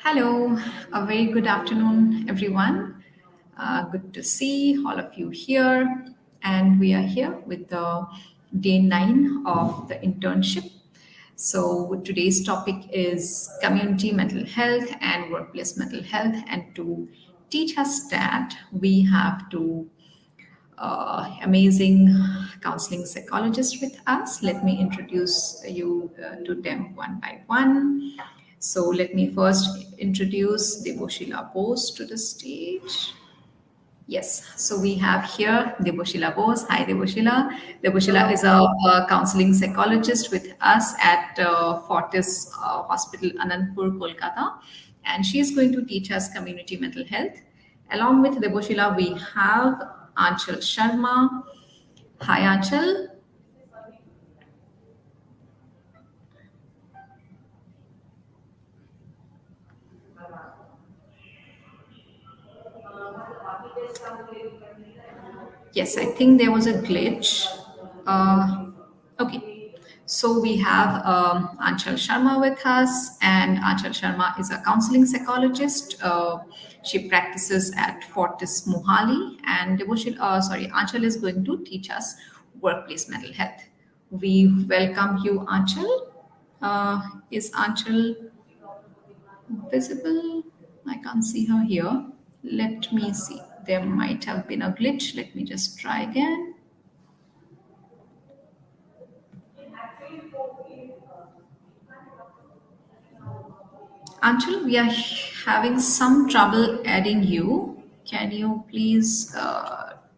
Hello, a very good afternoon, everyone. Good to see all of you here. And we are here with the day 9 of the internship. So, today's topic is community mental health and workplace mental health. And to teach us that, we have two amazing counseling psychologist with us. Let me introduce you to them one by one. So let me first introduce Deboshila Bose to the stage. Yes, so we have here Deboshila Bose. Hi, Deboshila. Deboshila is a counseling psychologist with us at Fortis Hospital, Anandpur, Kolkata, and she is going to teach us community mental health. Along with Deboshila, we have Anchal Sharma. Hi, Anchal. Yes, I think there was a glitch. Okay, so we have Anchal Sharma with us, and Anchal Sharma is a counseling psychologist. She practices at Fortis Mohali, and Anchal is going to teach us workplace mental health. We welcome you, Anchal. Is Anchal visible? I can't see her here. Let me see. There might have been a glitch. Let me just try again. Anchal, we are having some trouble adding you. Can you please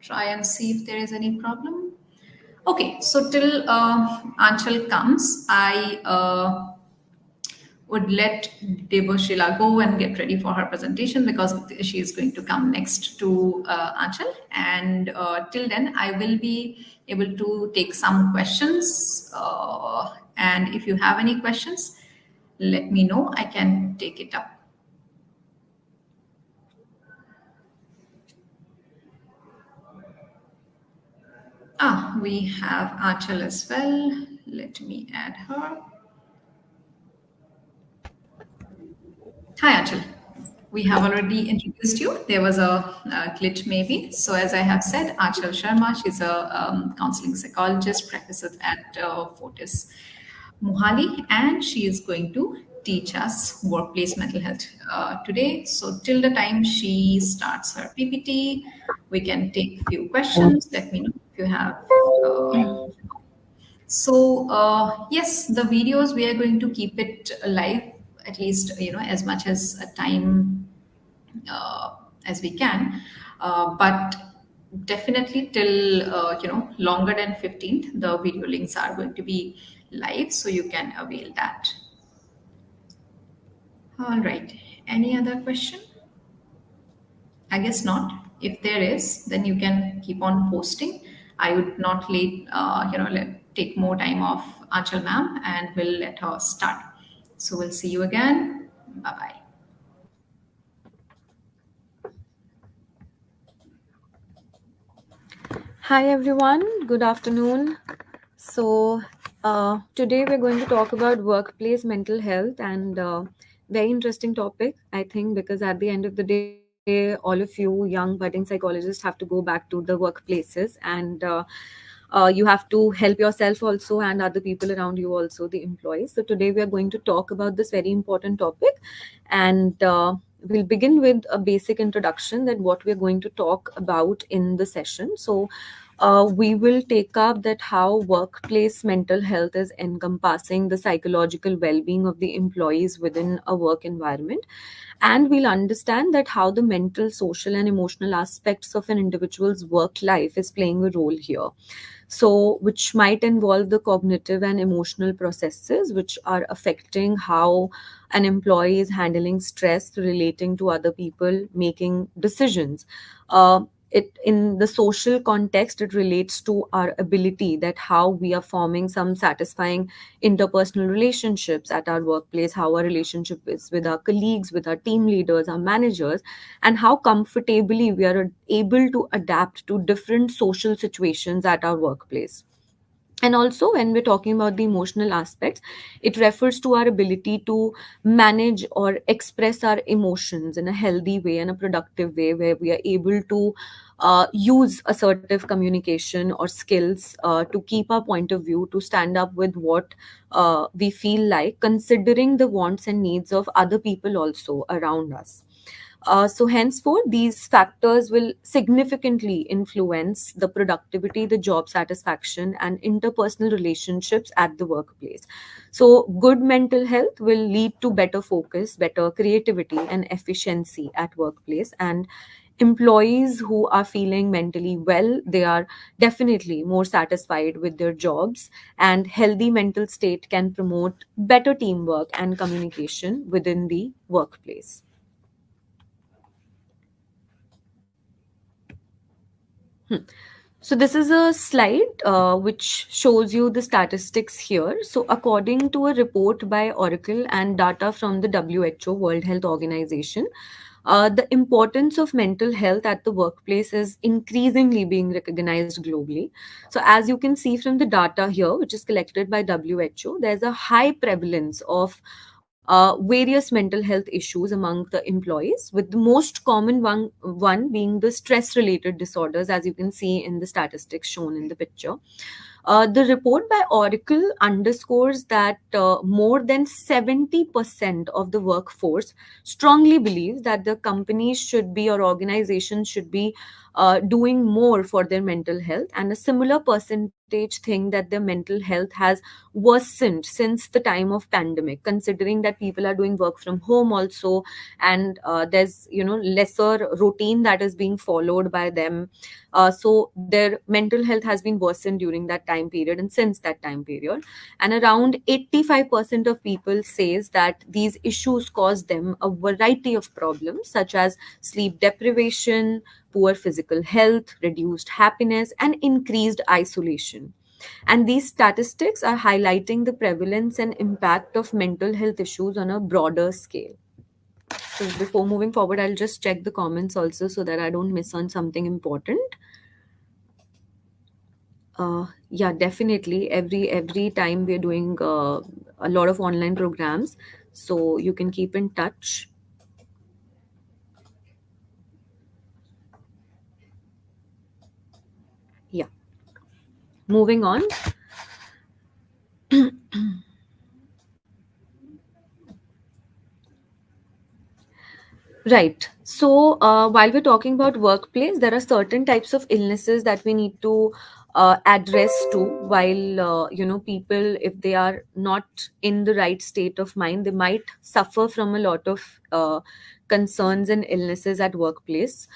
try and see if there is any problem? Okay, so till Anchal comes, I would let Deboshila go and get ready for her presentation because she is going to come next to Anchal. And till then, I will be able to take some questions. And if you have any questions, let me know. I can take it up. We have Anchal as well. Let me add her. Hi, Anchal. We have already introduced you. There was a glitch, maybe. So, as I have said, Anchal Sharma, she's a counseling psychologist, practices at Fortis Mohali, and she is going to teach us workplace mental health today. So, till the time she starts her PPT, we can take a few questions. Let me know if you have. Yes, the videos we are going to keep it alive at least as much as a time as we can, but definitely till longer than 15th, the video links are going to be live, so you can avail that. All right. Any other question? I guess not. If there is, then you can keep on posting. I would not take more time off Anchal ma'am, and we'll let her start. So we'll see you again. Bye bye. Hi everyone, good afternoon. Today we're going to talk about workplace mental health and very interesting topic, I think, because at the end of the day, all of you young budding psychologists have to go back to the workplaces and you have to help yourself also and other people around you also, the employees. So today we are going to talk about this very important topic, and we'll begin with a basic introduction that what we're going to talk about in the session. So we will take up that how workplace mental health is encompassing the psychological well-being of the employees within a work environment, and we'll understand that how the mental, social and emotional aspects of an individual's work life is playing a role here, so which might involve the cognitive and emotional processes which are affecting how an employee is handling stress, relating to other people, making decisions. It in the social context, it relates to our ability, that how we are forming some satisfying interpersonal relationships at our workplace, how our relationship is with our colleagues, with our team leaders, our managers, and how comfortably we are able to adapt to different social situations at our workplace. And also, when we're talking about the emotional aspects, it refers to our ability to manage or express our emotions in a healthy way and a productive way, where we are able to use assertive communication or skills to keep our point of view, to stand up with what we feel like, considering the wants and needs of other people also around us. So, henceforth, these factors will significantly influence the productivity, the job satisfaction, and interpersonal relationships at the workplace. So, good mental health will lead to better focus, better creativity, and efficiency at workplace. And employees who are feeling mentally well, they are definitely more satisfied with their jobs, and healthy mental state can promote better teamwork and communication within the workplace. So this is a slide which shows you the statistics here. So according to a report by Oracle and data from the WHO, World Health Organization, the importance of mental health at the workplace is increasingly being recognized globally. So as you can see from the data here, which is collected by WHO, there's a high prevalence of various mental health issues among the employees, with the most common one being the stress related disorders, as you can see in the statistics shown in the picture. The report by Oracle underscores that more than 70% of the workforce strongly believes that the companies should be, or organizations should be, doing more for their mental health, and a similar percentage think that their mental health has worsened since the time of pandemic, considering that people are doing work from home also, and there's lesser routine that is being followed by them. So their mental health has been worsened during that time period and since that time period. And around 85% of people says that these issues cause them a variety of problems, such as sleep deprivation, poor physical health, reduced happiness, and increased isolation. And these statistics are highlighting the prevalence and impact of mental health issues on a broader scale. So before moving forward, I'll just check the comments also so that I don't miss on something important. Yeah, definitely. Every time we're doing a lot of online programs, so you can keep in touch. Yeah. Moving on. Right. So, while we're talking about workplace, there are certain types of illnesses that we need to address to. While people, if they are not in the right state of mind, they might suffer from a lot of concerns and illnesses at workplace.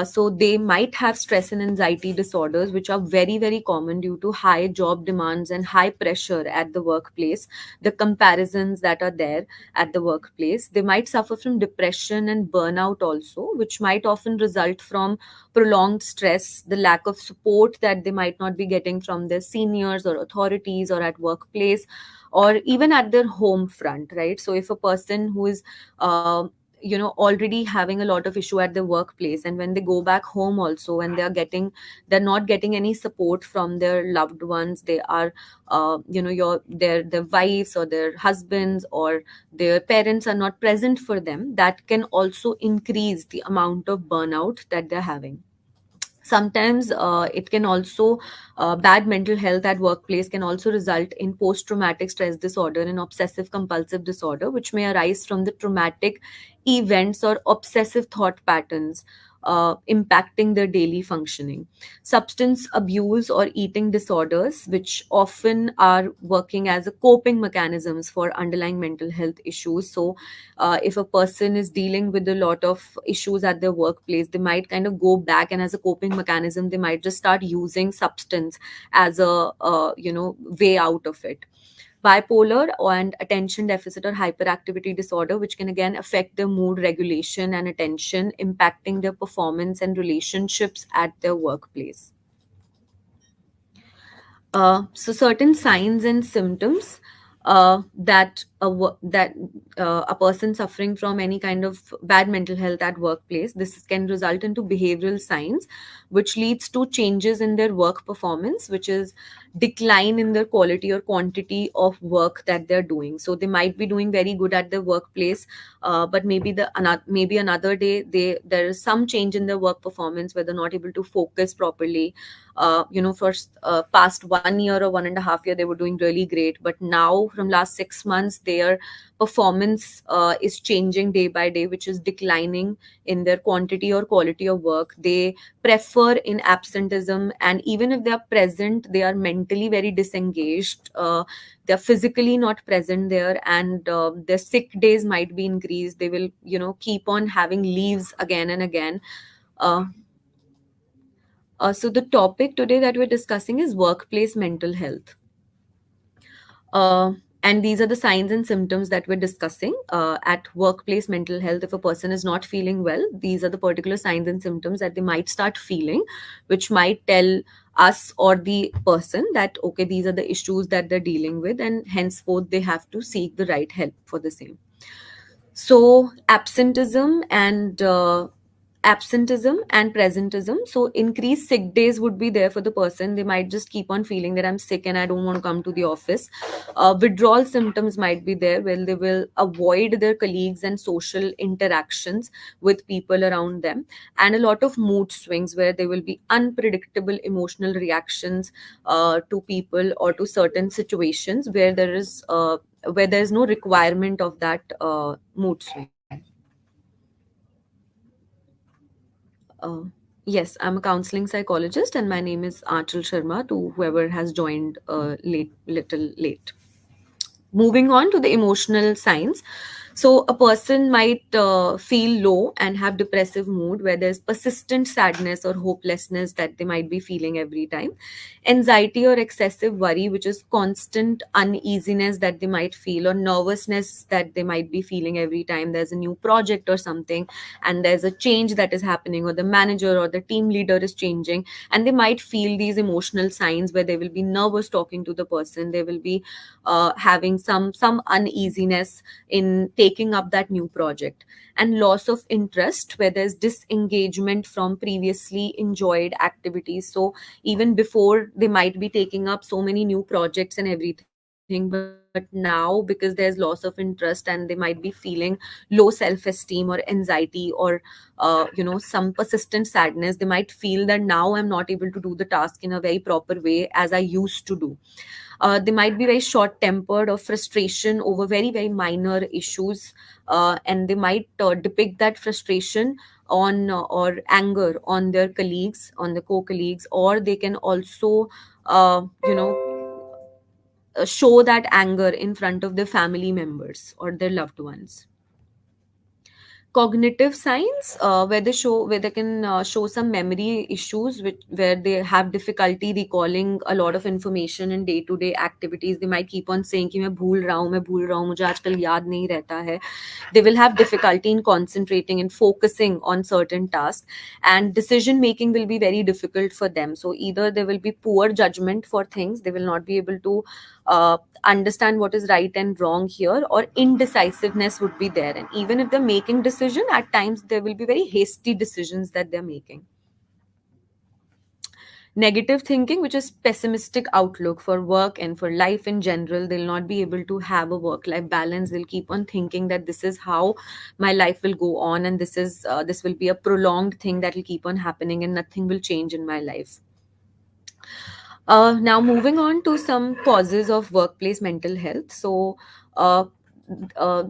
So they might have stress and anxiety disorders, which are very common due to high job demands and high pressure at the workplace. The comparisons that are there at the workplace. They might suffer from depression and burnout also, which might often result from prolonged stress, the lack of support that they might not be getting from their seniors or authorities or at workplace, or even at their home front, right? So if a person who is already having a lot of issue at the workplace, and when they go back home also, and they're not getting any support from their loved ones, they are their wives or their husbands or their parents are not present for them, that can also increase the amount of burnout that they're having. Sometimes it can also bad mental health at workplace can also result in post traumatic stress disorder and obsessive compulsive disorder, which may arise from the traumatic events or obsessive thought patterns impacting their daily functioning. Substance abuse or eating disorders, which often are working as a coping mechanisms for underlying mental health issues. So if a person is dealing with a lot of issues at their workplace, they might kind of go back, and as a coping mechanism, they might just start using substance as a way out of it. Bipolar and attention deficit or hyperactivity disorder, which can again affect their mood regulation and attention, impacting their performance and relationships at their workplace. So certain signs and symptoms that a person suffering from any kind of bad mental health at workplace, this can result into behavioral signs, which leads to changes in their work performance, which is decline in their quality or quantity of work that they're doing. So they might be doing very good at their workplace, but maybe another day there is some change in their work performance where they're not able to focus properly. For past 1 year or 1.5 year they were doing really great, but now from last 6 months their performance is changing day by day, which is declining in their quantity or quality of work. They prefer in absenteeism, and even if they are present, they are mentally very disengaged. They're physically not present there, and their sick days might be increased. They will, keep on having leaves again and again. Uh, so the topic today that we're discussing is workplace mental health. Uh, and these are the signs and symptoms that we're discussing at workplace mental health. If a person is not feeling well, these are the particular signs and symptoms that they might start feeling, which might tell us or the person that, okay, these are the issues that they're dealing with, and henceforth they have to seek the right help for the same. So absenteeism and presentism. So increased sick days would be there for the person. They might just keep on feeling that I'm sick and I don't want to come to the office. Withdrawal symptoms might be there, where they will avoid their colleagues and social interactions with people around them, and a lot of mood swings where there will be unpredictable emotional reactions to people or to certain situations where there is no requirement of that mood swing. Uh, yes, I'm a counseling psychologist, and my name is Achal Sharma. To whoever has joined little late. Moving on to the emotional signs. So a person might feel low and have depressive mood, where there's persistent sadness or hopelessness that they might be feeling every time. Anxiety or excessive worry, which is constant uneasiness that they might feel, or nervousness that they might be feeling every time there's a new project or something, and there's a change that is happening, or the manager or the team leader is changing, and they might feel these emotional signs where they will be nervous talking to the person. They will be having some uneasiness in taking up that new project. And loss of interest, where there's disengagement from previously enjoyed activities. So even before, they might be taking up so many new projects and everything, but now, because there's loss of interest and they might be feeling low self-esteem or anxiety, or some persistent sadness, they might feel that now I'm not able to do the task in a very proper way as I used to do. They might be very short tempered or frustration over very, very minor issues. And they might depict that frustration on or anger on their colleagues, on the co-colleagues, or they can also, show that anger in front of their family members or their loved ones. Cognitive signs, where they can show some memory issues, where they have difficulty recalling a lot of information in day to day activities. They might keep on saying कि मैं भूल रहा हूँ मुझे आजकल याद नहीं रहता है. They will have difficulty in concentrating and focusing on certain tasks, and decision making will be very difficult for them. So either there will be poor judgment for things, they will not be able to understand what is right and wrong here, or indecisiveness would be there. And even if they're making decision, at times there will be very hasty decisions that they're making. Negative thinking, which is pessimistic outlook for work and for life in general. They'll not be able to have a work life balance. They'll keep on thinking that this is how my life will go on, and this will be a prolonged thing that will keep on happening and nothing will change in my life. Now, moving on to some causes of workplace mental health. So, uh, uh,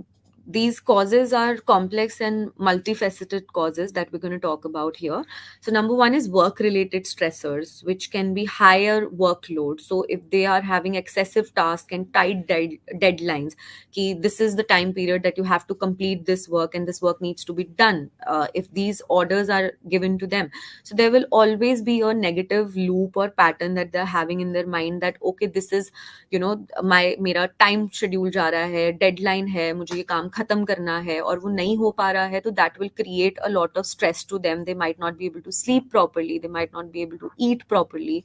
these causes are complex and multifaceted causes that we're going to talk about here. So, number one is work related stressors, which can be higher workload. So, if they are having excessive tasks and tight deadlines, this is the time period that you have to complete this work and this work needs to be done. If these orders are given to them, so there will always be a negative loop or pattern that they're having in their mind that, okay, this is, मेरा time schedule जा रहा है, deadline है, मुझे ये काम खत्म करना है और वो नहीं हो पा रहा है, तो that will create a lot of stress to them. They might not be able to sleep properly, they might not be able to eat properly,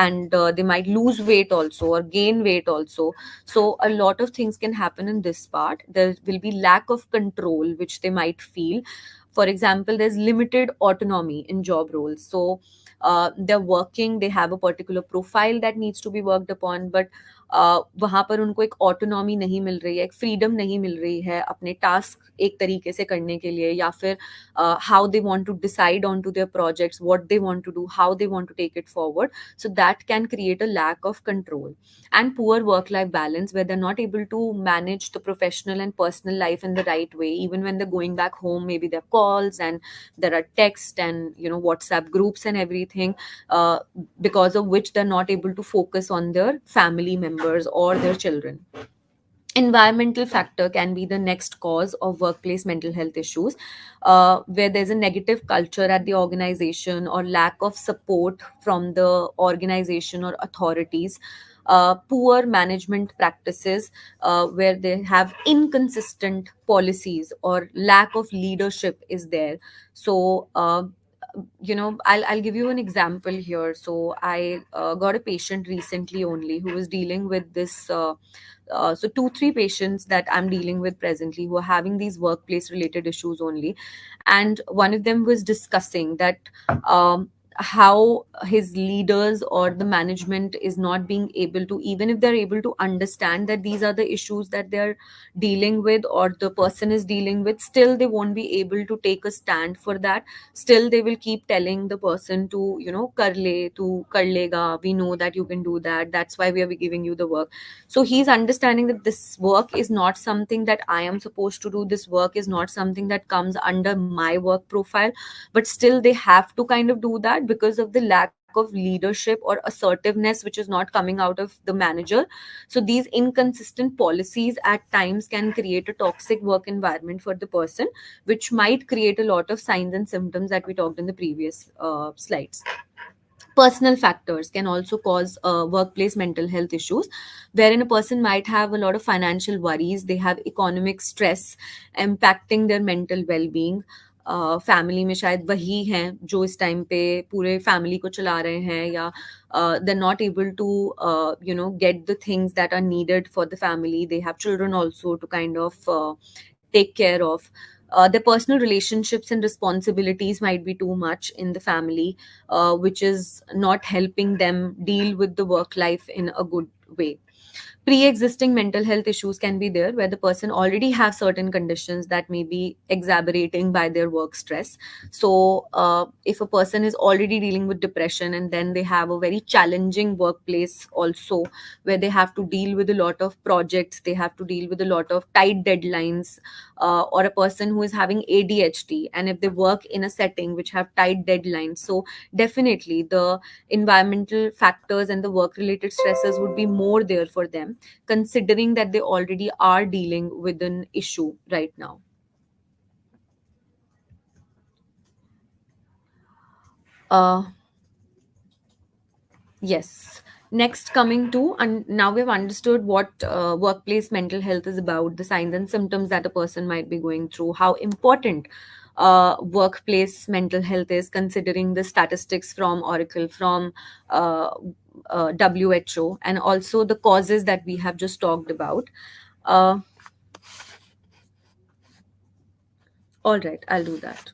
and they might lose weight also or gain weight also. So a lot of things can happen in this part. There will be lack of control which they might feel. For example, there's limited autonomy in job roles. So they're working, they have a particular profile that needs to be worked upon, but वहाँ पर उनको एक autonomy नहीं मिल रही है, एक freedom नहीं मिल रही है अपने टास्क एक तरीके से करने के लिए, या फिर how they want to decide onto their projects, what they want to do, how they want to take it forward. So that can create a lack of control and poor work life balance, where they're not able to manage the professional and personal life in the right way. Even when they're going back home, maybe there are calls and there are text and WhatsApp groups and everything, uh, because of which they're not able to focus on their family members or their children. Environmental factor can be the next cause of workplace mental health issues, where there's a negative culture at the organization or lack of support from the organization or authorities. Poor management practices, where they have inconsistent policies or lack of leadership is there. So I'll give you an example here. So I got a patient recently only who was dealing with this. So 2 3 patients that I'm dealing with presently who are having these workplace related issues only, and one of them was discussing that how his leaders or the management is not being able to, even if they're able to understand that these are the issues that they're dealing with or the person is dealing with, still they won't be able to take a stand for that. Still they will keep telling the person to, kar le, tu kar lega, we know that you can do that, that's why we are giving you the work. So he's understanding that this work is not something that I am supposed to do, this work is not something that comes under my work profile, but still they have to kind of do that because of the lack of leadership or assertiveness which is not coming out of the manager. So these inconsistent policies at times can create a toxic work environment for the person, which might create a lot of signs and symptoms that we talked in the previous slides. Personal factors can also cause workplace mental health issues, wherein a person might have a lot of financial worries, they have economic stress impacting their mental well-being. Family में शायद वही हैं जो इस time पे पूरे family को चला रहे हैं, या they're not able to get the things that are needed for the family. They have children also to kind of take care of. Their personal relationships and responsibilities might be too much in the family, which is not helping them deal with the work life in a good way. Pre-existing mental health issues can be there, where the person already have certain conditions that may be exacerbating by their work stress. So if a person is already dealing with depression and then they have a very challenging workplace also, where they have to deal with a lot of projects, they have to deal with a lot of tight deadlines, or a person who is having ADHD, and if they work in a setting which have tight deadlines, so definitely the environmental factors and the work related stresses would be more there for them, considering that they already are dealing with an issue right now. uh, yes. Next, coming to, and now we've understood what workplace mental health is about, the signs and symptoms that a person might be going through, how important workplace mental health is, considering the statistics from Oracle, from uh, WHO, and also the causes that we have just talked about. Uh, all right, I'll do that.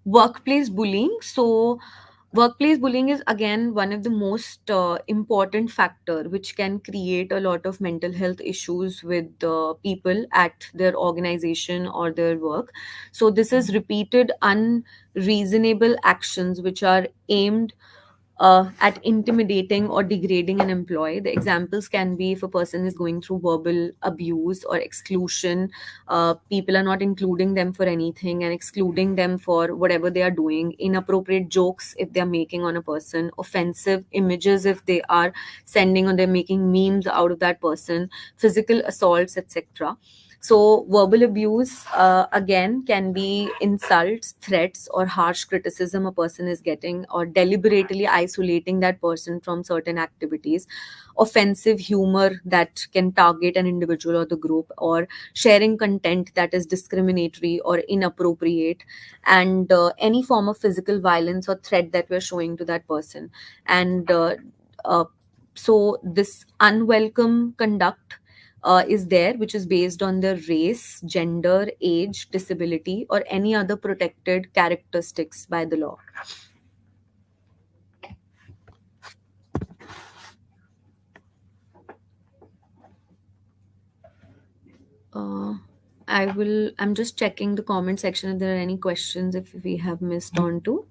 Workplace bullying. So workplace bullying is again one of the most important factor which can create a lot of mental health issues with people at their organization or their work. So this is repeated unreasonable actions which are aimed at intimidating or degrading an employee. The examples can be if a person is going through verbal abuse or exclusion, people are not including them for anything and excluding them for whatever they are doing, inappropriate jokes if they are making on a person, offensive images if they are sending or they're making memes out of that person, physical assaults, etc. So, verbal abuse again can be insults, threats, or harsh criticism a person is getting, or deliberately isolating that person from certain activities. Offensive humor that can target an individual or the group, or sharing content that is discriminatory or inappropriate, and any form of physical violence or threat that we're showing to that person. And uh, so, this unwelcome conduct is there, which is based on their race, gender, age, disability, or any other protected characteristics by the law. Uh, I'm just checking the comment section if there are any questions if we have missed on to.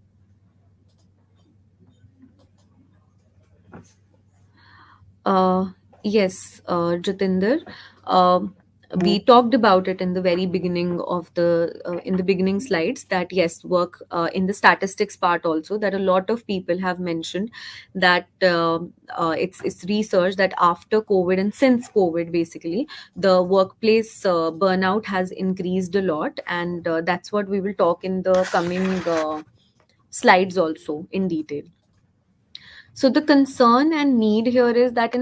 Uh, yes, Jatinder. Um we talked about it in the very beginning of the in the beginning slides that yes, work in the statistics part also, that a lot of people have mentioned that it's research that after COVID and since COVID, basically the workplace burnout has increased a lot, and that's what we will talk in the coming slides also in detail. So the concern and need here is that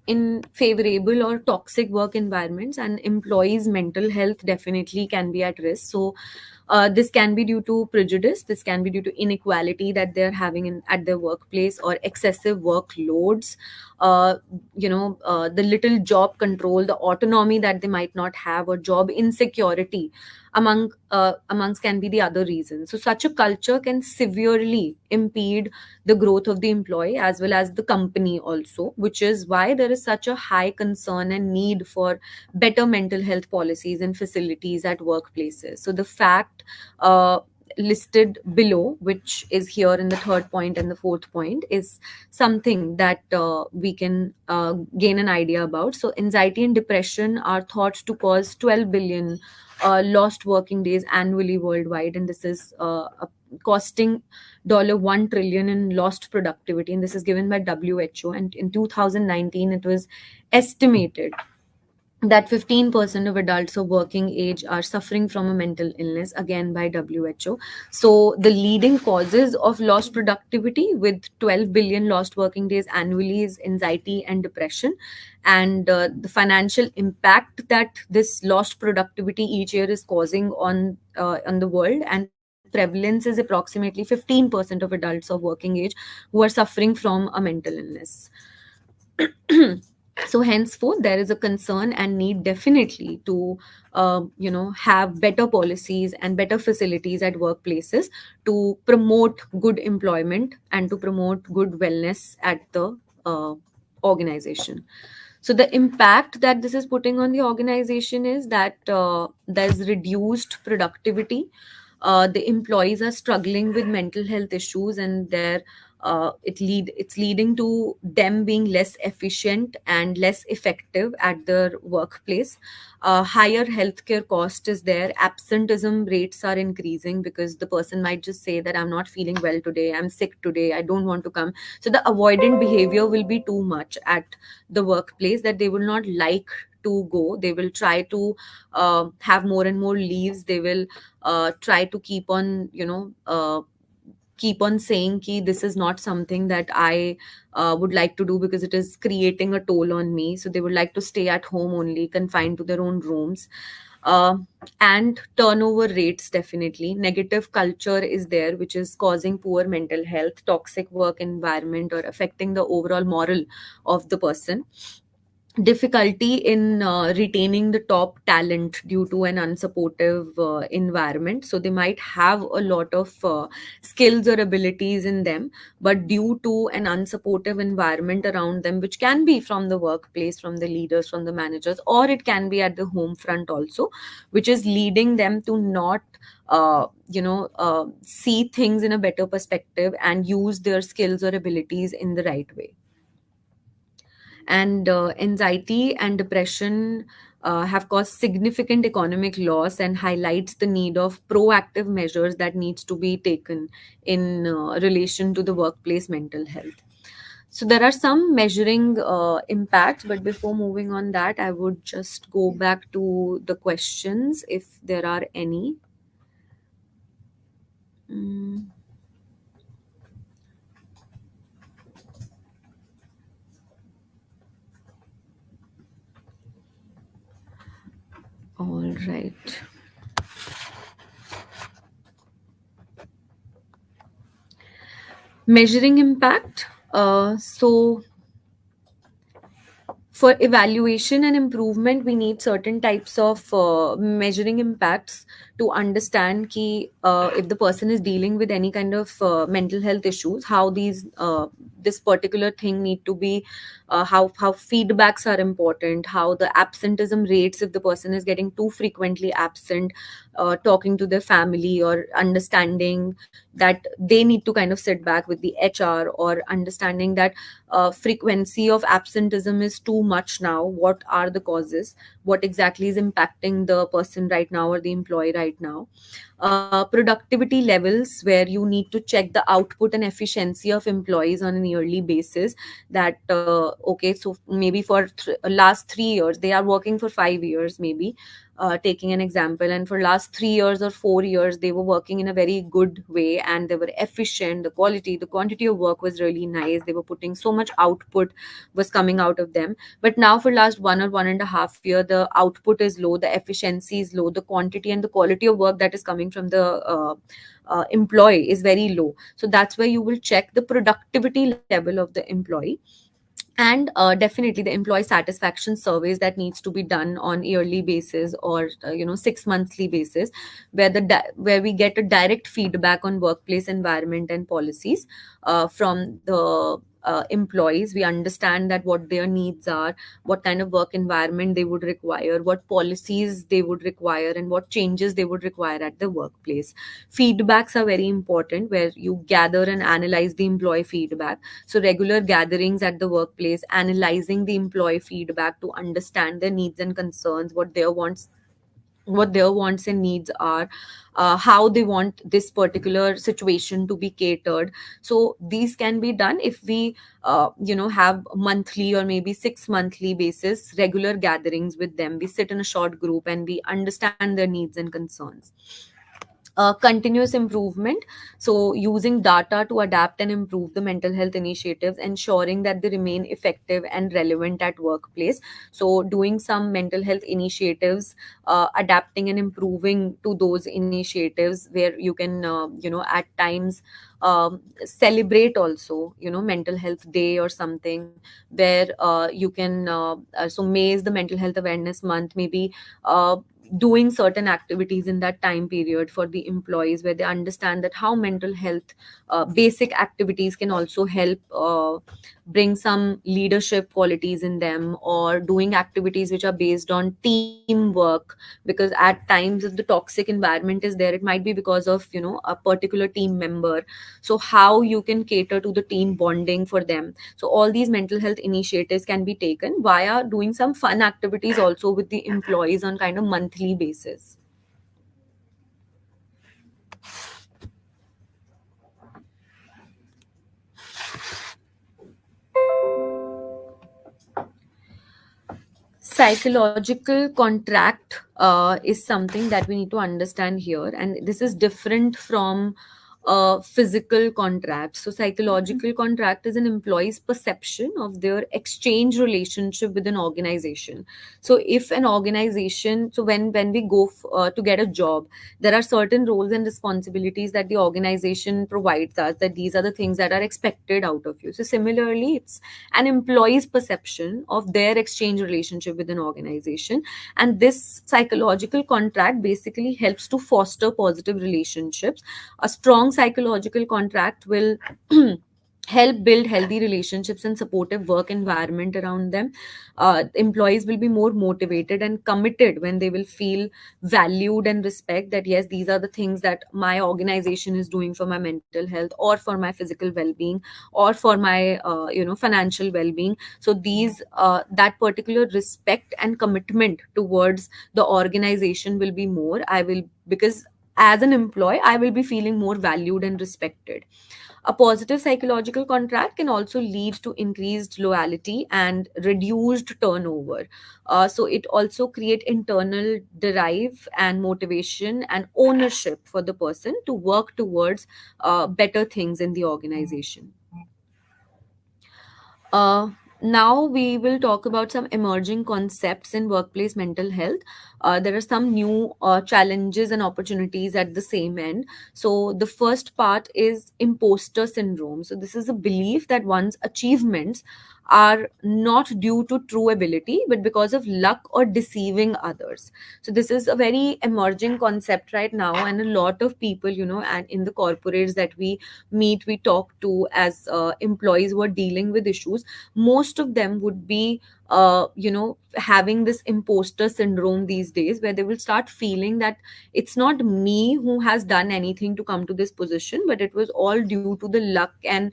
in favorable or toxic work environments, and employees' mental health definitely can be at risk. So this can be due to prejudice. This can be due to inequality that they're having at their workplace, or excessive workloads. Uh, the little job control, the autonomy that they might not have, or job insecurity amongst can be the other reasons. So such a culture can severely impede the growth of the employee as well as the company also, which is why there is such a high concern and need for better mental health policies and facilities at workplaces. So the fact listed below, which is here in the third point and the fourth point, is something that we can gain an idea about. So anxiety and depression are thought to cause 12 billion lost working days annually worldwide, and this is costing $1 trillion in lost productivity, and this is given by WHO. And in 2019, it was estimated that 15% of adults of working age are suffering from a mental illness, again by WHO. So the leading causes of lost productivity with 12 billion lost working days annually is anxiety and depression. And the financial impact that this lost productivity each year is causing on the world, and prevalence is approximately 15% of adults of working age who are suffering from a mental illness. So henceforth there is a concern and need definitely to have better policies and better facilities at workplaces to promote good employment and to promote good wellness at the organization. So the impact that this is putting on the organization is that there's reduced productivity. The employees are struggling with mental health issues, and it's leading to them being less efficient and less effective at their workplace. Higher healthcare cost is there. Absenteeism rates are increasing because the person might just say that I'm not feeling well today, I'm sick today, I don't want to come. So the avoidant behavior will be too much at the workplace, that they will not like to go. They will try to have more and more leaves. They will try to keep on saying ki this is not something that I would like to do because it is creating a toll on me. So they would like to stay at home only, confined to their own rooms. Uh, and turnover rates, definitely. Negative culture is there, which is causing poor mental health, toxic work environment, or affecting the overall moral of the person. Difficulty in retaining the top talent due to an unsupportive environment. So they might have a lot of skills or abilities in them, but due to an unsupportive environment around them, which can be from the workplace, from the leaders, from the managers, or it can be at the home front also, which is leading them to not see things in a better perspective and use their skills or abilities in the right way. And anxiety and depression have caused significant economic loss and highlights the need of proactive measures that needs to be taken in relation to the workplace mental health. So there are some measuring impacts, but before moving on that, I would just go back to the questions if there are any. Mm, all right. Measuring impact. So For evaluation and improvement, we need certain types of measuring impacts to understand if the person is dealing with any kind of mental health issues, how this particular thing need to be, how feedbacks are important, how the absenteeism rates, if the person is getting too frequently absent, talking to their family, or understanding that they need to kind of sit back with the HR, or understanding that frequency of absenteeism is too much now. What are the causes? What exactly is impacting the person right now or the employee right now? Productivity levels, where you need to check the output and efficiency of employees on a yearly basis. That okay, so maybe for last 3 years, they are working for 5 years, maybe, taking an example, and for last 3 years or 4 years they were working in a very good way, and they were efficient, the quantity of work was really nice, they were putting so much output was coming out of them. But now for last 1 or 1.5 year, the output is low, the efficiency is low, the quantity and the quality of work that is coming from the employee is very low. So that's where you will check the productivity level of the employee. And definitely the employee satisfaction surveys that needs to be done on yearly basis, or 6 monthly basis, where we get a direct feedback on workplace environment and policies from the employees. We understand that what their needs are, what kind of work environment they would require, what policies they would require, and what changes they would require at the workplace. Feedbacks are very important, where you gather and analyze the employee feedback. So regular gatherings at the workplace, analyzing the employee feedback to understand their needs and concerns, what their wants and needs are, how they want this particular situation to be catered. So these can be done if we have monthly or maybe 6 monthly basis regular gatherings with them. We sit in a short group and we understand their needs and concerns. Continuous improvement, so using data to adapt and improve the mental health initiatives, ensuring that they remain effective and relevant at workplace. So doing some mental health initiatives, adapting and improving to those initiatives, where you can at times celebrate also, mental health day or something, where you can so May is the mental health awareness month, maybe doing certain activities in that time period for the employees, where they understand that how mental health basic activities can also help bring some leadership qualities in them, or doing activities which are based on teamwork. Because at times, if the toxic environment is there, it might be because of a particular team member. So how you can cater to the team bonding for them. So all these mental health initiatives can be taken via doing some fun activities also with the employees on kind of monthly basis. Psychological contract is something that we need to understand here, and this is different from physical contract. So psychological contract is an employee's perception of their exchange relationship with an organization. So if an organization, so when we go to get a job, there are certain roles and responsibilities that the organization provides us, that these are the things that are expected out of you. So similarly, it's an employee's perception of their exchange relationship with an organization. And this psychological contract basically helps to foster positive relationships. A strong psychological contract will help build healthy relationships and supportive work environment around them. Employees will be more motivated and committed when they will feel valued and respect, that yes, these are the things that my organization is doing for my mental health, or for my physical well-being, or for my financial well-being. So these that particular respect and commitment towards the organization will be more. I will, because as an employee, I will be feeling more valued and respected. A positive psychological contract can also lead to increased loyalty and reduced turnover. So it also create internal drive and motivation and ownership for the person to work towards better things in the organization. Uh, Now we will talk about some emerging concepts in workplace mental health. There are some new challenges and opportunities at the same end. So the first part is imposter syndrome. So this is a belief that one's achievements are not due to true ability but because of luck or deceiving others. So this is a very emerging concept right now, and a lot of people, and in the corporates that we meet, we talk to as employees who are dealing with issues, most of them would be having this imposter syndrome these days, where they will start feeling that it's not me who has done anything to come to this position, but it was all due to the luck, and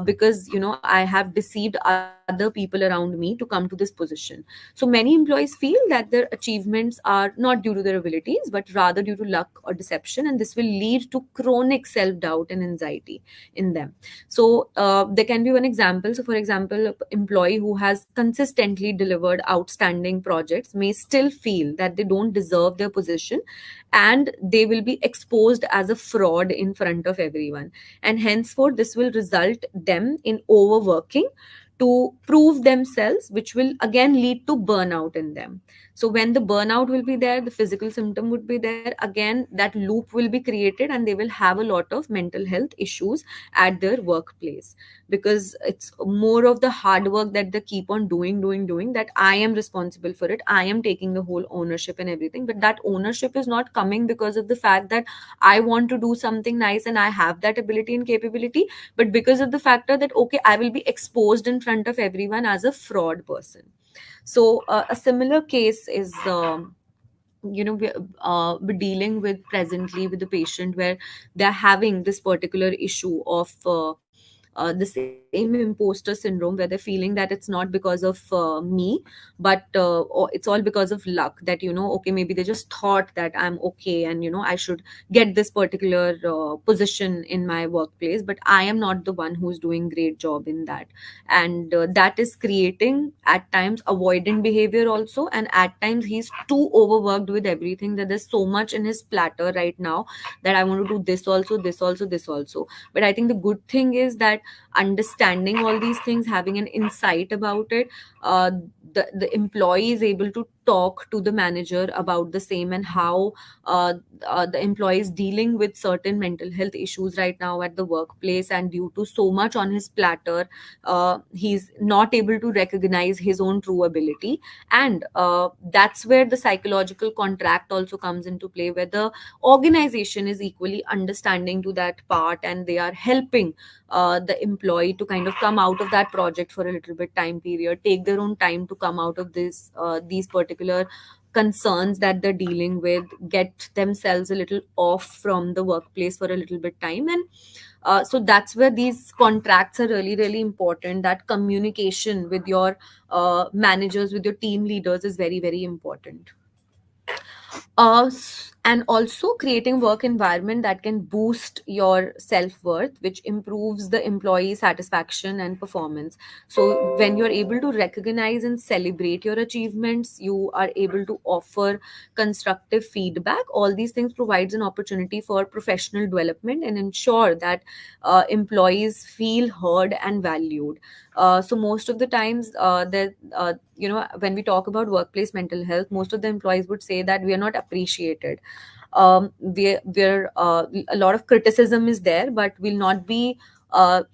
because I have deceived other people around me to come to this position. So many employees feel that their achievements are not due to their abilities but rather due to luck or deception, and this will lead to chronic self doubt and anxiety in them. So there can be one example. So for example, an employee who has consistently delivered outstanding projects may still feel that they don't deserve their position, and they will be exposed as a fraud in front of everyone, and henceforth this will result them in overworking to prove themselves, which will again lead to burnout in them. So when the burnout will be there, the physical symptom would be there, again that loop will be created, and they will have a lot of mental health issues at their workplace, because it's more of the hard work that they keep on doing, that I am responsible for it, I am taking the whole ownership and everything, but that ownership is not coming because of the fact that I want to do something nice and I have that ability and capability, but because of the factor that okay, I will be exposed in front of everyone as a fraud person. So a similar case is we're dealing with presently with the patient where they're having this particular issue of the same imposter syndrome, where they're feeling that it's not because of me, but or it's all because of luck, that okay, maybe they just thought that I'm okay and I should get this particular position in my workplace, but I am not the one who's doing great job in that. And that is creating at times avoidant behavior also, and at times he's too overworked with everything, that there's so much in his platter right now that I want to do this also, this also, this also. But I think the good thing is that understanding all these things, having an insight about it, uh, the employee is able to talk to the manager about the same, and how uh, the employee is dealing with certain mental health issues right now at the workplace, and due to so much on his platter, he's not able to recognize his own true ability. And that's where the psychological contract also comes into play, where the organization is equally understanding to that part, and they are helping the employee to kind of come out of that project for a little bit time period, take their own time to come out of this these particular concerns that they're dealing with, get themselves a little off from the workplace for a little bit time. And so that's where these contracts are really really important, that communication with your managers, with your team leaders is very very important. And also creating work environment that can boost your self-worth, which improves the employee satisfaction and performance. So when you're able to recognize and celebrate your achievements, you are able to offer constructive feedback. All these things provides an opportunity for professional development and ensure that employees feel heard and valued. So most of the times that when we talk about workplace mental health, most of the employees would say that we are not appreciated. We're A lot of criticism is there, but we'll not be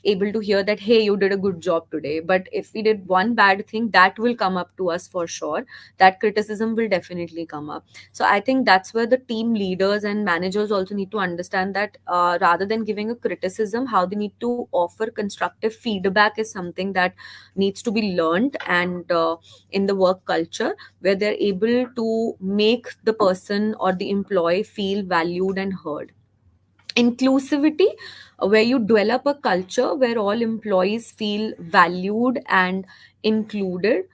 able to hear that hey, you did a good job today. But if we did one bad thing, that will come up to us for sure, that criticism will definitely come up. So I think that's where the team leaders and managers also need to understand that rather than giving a criticism, how they need to offer constructive feedback is something that needs to be learned, and in the work culture, where they're able to make the person or the employee feel valued and heard. Inclusivity, where you develop a culture where all employees feel valued and included,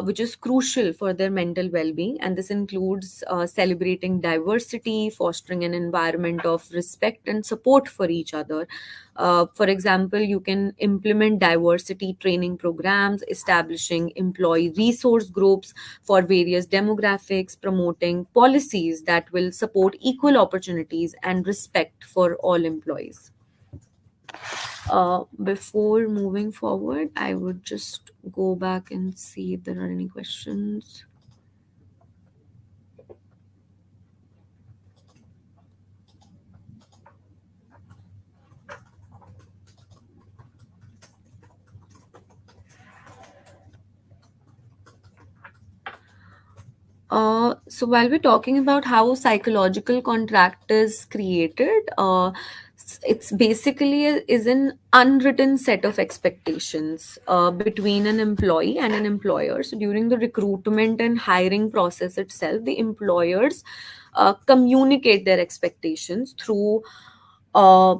which is crucial for their mental well-being. And this includes celebrating diversity, fostering an environment of respect and support for each other. For example, you can implement diversity training programs, establishing employee resource groups for various demographics, promoting policies that will support equal opportunities and respect for all employees. Before moving forward, I would just go back and see if there are any questions. So while we're talking about how psychological contract is created, it's basically is an unwritten set of expectations between an employee and an employer. So during the recruitment and hiring process itself, the employers communicate their expectations uh,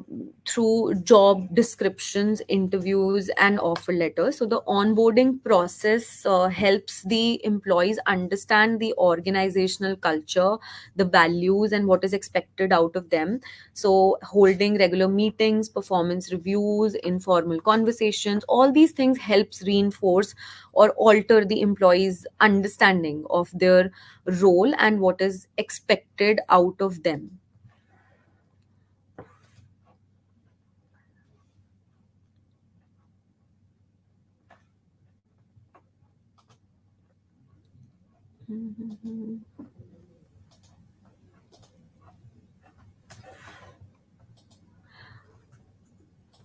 through job descriptions, interviews, and offer letters. So the onboarding process helps the employees understand the organizational culture, the values, and what is expected out of them. So holding regular meetings, performance reviews, informal conversations, all these things helps reinforce or alter the employees' understanding of their role and what is expected out of them.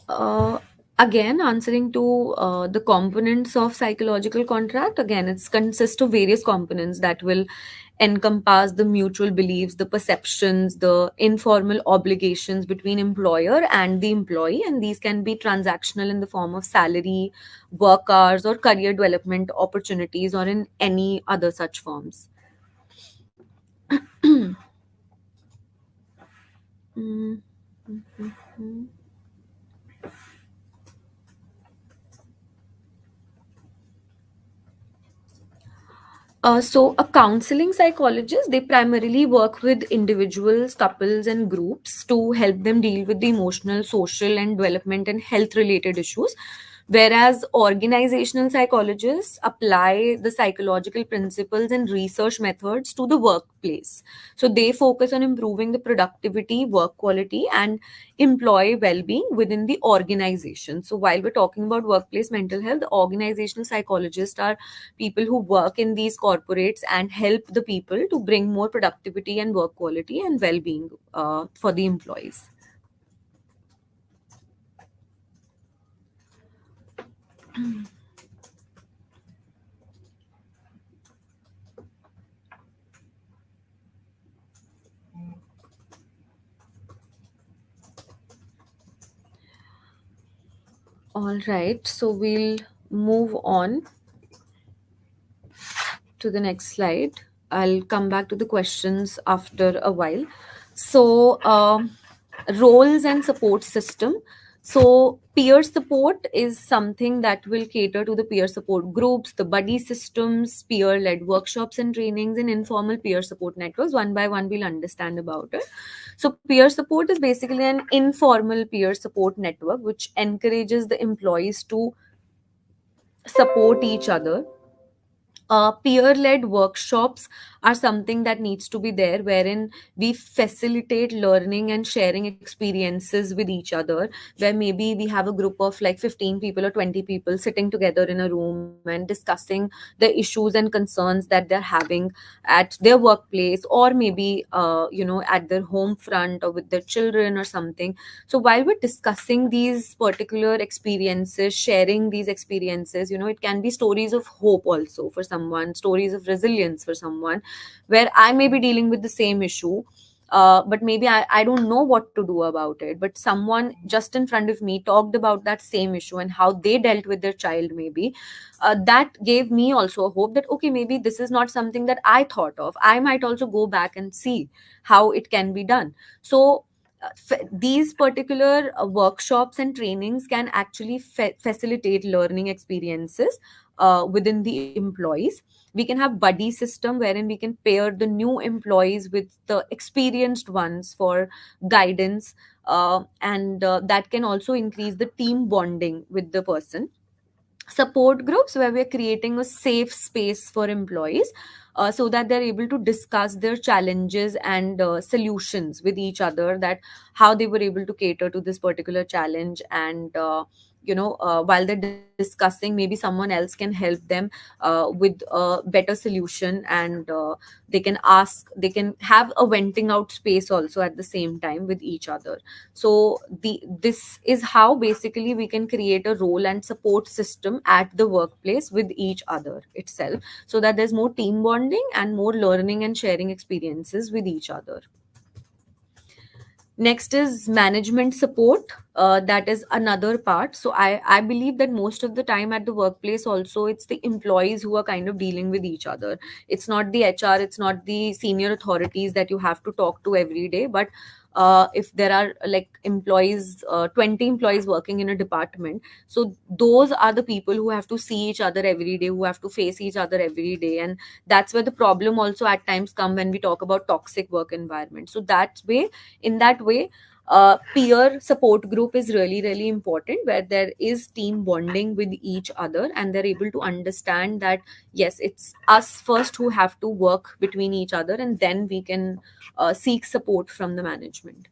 uh, Again, answering to the components of psychological contract, again it's consists of various components that will encompass the mutual beliefs, the perceptions, the informal obligations between employer and the employee, and these can be transactional in the form of salary, work hours, or career development opportunities, or in any other such forms. Mm. So, a counseling psychologist, they primarily work with individuals, couples, and groups to help them deal with the emotional, social, and development and health related issues. Whereas organizational psychologists apply the psychological principles and research methods to the workplace. So, they focus on improving the productivity, work quality, and employee well being within the organization. So, while we're talking about workplace mental health, organizational psychologists are people who work in these corporates and help the people to bring more productivity and work quality and well-being for the employees. All right, so we'll move on to the next slide. I'll come back to the questions after a while. So, roles and support system. So, peer support is something that will cater to the peer support groups, the buddy systems, peer led workshops and trainings, and informal peer support networks. One by one, we'll understand about it. So, peer support is basically an informal peer support network which encourages the employees to support each other. Peer-led workshops are something that needs to be there, wherein we facilitate learning and sharing experiences with each other, where maybe we have a group of like 15 people or 20 people sitting together in a room and discussing the issues and concerns that they're having at their workplace, or maybe at their home front or with their children or something. So while we're discussing these particular experiences, sharing these experiences, it can be stories of hope also for someone, stories of resilience for someone, where I may be dealing with the same issue. But maybe I don't know what to do about it. But someone just in front of me talked about that same issue and how they dealt with their child, maybe. That gave me also a hope that, okay, maybe this is not something that I thought of. I might also go back and see how it can be done. So, these particular workshops and trainings can actually facilitate learning experiences within the employees. We can have buddy system wherein we can pair the new employees with the experienced ones for guidance, and that can also increase the team bonding with the person. Support groups where we're creating a safe space for employees so that they're able to discuss their challenges and solutions with each other, that how they were able to cater to this particular challenge, and while they're discussing, maybe someone else can help them with a better solution, and they can have a venting out space also at the same time with each other. So this is how basically we can create a role and support system at the workplace with each other itself, so that there's more team bonding and more learning and sharing experiences with each other. Next is management support. That is another part. So I believe that most of the time at the workplace also, it's the employees who are kind of dealing with each other. It's not the HR, it's not the senior authorities that you have to talk to every day. But if there are like employees, 20 employees working in a department, so those are the people who have to see each other every day, who have to face each other every day. And that's where the problem also at times come when we talk about toxic work environment. So that way, in that way, peer support group is really really important, where there is team bonding with each other, and they're able to understand that yes, it's us first who have to work between each other, and then we can seek support from the management.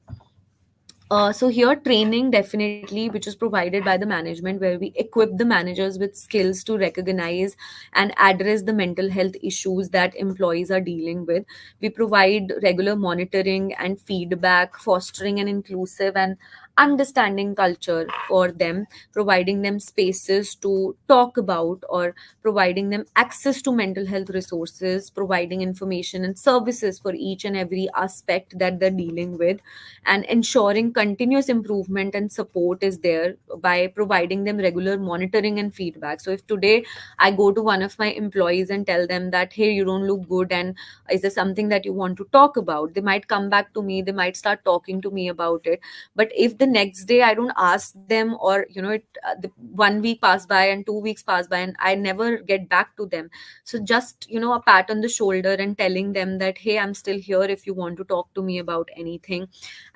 So here training definitely, which is provided by the management, where we equip the managers with skills to recognize and address the mental health issues that employees are dealing with. We provide regular monitoring and feedback, fostering an inclusive and understanding culture for them, providing them spaces to talk about, or providing them access to mental health resources, providing information and services for each and every aspect that they're dealing with, and ensuring continuous improvement and support is there by providing them regular monitoring and feedback. So if today I go to one of my employees and tell them that, hey, you don't look good, and is there something that you want to talk about, they might come back to me, they might start talking to me about it. But if the next day I don't ask them, or the 1 week pass by and 2 weeks pass by and I never get back to them, so just a pat on the shoulder and telling them that, hey, I'm still here if you want to talk to me about anything,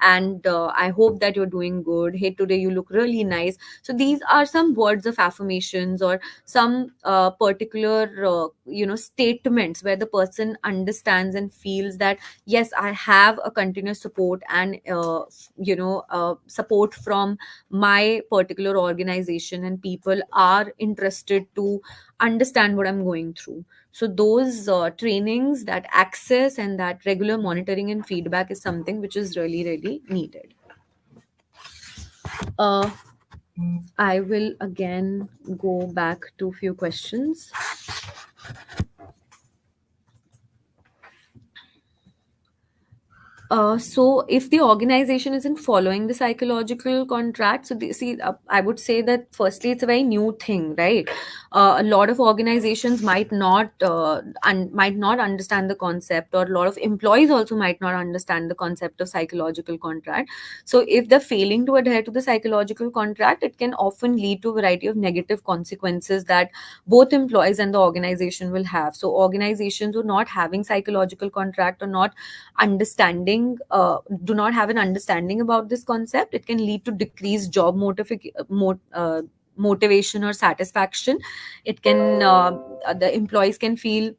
and I hope that you're doing good, hey, today you look really nice. So these are some words of affirmations, or some particular statements where the person understands and feels that yes, I have a continuous support and support from my particular organization, and people are interested to understand what I'm going through. So those trainings, that access and that regular monitoring and feedback is something which is really really needed. uh, I will again go back to few questions. So if the organization isn't following the psychological contract, so I would say that firstly, it's a very new thing, right? A lot of organizations might not understand the concept, or a lot of employees also might not understand the concept of psychological contract. So if they're failing to adhere to the psychological contract, it can often lead to a variety of negative consequences that both employees and the organization will have. So organizations who are not having psychological contract, or not understanding do not have an understanding about this concept, it can lead to decreased job motivation or satisfaction. It can The employees can feel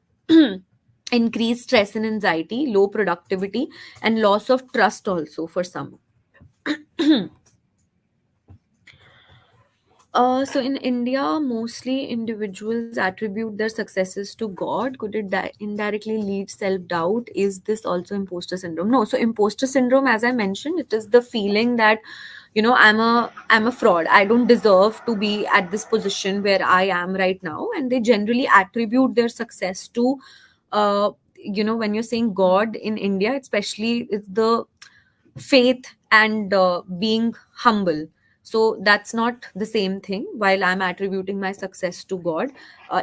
increased stress and anxiety, low productivity, and loss of trust also for some. So in India, mostly individuals attribute their successes to God. Could it indirectly lead self-doubt? Is this also imposter syndrome? No. So imposter syndrome, as I mentioned, it is the feeling that, I'm a fraud. I don't deserve to be at this position where I am right now. And they generally attribute their success to, when you're saying God in India, especially, it's the faith and being humble. So that's not the same thing. While I'm attributing my success to God,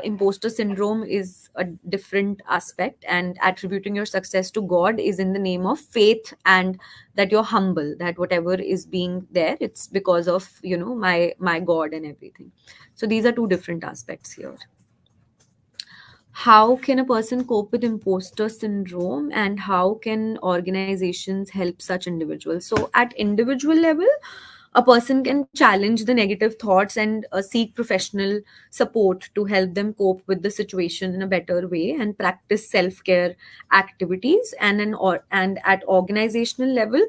imposter syndrome is a different aspect, and attributing your success to God is in the name of faith, and that you're humble, that whatever is being there, it's because of my God and everything. So these are two different aspects here. How can a person cope with imposter syndrome, and how can organizations help such individuals? So at individual level, a person can challenge the negative thoughts and seek professional support to help them cope with the situation in a better way, and practice self care activities. And at organizational level,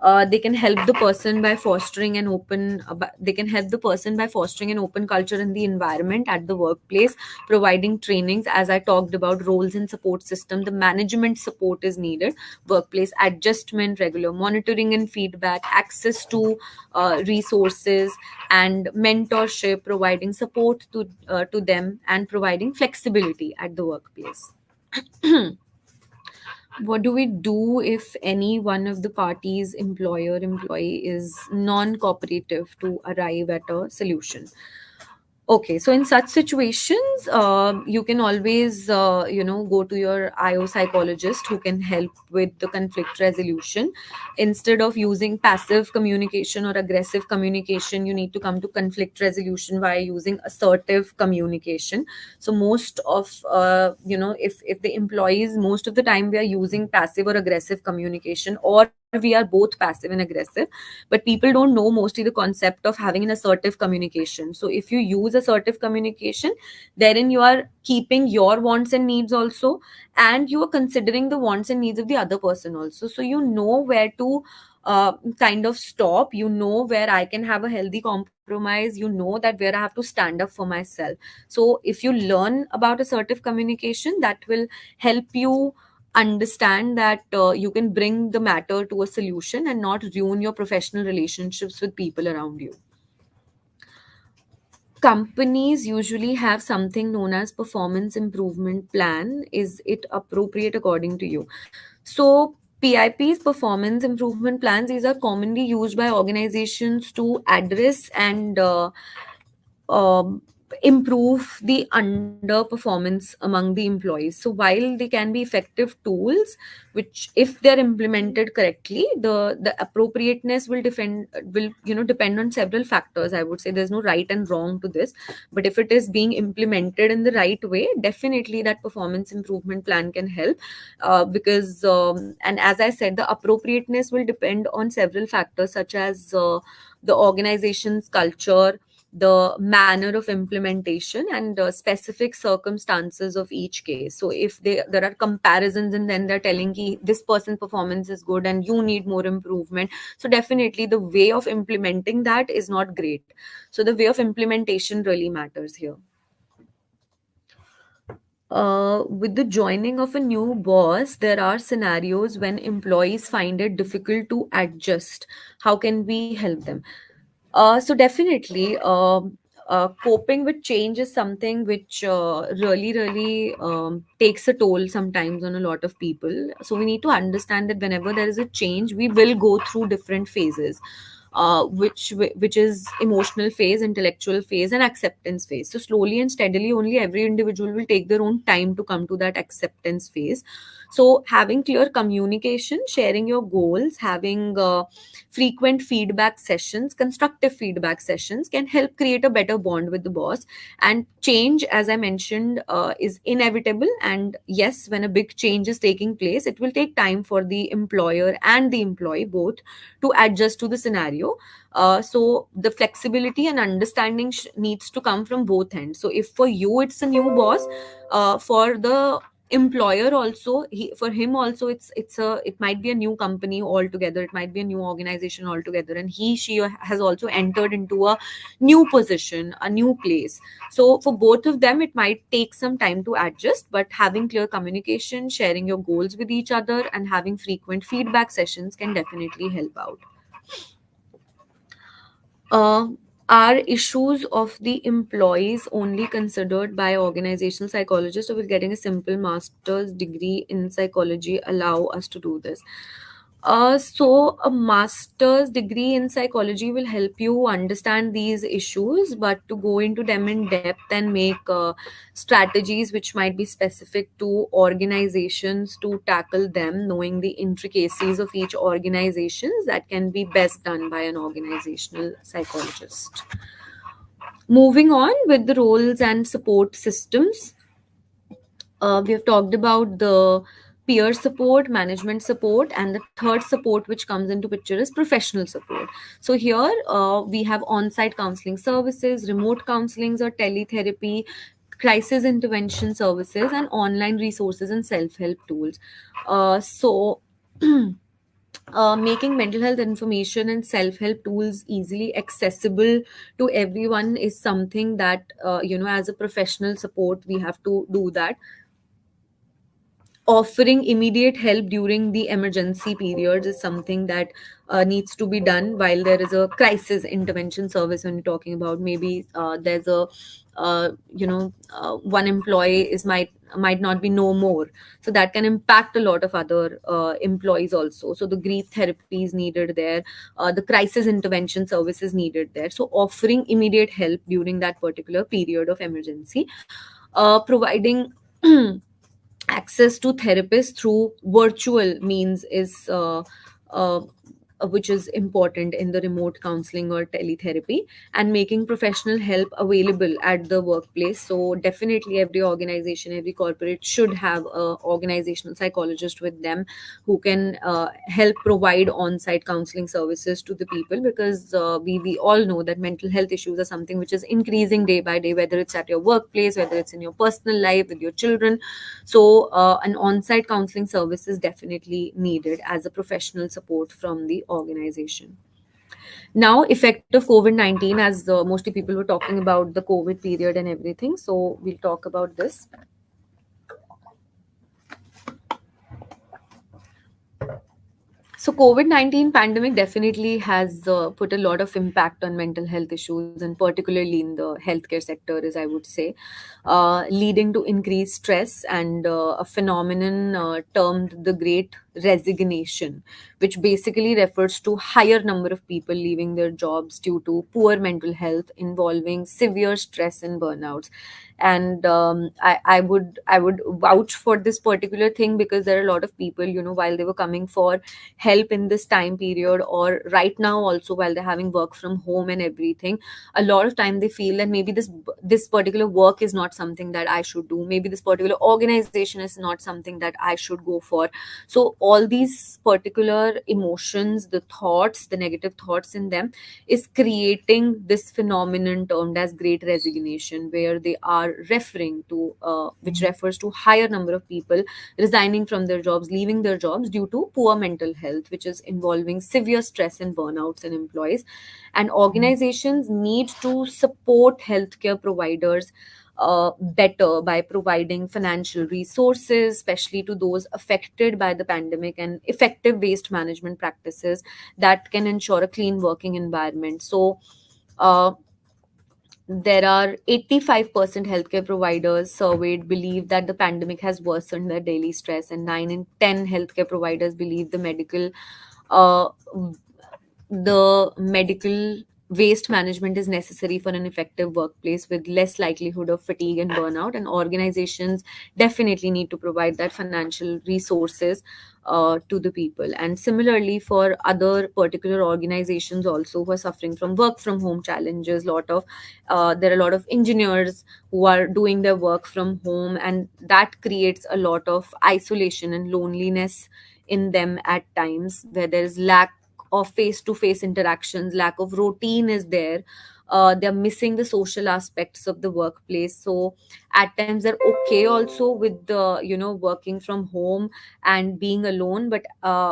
They can help the person by fostering an open they can help the person by fostering an open culture in the environment at the workplace, providing trainings. As I talked about roles and support system, the management support is needed, workplace adjustment, regular monitoring and feedback, access to resources and mentorship, providing support to them, and providing flexibility at the workplace. What do we do if any one of the parties, employer, employee, is non cooperative to arrive at a solution? Okay, so in such situations, you can always, go to your IO psychologist who can help with the conflict resolution. Instead of using passive communication or aggressive communication, you need to come to conflict resolution by using assertive communication. So most of, if the employees, most of the time we are using passive or aggressive communication, or we are both passive and aggressive, but people don't know mostly the concept of having an assertive communication. So if you use assertive communication, therein you are keeping your wants and needs also, and you are considering the wants and needs of the other person also. So you know where to kind of stop, you know where I can have a healthy compromise, you know that where I have to stand up for myself. So if you learn about assertive communication, that will help you understand that you can bring the matter to a solution and not ruin your professional relationships with people around you. Companies usually have something known as performance improvement plan. Is it appropriate according to you? So PIPs, performance improvement plans, these are commonly used by organizations to address and um, improve the underperformance among the employees. So while they can be effective tools, which if they're implemented correctly, the appropriateness will depend on several factors. I would say there's no right and wrong to this, but if it is being implemented in the right way, definitely that performance improvement plan can help. Because and as I said, the appropriateness will depend on several factors, such as the organization's culture, the manner of implementation, and specific circumstances of each case. So if there are comparisons and then they're telling you this person's performance is good and you need more improvement, so definitely the way of implementing that is not great. So the way of implementation really matters here. With the joining of a new boss, there are scenarios when employees find it difficult to adjust. How can we help them? So definitely, coping with change is something which really takes a toll sometimes on a lot of people. So we need to understand that whenever there is a change, we will go through different phases, which is emotional phase, intellectual phase, and acceptance phase. So slowly and steadily, only every individual will take their own time to come to that acceptance phase. So having clear communication, sharing your goals, having frequent feedback sessions, constructive feedback sessions, can help create a better bond with the boss. And change, as I mentioned, is inevitable. And yes, when a big change is taking place, it will take time for the employer and the employee both to adjust to the scenario. So the flexibility and understanding needs to come from both ends. So if for you it's a new boss, for the employer also, for him also, it might be a new company altogether, it might be a new organization altogether, and she has also entered into a new position, a new place. So for both of them it might take some time to adjust, but having clear communication, sharing your goals with each other, and having frequent feedback sessions can definitely help out. uh, are issues of the employees only considered by organizational psychologists, or will getting a simple master's degree in psychology allow us to do this? So a master's degree in psychology will help you understand these issues, but to go into them in depth and make strategies which might be specific to organizations to tackle them, knowing the intricacies of each organizations, that can be best done by an organizational psychologist. Moving on with the roles and support systems, we have talked about the peer support, management support, and the third support which comes into picture is professional support. So here we have on-site counseling services, remote counselings or teletherapy, crisis intervention services, and online resources and self-help tools. So Making mental health information and self-help tools easily accessible to everyone is something that, as a professional support, we have to do that. Offering immediate help during the emergency periods is something that needs to be done while there is a crisis intervention service. When you're talking about, maybe there's a one employee is might not be no more, so that can impact a lot of other employees also. So the grief therapy is needed there, the crisis intervention service is needed there. So offering immediate help during that particular period of emergency, providing access to therapists through virtual means is uh, which is important in the remote counseling or teletherapy, and making professional help available at the workplace. So definitely every organization, every corporate should have a organizational psychologist with them who can help provide on-site counseling services to the people, because we all know that mental health issues are something which is increasing day by day, whether it's at your workplace, whether it's in your personal life with your children. So an on-site counseling service is definitely needed as a professional support from the organization. Now, effect of COVID-19, as mostly people were talking about the COVID period and everything, so we'll talk about this. So COVID-19 pandemic definitely has put a lot of impact on mental health issues, and particularly in the healthcare sector, as I would say, leading to increased stress and a phenomenon termed the Great Resignation, which basically refers to higher number of people leaving their jobs due to poor mental health, involving severe stress and burnouts. And I would vouch for this particular thing, because there are a lot of people, while they were coming for help in this time period, or right now also while they're having work from home and everything, a lot of time they feel that maybe this particular work is not something that I should do, maybe this particular organization is not something that I should go for. So all these particular emotions, the thoughts, the negative thoughts in them, is creating this phenomenon termed as Great Resignation, where they are referring to, which refers to higher number of people resigning from their jobs, leaving their jobs due to poor mental health, which is involving severe stress and burnouts in employees. And organizations need to support healthcare providers better by providing financial resources, especially to those affected by the pandemic, and effective waste management practices that can ensure a clean working environment. So, uh, there are 85% healthcare providers surveyed believe that the pandemic has worsened their daily stress, and 9 in 10 healthcare providers believe uh, the medical waste management is necessary for an effective workplace with less likelihood of fatigue and burnout. And organizations definitely need to provide that financial resources to the people. And similarly, for other particular organizations also who are suffering from work from home challenges, there are a lot of engineers who are doing their work from home, and that creates a lot of isolation and loneliness in them at times, where there is lack of face to face interactions, lack of routine is there. They're missing the social aspects of the workplace. So at times they're okay also with the, working from home and being alone. But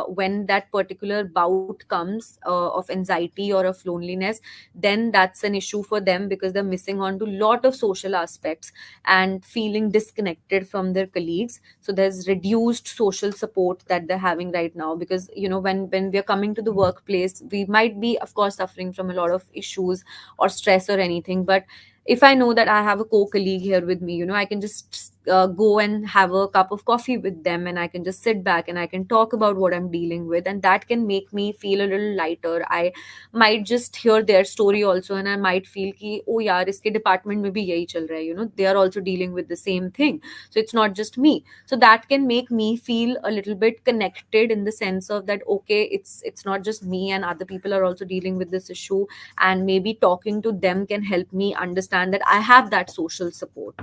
when that particular bout comes of anxiety or of loneliness, then that's an issue for them, because they're missing on to a lot of social aspects and feeling disconnected from their colleagues. So there's reduced social support that they're having right now, because when we're coming to the workplace, we might be of course suffering from a lot of issues or stress or anything. But if I know that I have a co-colleague here with me, I can just go and have a cup of coffee with them, and I can just sit back and I can talk about what I'm dealing with, and that can make me feel a little lighter. I might just hear their story also, and I might feel ki oh yaar, iske department mein bhi yahi chal raha hai, they are also dealing with the same thing, so it's not just me. So that can make me feel a little bit connected, in the sense of that okay, it's not just me, and other people are also dealing with this issue, and maybe talking to them can help me understand that I have that social support.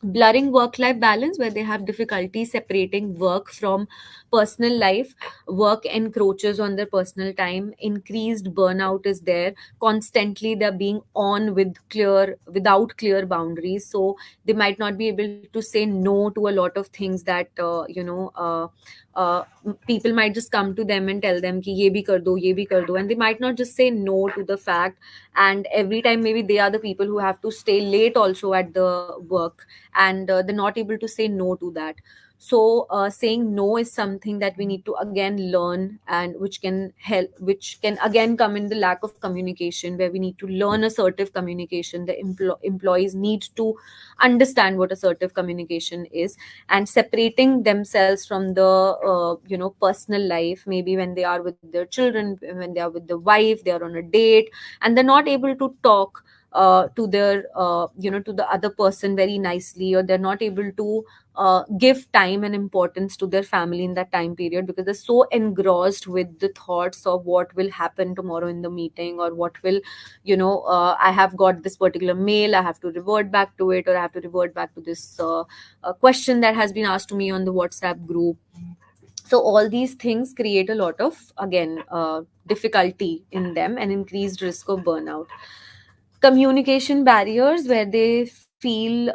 Blurring work life balance, where they have difficulty separating work from personal life, work encroaches on their personal time, increased burnout is there, constantly they're being on without clear boundaries. So they might not be able to say no to a lot of things that people might just come to them and tell them ki ye bhi kar do, ye bhi kar do, and they might not just say no to the fact. And every time maybe they are the people who have to stay late also at the work, and they're not able to say no to that. So saying no is something that we need to again learn, and which can help, which can again come in the lack of communication, where we need to learn assertive communication. The employees need to understand what assertive communication is, and separating themselves from the personal life, maybe when they are with their children, when they are with the wife, they are on a date, and they're not able to talk to their to the other person very nicely, or they're not able to give time and importance to their family in that time period, because they're so engrossed with the thoughts of what will happen tomorrow in the meeting, or what will, I have got this particular mail, I have to revert back to it, or I have to revert back to this question that has been asked to me on the WhatsApp group. So all these things create a lot of, again, difficulty in them and increased risk of burnout. Communication barriers, where they feel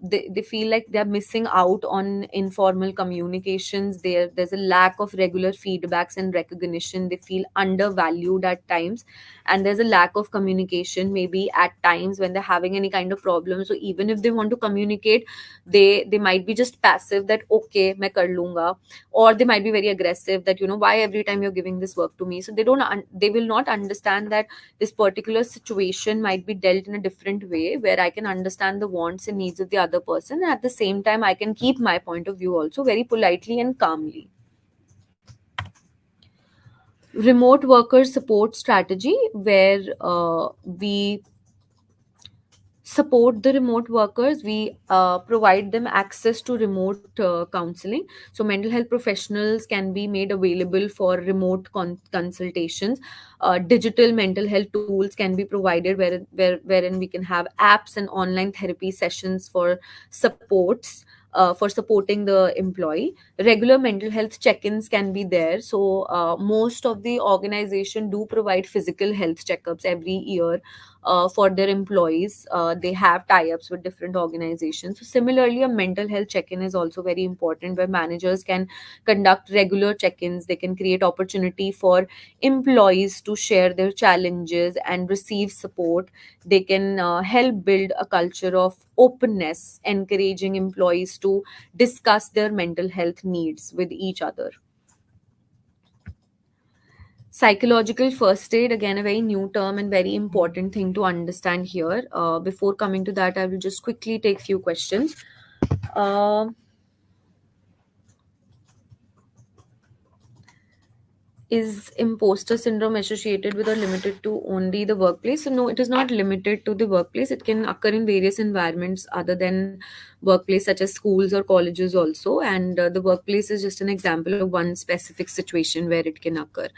they feel like they're missing out on informal communications. There's a lack of regular feedbacks and recognition. They feel undervalued at times, and there's a lack of communication maybe at times when they're having any kind of problem. So even if they want to communicate, they might be just passive, that okay, main kar lunga, or they might be very aggressive, that why every time you're giving this work to me. So they will not understand that this particular situation might be dealt in a different way, where I can understand the wants and needs of the other person, and at the same time I can keep my point of view also very politely and calmly. Remote worker support strategy, where we support the remote workers. We provide them access to remote counseling. So mental health professionals can be made available for remote consultations. Digital mental health tools can be provided, wherein we can have apps and online therapy sessions for supports, for supporting the employee. Regular mental health check-ins can be there. So most of the organization do provide physical health checkups every year for their employees. They have tie-ups with different organizations. So similarly, a mental health check-in is also very important, where managers can conduct regular check-ins. They can create opportunity for employees to share their challenges and receive support. They can help build a culture of openness, encouraging employees to discuss their mental health needs with each other. Psychological first aid, again, a very new term and very important thing to understand here. Before coming to that, I will just quickly take few questions. Uh, is imposter syndrome associated with or limited to only the workplace? So no, it is not limited to the workplace. It can occur in various environments other than workplace, such as schools or colleges also. And the workplace is just an example of one specific situation where it can occur.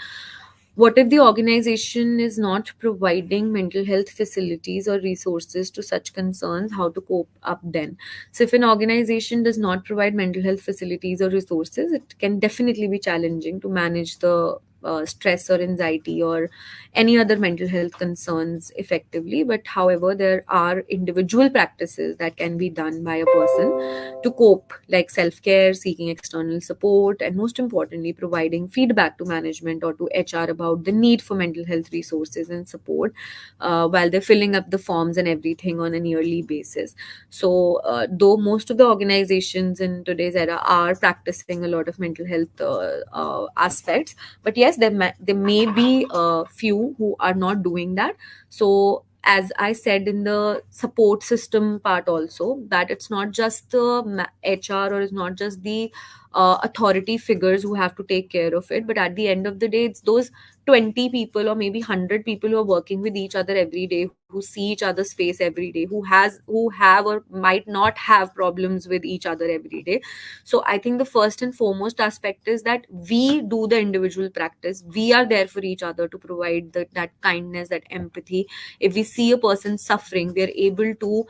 What if the organization is not providing mental health facilities or resources to such concerns? How to cope up then? So, if an organization does not provide mental health facilities or resources, it can definitely be challenging to manage the stress or anxiety or any other mental health concerns effectively. But however, there are individual practices that can be done by a person to cope, like self-care, seeking external support, and most importantly, providing feedback to management or to HR about the need for mental health resources and support while they're filling up the forms and everything on an yearly basis. So though most of the organizations in today's era are practicing a lot of mental health aspects, but yes, there may be a few who are not doing that. So as I said in the support system part also, that it's not just the HR, or it's not just the authority figures who have to take care of it, but at the end of the day, it's those 20 people or maybe 100 people who are working with each other every day, who see each other's face every day, who have or might not have problems with each other every day. So I think the first and foremost aspect is that we do the individual practice. We are there for each other to provide that kindness, that empathy. If we see a person suffering, we are able to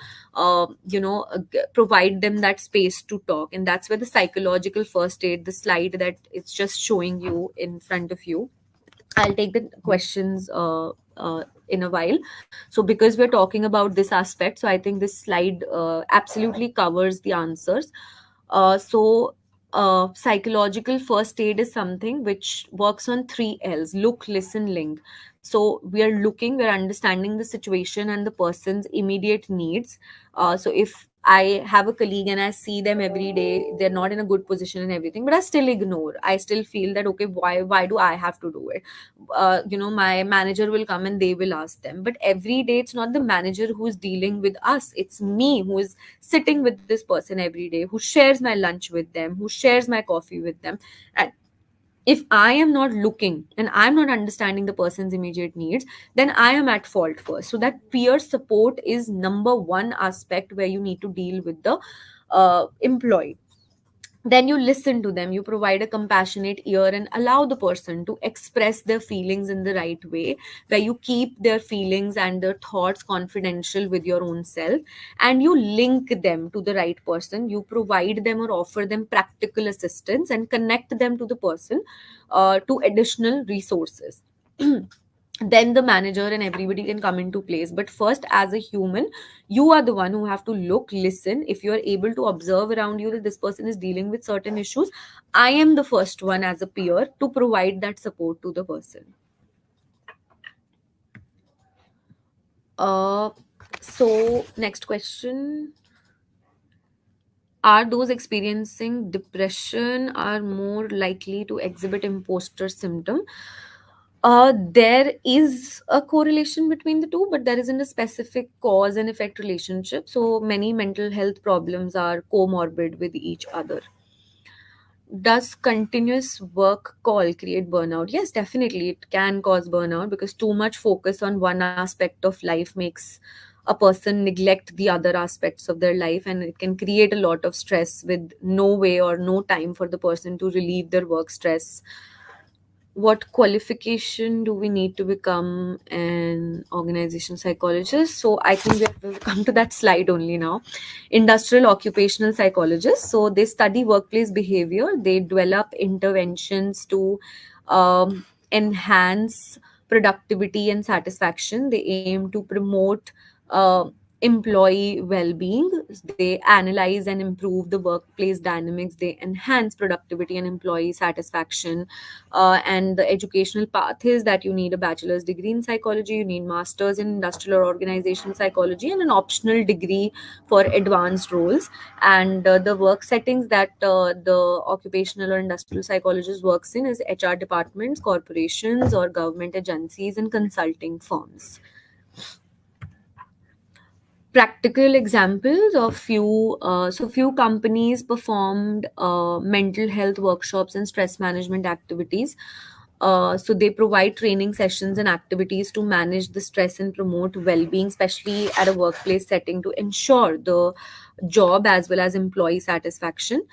provide them that space to talk. And that's where the psychological first aid, the slide that it's just showing you in front of you, I'll take the questions in a while. So, because we're talking about this aspect, so I think this slide absolutely covers the answers. So, psychological first aid is something which works on three L's: look, listen, link. So we are looking, we're understanding the situation and the person's immediate needs. So if I have a colleague and I see them every day, they're not in a good position and everything, but I still ignore. I still feel that, okay, why do I have to do it? My manager will come and they will ask them. But every day, it's not the manager who is dealing with us. It's me who is sitting with this person every day, who shares my lunch with them, who shares my coffee with them. And if I am not looking and I'm not understanding the person's immediate needs, then I am at fault first. So that peer support is number one aspect where you need to deal with the employee. Then you listen to them, you provide a compassionate ear and allow the person to express their feelings in the right way, where you keep their feelings and their thoughts confidential with your own self, and you link them to the right person. You provide them or offer them practical assistance and connect them to the person, to additional resources. Then the manager and everybody can come into place. But first, as a human, you are the one who have to look, listen. If you are able to observe around you that this person is dealing with certain issues, I am the first one as a peer to provide that support to the person. uh so next question: are those experiencing depression are more likely to exhibit imposter symptom? There is a correlation between the two, but there isn't a specific cause and effect relationship. So many mental health problems are comorbid with each other. Does continuous work call create burnout? Yes, definitely. It can cause burnout because too much focus on one aspect of life makes a person neglect the other aspects of their life, and it can create a lot of stress with no way or no time for the person to relieve their work stress. What qualification do we need to become an organization psychologist? So I think we've come to that slide only now. Industrial occupational psychologists, so they study workplace behavior, they develop interventions to enhance productivity and satisfaction. They aim to promote employee well-being. They analyze and improve the workplace dynamics, they enhance productivity and employee satisfaction. And the educational path is that you need a bachelor's degree in psychology, you need masters in industrial or organization psychology, and an optional degree for advanced roles. And the work settings that the occupational or industrial psychologist works in is HR departments, corporations or government agencies, and consulting firms. Practical examples of few companies performed mental health workshops and stress management activities. So they provide training sessions and activities to manage the stress and promote well-being, especially at a workplace setting, to ensure the job as well as employee satisfaction.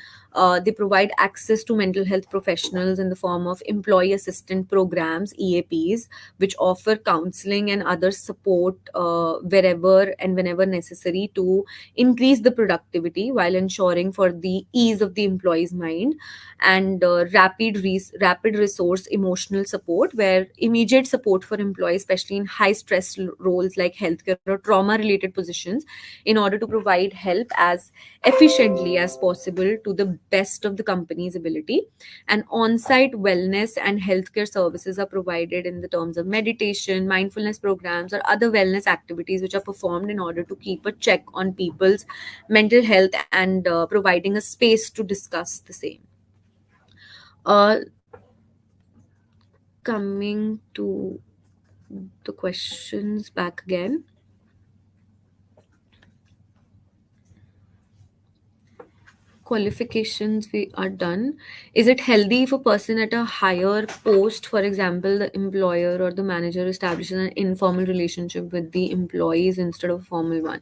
They provide access to mental health professionals in the form of employee assistant programs, EAPs, which offer counseling and other support wherever and whenever necessary to increase the productivity while ensuring for the ease of the employee's mind. And rapid resource emotional support, where immediate support for employees, especially in high stress roles like healthcare or trauma related positions, in order to provide help as efficiently as possible to the best of the company's ability. And on-site wellness and healthcare services are provided in the terms of meditation, mindfulness programs, or other wellness activities which are performed in order to keep a check on people's mental health and providing a space to discuss the same. uh, Coming to the questions back again. Qualifications we are done. Is it healthy if a person at a higher post, for example the employer or the manager, establishes an informal relationship with the employees instead of a formal one?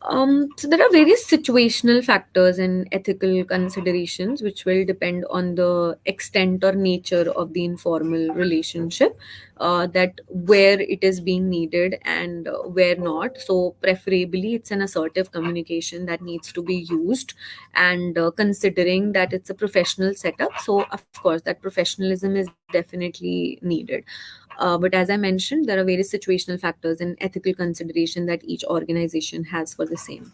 So there are various situational factors and ethical considerations which will depend on the extent or nature of the informal relationship, that where it is being needed and where not. So preferably it's an assertive communication that needs to be used, and considering that it's a professional setup, so of course that professionalism is definitely needed. But as I mentioned, there are various situational factors and ethical consideration that each organization has for the same.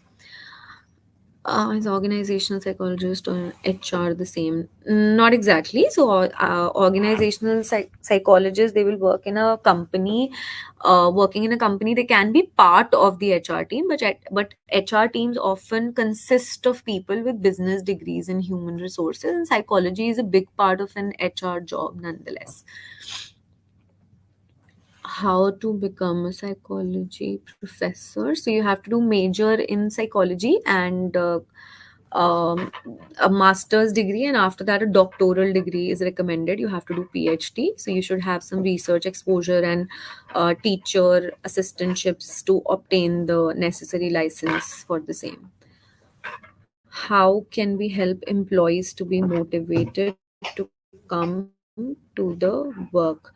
Is organizational psychologist or HR the same? Not exactly. So, organizational psychologists, they will work in a company. Working in a company, they can be part of the HR team, but HR teams often consist of people with business degrees in human resources, and psychology is a big part of an HR job, nonetheless. How to become a psychology professor? So you have to do major in psychology and um, a master's degree, and after that a doctoral degree is recommended. You have to do PhD, so you should have some research exposure and teacher assistantships to obtain the necessary license for the same. How can we help employees to be motivated to come to the work?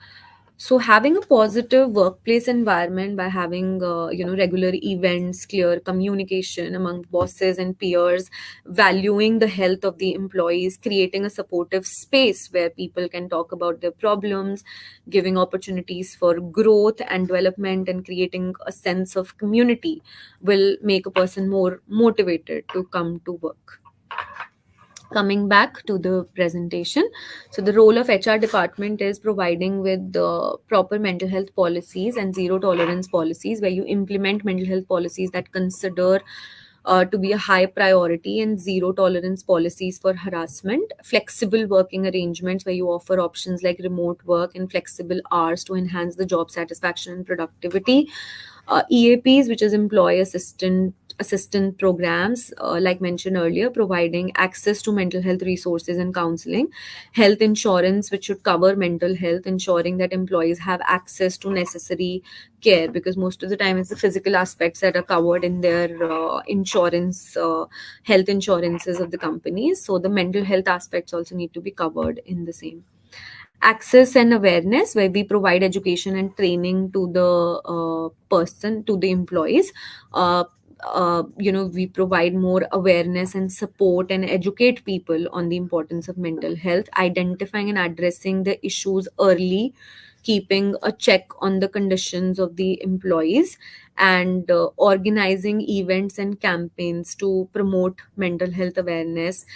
So having a positive workplace environment by having regular events, clear communication among bosses and peers, valuing the health of the employees, creating a supportive space where people can talk about their problems, giving opportunities for growth and development, and creating a sense of community will make a person more motivated to come to work. Coming back to the presentation, so the role of HR department is providing with the proper mental health policies and zero tolerance policies, where you implement mental health policies that consider to be a high priority, and zero tolerance policies for harassment, flexible working arrangements where you offer options like remote work and flexible hours to enhance the job satisfaction and productivity. EAPs, which is employee assistant programs, like mentioned earlier, providing access to mental health resources and counseling. Health insurance, which should cover mental health, ensuring that employees have access to necessary care, because most of the time it's the physical aspects that are covered in their health insurances of the companies. So the mental health aspects also need to be covered in the same. Access and awareness, where we provide education and training to the to the employees. We provide more awareness and support and educate people on the importance of mental health, identifying and addressing the issues early, keeping a check on the conditions of the employees, and organizing events and campaigns to promote mental health awareness,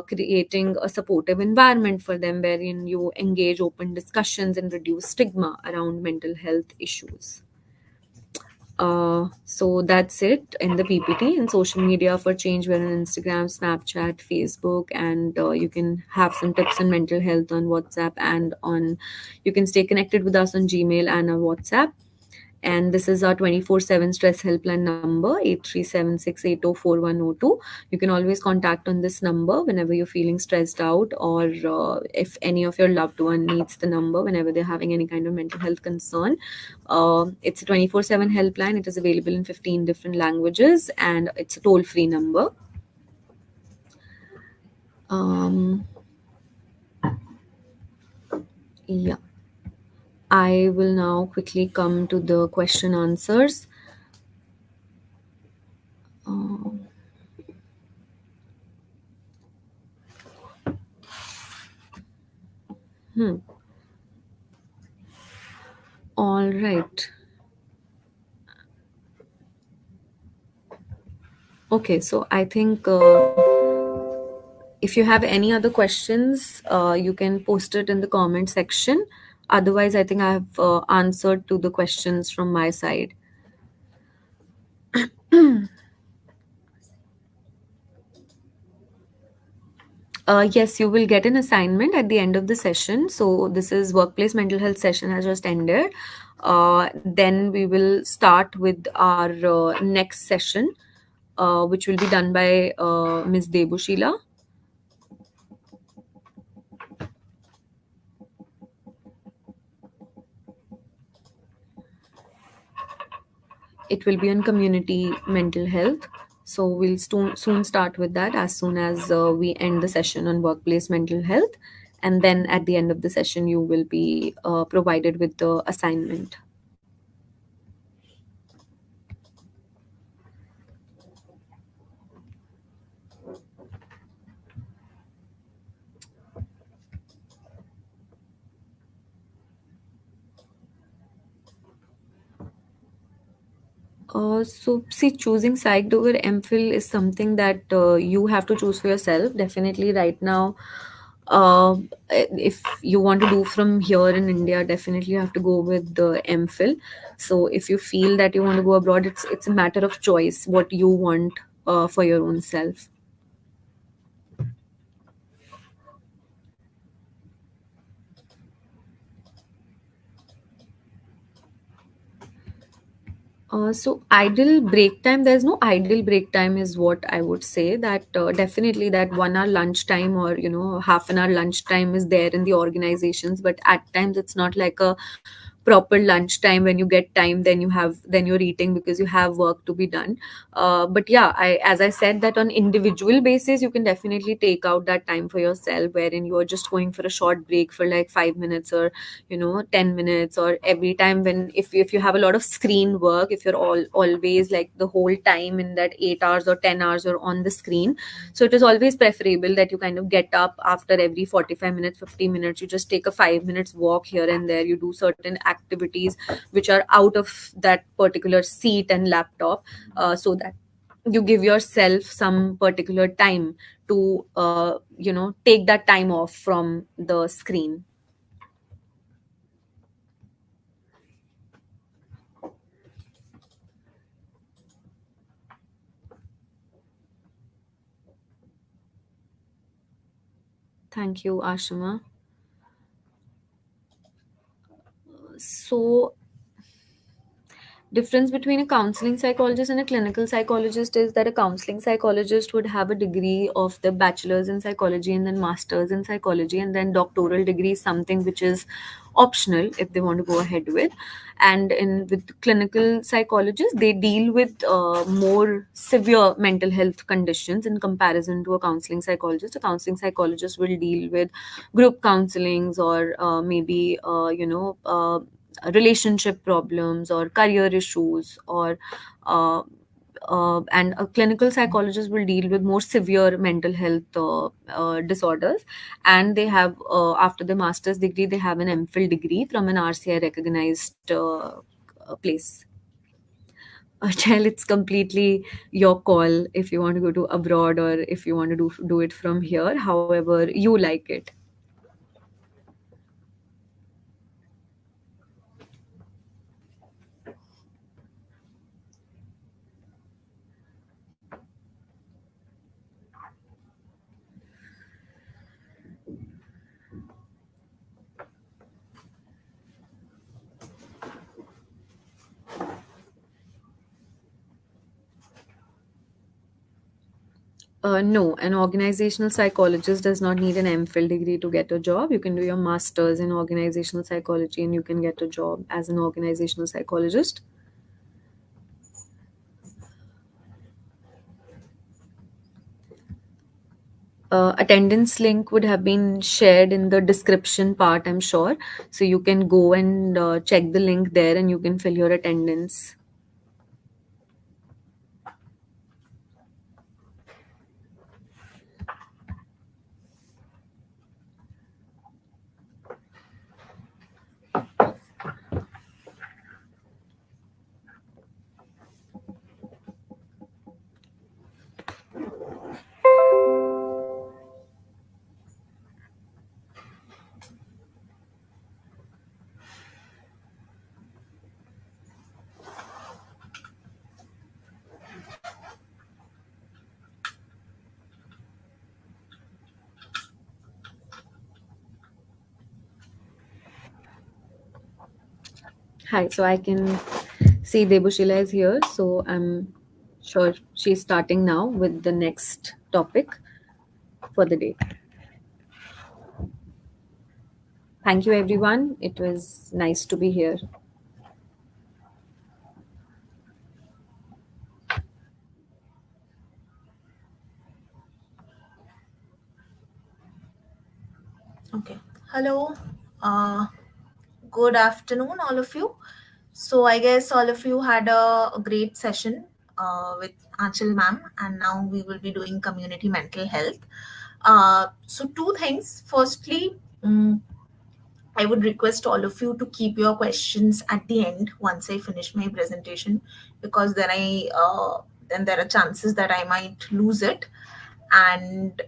creating a supportive environment for them wherein you engage open discussions and reduce stigma around mental health issues. So that's it in the PPT. And social media for change, we're on Instagram, Snapchat, Facebook, and you can have some tips on mental health on WhatsApp, and on you can stay connected with us on Gmail and on WhatsApp. And this is our 24/7 stress helpline number, 8376804102. You can always contact on this number whenever you're feeling stressed out, or if any of your loved one needs the number whenever they're having any kind of mental health concern. It's a 24/7 helpline. It is available in 15 different languages, and it's a toll-free number. Um, yeah. I will now quickly come to the question answers. Um, all right. Okay, so I think if you have any other questions, you can post it in the comment section. Otherwise, I think I have answered to the questions from my side. Yes, you will get an assignment at the end of the session. So this is workplace mental health session has just ended. Then we will start with our next session, which will be done by Ms. Debushila. It will be on community mental health. So we'll soon start with that as soon as we end the session on workplace mental health. And then at the end of the session, you will be provided with the assignment. So see, choosing psyched over MPhil is something that you have to choose for yourself. Definitely, right now, uh, if you want to do from here in India, definitely you have to go with the MPhil. So if you feel that you want to go abroad, it's a matter of choice what you want for your own self. So ideal break time, there's no ideal break time is what I would say. That definitely that 1 hour lunch time or half an hour lunch time is there in the organizations, but at times it's not like a proper lunch time when you get time, then you're eating because you have work to be done. But yeah, as I said, that on individual basis you can definitely take out that time for yourself, wherein you're just going for a short break for like 5 minutes or 10 minutes, or every time when if you have a lot of screen work, if you're always like the whole time in that 8 hours or 10 hours or on the screen. So it is always preferable that you kind of get up after every 45 minutes, 50 minutes, you just take a 5 minutes walk here and there, you do certain activities which are out of that particular seat and laptop, so that you give yourself some particular time to take that time off from the screen. Thank you, Ashima. So difference between a counseling psychologist and a clinical psychologist is that a counseling psychologist would have a degree of the bachelor's in psychology and then master's in psychology, and then doctoral degree is something which is optional if they want to go ahead with. And in with clinical psychologists, they deal with more severe mental health conditions in comparison to a counseling psychologist. A counseling psychologist will deal with group counselings or maybe relationship problems or career issues, or and a clinical psychologist will deal with more severe mental health disorders. And they have, after the master's degree, they have an MPhil degree from an RCI recognized place. Child, it's completely your call if you want to go to abroad or if you want to do it from here, however you like it. No, an organizational psychologist does not need an MPhil degree to get a job. You can do your master's in organizational psychology and you can get a job as an organizational psychologist. Attendance link would have been shared in the description part, I'm sure. So you can go and check the link there and you can fill your attendance. Hi, so I can see Debushila is here. So I'm sure she's starting now with the next topic for the day. Thank you, everyone. It was nice to be here. Okay. Hello. Uh, Good afternoon, all of you. So I guess all of you had a great session with Anchal ma'am, and now we will be doing community mental health. So two things. Firstly, I would request all of you to keep your questions at the end once I finish my presentation, because then there are chances that I might lose it. And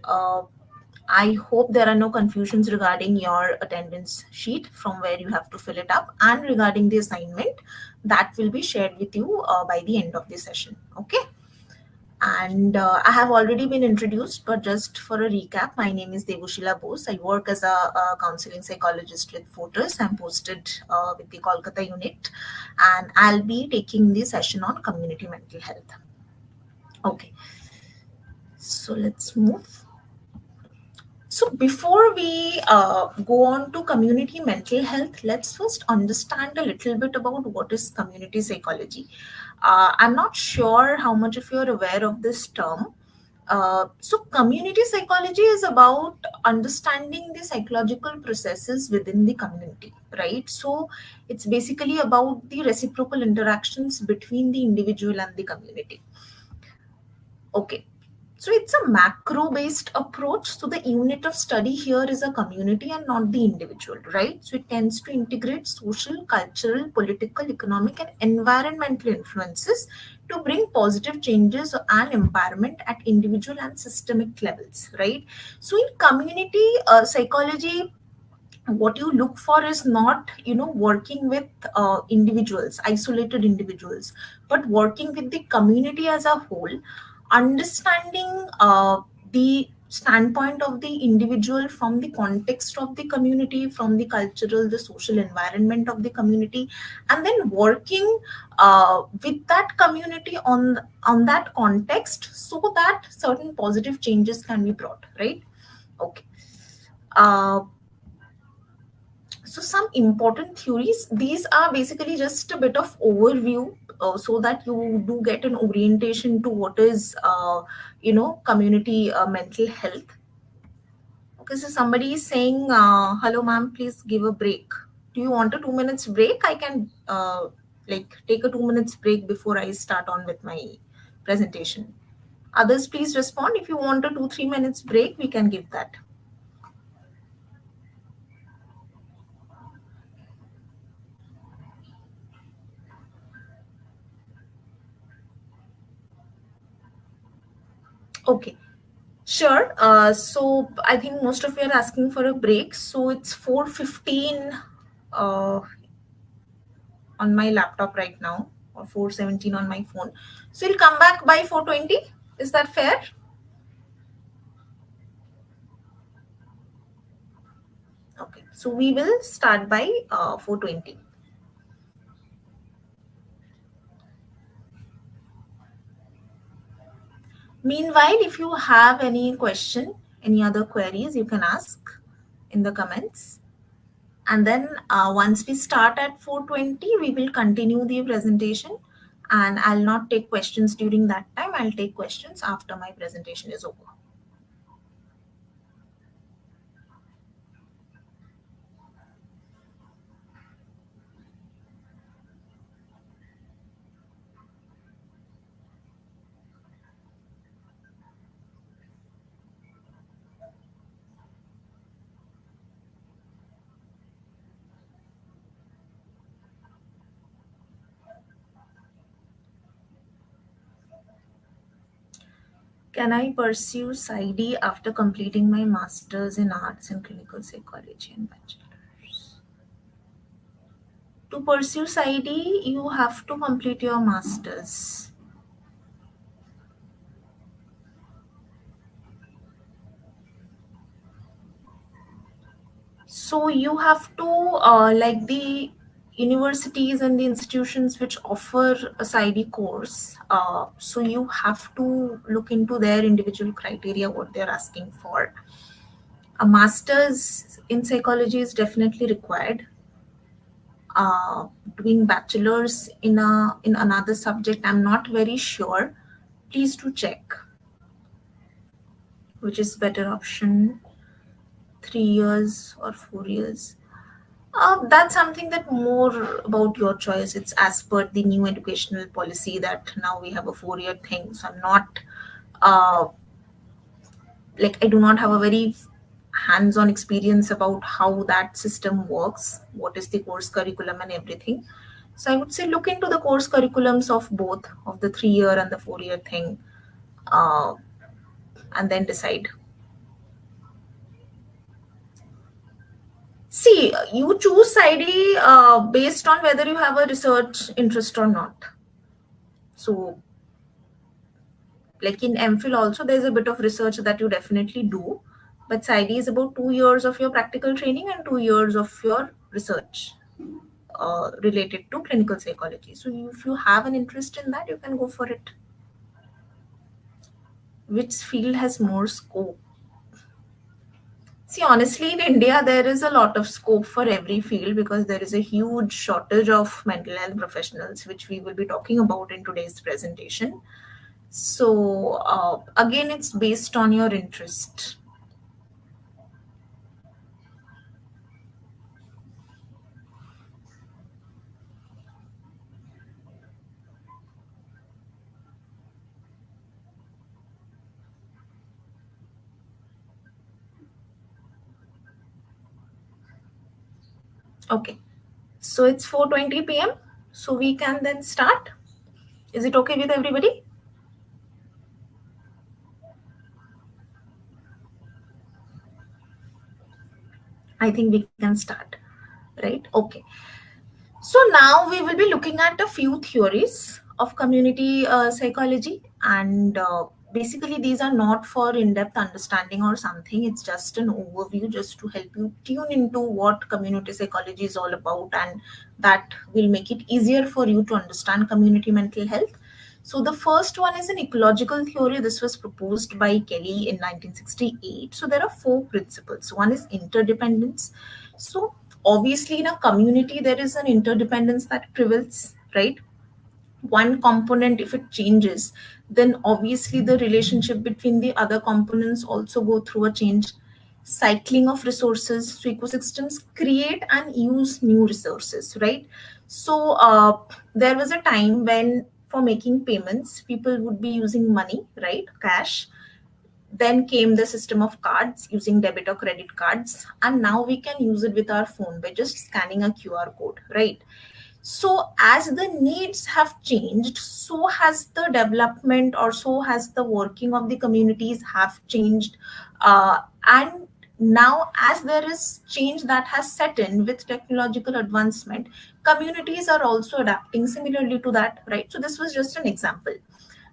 I hope there are no confusions regarding your attendance sheet from where you have to fill it up, and regarding the assignment that will be shared with you by the end of the session. Okay. And I have already been introduced, but just for a recap, my name is Devushila Bose. I work as a counseling psychologist with Fortis. I'm posted with the Kolkata unit, and I'll be taking the session on community mental health. Okay, so let's move. So before we go on to community mental health, let's first understand a little bit about what is community psychology. I'm not sure how much of you are aware of this term. So community psychology is about understanding the psychological processes within the community, right? So it's basically about the reciprocal interactions between the individual and the community. Okay. So it's a macro based approach. So the unit of study here is a community and not the individual, right? So it tends to integrate social, cultural, political, economic, and environmental influences to bring positive changes and empowerment at individual and systemic levels, right? So in community psychology, what you look for is not, working with individuals, isolated individuals, but working with the community as a whole, understanding the standpoint of the individual from the context of the community, from the cultural, the social environment of the community, and then working with that community on that context, so that certain positive changes can be brought, right? Okay. uh, so some important theories, these are basically just a bit of overview, so that you do get an orientation to what is community mental health. Okay, so somebody is saying, hello ma'am, please give a break. Do you want a 2 minutes break? I can like take a 2 minutes break before I start on with my presentation. Others, please respond. If you want a 2-3 minutes break, we can give that. Okay. Sure. So I think most of you are asking for a break. So it's 4:15 uh, on my laptop right now, or 4:17 on my phone. So you'll come back by 4:20. Is that fair? Okay. So we will start by 4:20. Meanwhile, if you have any question, any other queries, you can ask in the comments. And then once we start at 4:20, we will continue the presentation, and I'll not take questions during that time. I'll take questions after my presentation is over. Can I pursue PsyD after completing my master's in arts and clinical psychology and bachelor's? To pursue PsyD, you have to complete your master's. So you have to, like the universities and the institutions which offer a PsyD course, so you have to look into their individual criteria, what they're asking for. A master's in psychology is definitely required. Doing bachelor's in another subject, I'm not very sure. Please do check which is better option, 3 years or 4 years. That's something that more about your choice. It's as per the new educational policy that now we have a 4-year thing. So I'm not, uh, like, I do not have a very hands-on experience about how that system works, what is the course curriculum and everything. So I would say look into the course curriculums of both of the 3 year and the 4 year thing, uh, and then decide. See, you choose PsyD based on whether you have a research interest or not. So, like in MPhil also, there's a bit of research that you definitely do. But PsyD is about 2 years of your practical training and 2 years of your research related to clinical psychology. So, if you have an interest in that, you can go for it. Which field has more scope? See, honestly, in India, there is a lot of scope for every field because there is a huge shortage of mental health professionals, which we will be talking about in today's presentation. So, again, it's based on your interest. Okay, so it's 4:20 p.m. So we can then start. Is it okay with everybody? I think we can start, right? Okay. So now we will be looking at a few theories of community psychology, and basically these are not for in-depth understanding or something. It's just an overview just to help you tune into what community psychology is all about, and that will make it easier for you to understand community mental health. So the first one is an ecological theory. This was proposed by Kelly in 1968. So there are four principles. One is interdependence. So obviously in a community there is an interdependence that prevails, right? One component, if it changes, then obviously the relationship between the other components also go through a change. Cycling of resources, so ecosystems create and use new resources, right? So there was a time when for making payments people would be using money, right, cash. Then came the system of cards, using debit or credit cards, and now we can use it with our phone by just scanning a QR code, right? So as the needs have changed, so has the development, or so has the working of the communities have changed. And now as there is change that has set in with technological advancement, communities are also adapting similarly to that, right? So this was just an example.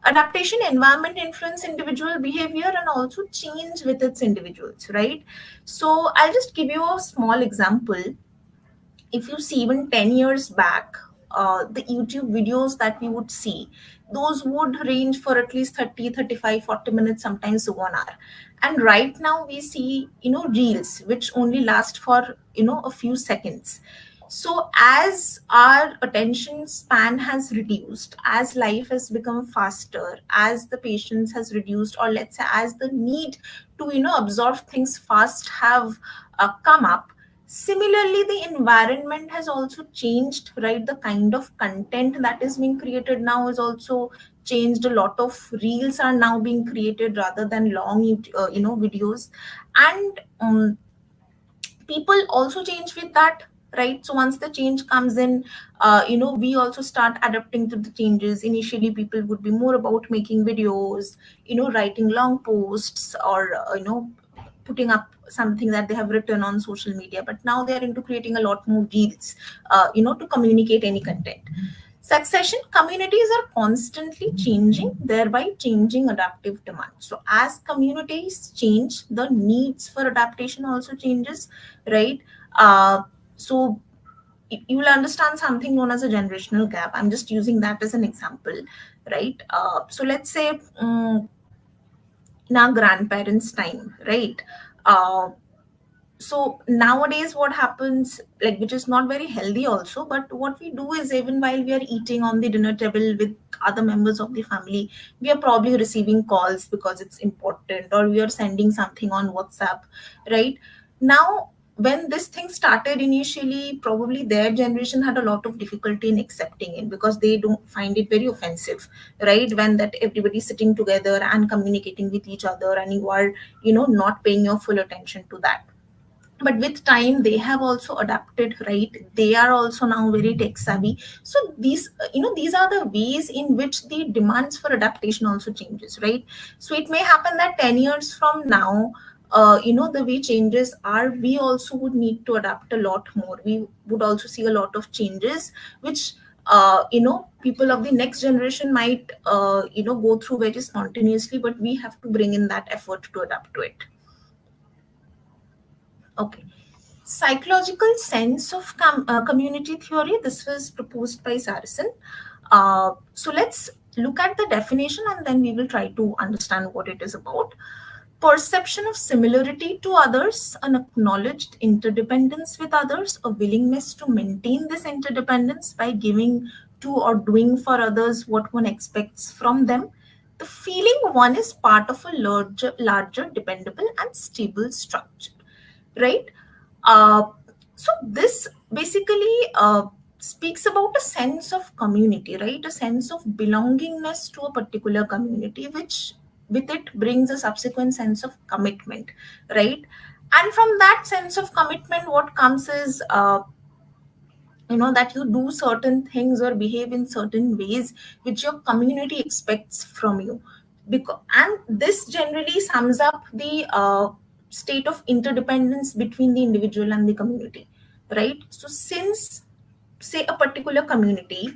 Adaptation, environment influence individual behavior and also change with its individuals, right? So I'll just give you a small example. If you see even 10 years back, the YouTube videos that we would see, those would range for at least 30, 35, 40 minutes, sometimes 1 hour. And right now we see, reels which only last for, a few seconds. So as our attention span has reduced, as life has become faster, as the patience has reduced, or let's say as the need to, absorb things fast have come up, similarly the environment has also changed, right? The kind of content that is being created now is also changed. A lot of reels are now being created rather than long videos. And people also change with that, right? So once the change comes in, we also start adapting to the changes. Initially people would be more about making videos, writing long posts, or putting up something that they have written on social media, but now they are into creating a lot more reels, to communicate any content. Succession, communities are constantly changing, thereby changing adaptive demand. So as communities change, the needs for adaptation also changes, right? So you will understand something known as a generational gap. I'm just using that as an example, right? So let's say in our grandparents' time, right? Uh, so nowadays what happens, like, which is not very healthy also, but what we do is even while we are eating on the dinner table with other members of the family, we are probably receiving calls because it's important, or we are sending something on WhatsApp, right? Now when this thing started initially, probably their generation had a lot of difficulty in accepting it because they don't find it very offensive, right? When that everybody's sitting together and communicating with each other and you are, not paying your full attention to that. But with time they have also adapted, right? They are also now very tech savvy. So these are the ways in which the demands for adaptation also changes, right? So it may happen that 10 years from now, the way changes are, we also would need to adapt a lot more. We would also see a lot of changes which people of the next generation might go through very spontaneously, but we have to bring in that effort to adapt to it. Okay. Psychological sense of community theory. This was proposed by Saracen. So let's look at the definition and then we will try to understand what it is about. Perception of similarity to others, an acknowledged interdependence with others, a willingness to maintain this interdependence by giving to or doing for others what one expects from them. The feeling one is part of a larger dependable and stable structure, right? Uh, so this basically speaks about a sense of community, right? A sense of belongingness to a particular community, which with it brings a subsequent sense of commitment, right? And from that sense of commitment, what comes is that you do certain things or behave in certain ways which your community expects from you, and this generally sums up the state of interdependence between the individual and the community, right? So since, say, a particular community,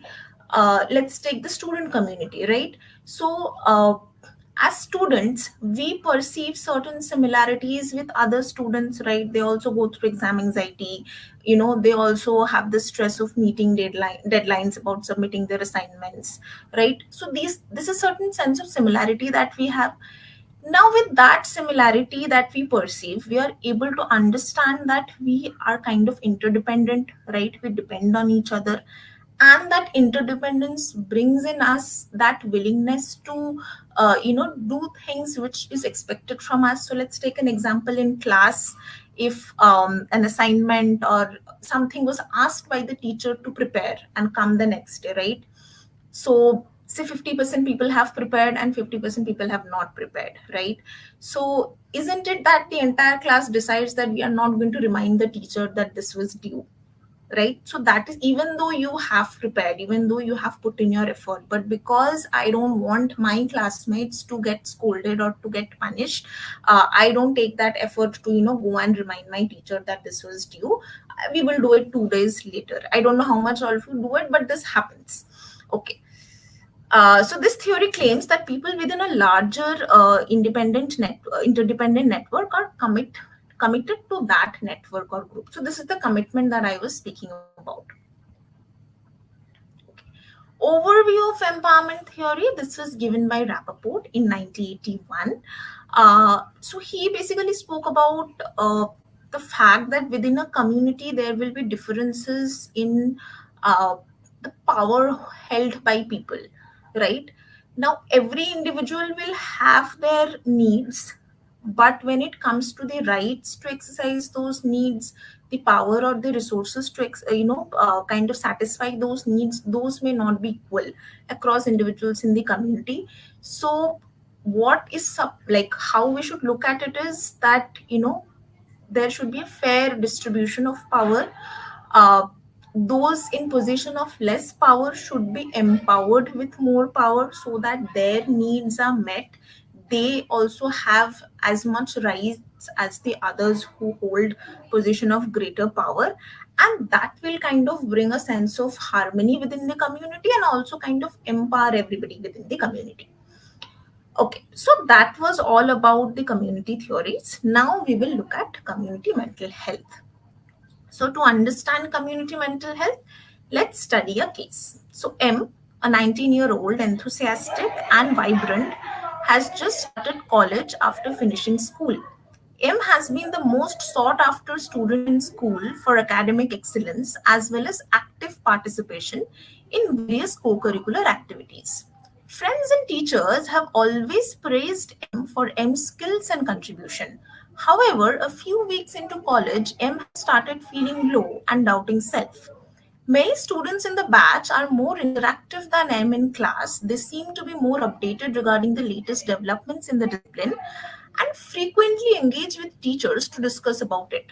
let's take the student community, right? So as students we perceive certain similarities with other students, right? They also go through exam anxiety, they also have the stress of meeting deadlines about submitting their assignments, right? So this is certain sense of similarity that we have. Now with that similarity that we perceive, we are able to understand that we are kind of interdependent, right? We depend on each other, and that interdependence brings in us that willingness to do things which is expected from us. So let's take an example in class. If an assignment or something was asked by the teacher to prepare and come the next day, right? So say 50% people have prepared and 50% people have not prepared, right? So isn't it that the entire class decides that we are not going to remind the teacher that this was due, right? So that is, even though you have prepared, even though you have put in your effort, but because I don't want my classmates to get scolded or to get punished, I don't take that effort to go and remind my teacher that this was due. We will do it 2 days later. I don't know how much all of you do it, but this happens. Okay. So this theory claims that people within a larger interdependent network are committed to that network or group. So this is the commitment that I was speaking about. Overview of empowerment theory. This was given by Rappaport in 1981. So he basically spoke about the fact that within a community there will be differences in the power held by people, right? Now every individual will have their needs, but when it comes to the rights to exercise those needs, the power or the resources to kind of satisfy those needs, those may not be equal across individuals in the community. So what is like how we should look at it is that there should be a fair distribution of power. Those in position of less power should be empowered with more power so that their needs are met. They also have as much rights as the others who hold position of greater power, and that will kind of bring a sense of harmony within the community and also kind of empower everybody within the community. Okay, so that was all about the community theories. Now we will look at community mental health. So to understand community mental health, let's study a case. So M, a 19-year-old enthusiastic and vibrant, has just started college after finishing school. M has been the most sought after student in school for academic excellence as well as active participation in various co-curricular activities. Friends and teachers have always praised M for M's skills and contribution. However, a few weeks into college, M has started feeling low and doubting self. Many students in the batch are more interactive than M in class. They seem to be more updated regarding the latest developments in the discipline and frequently engage with teachers to discuss about it.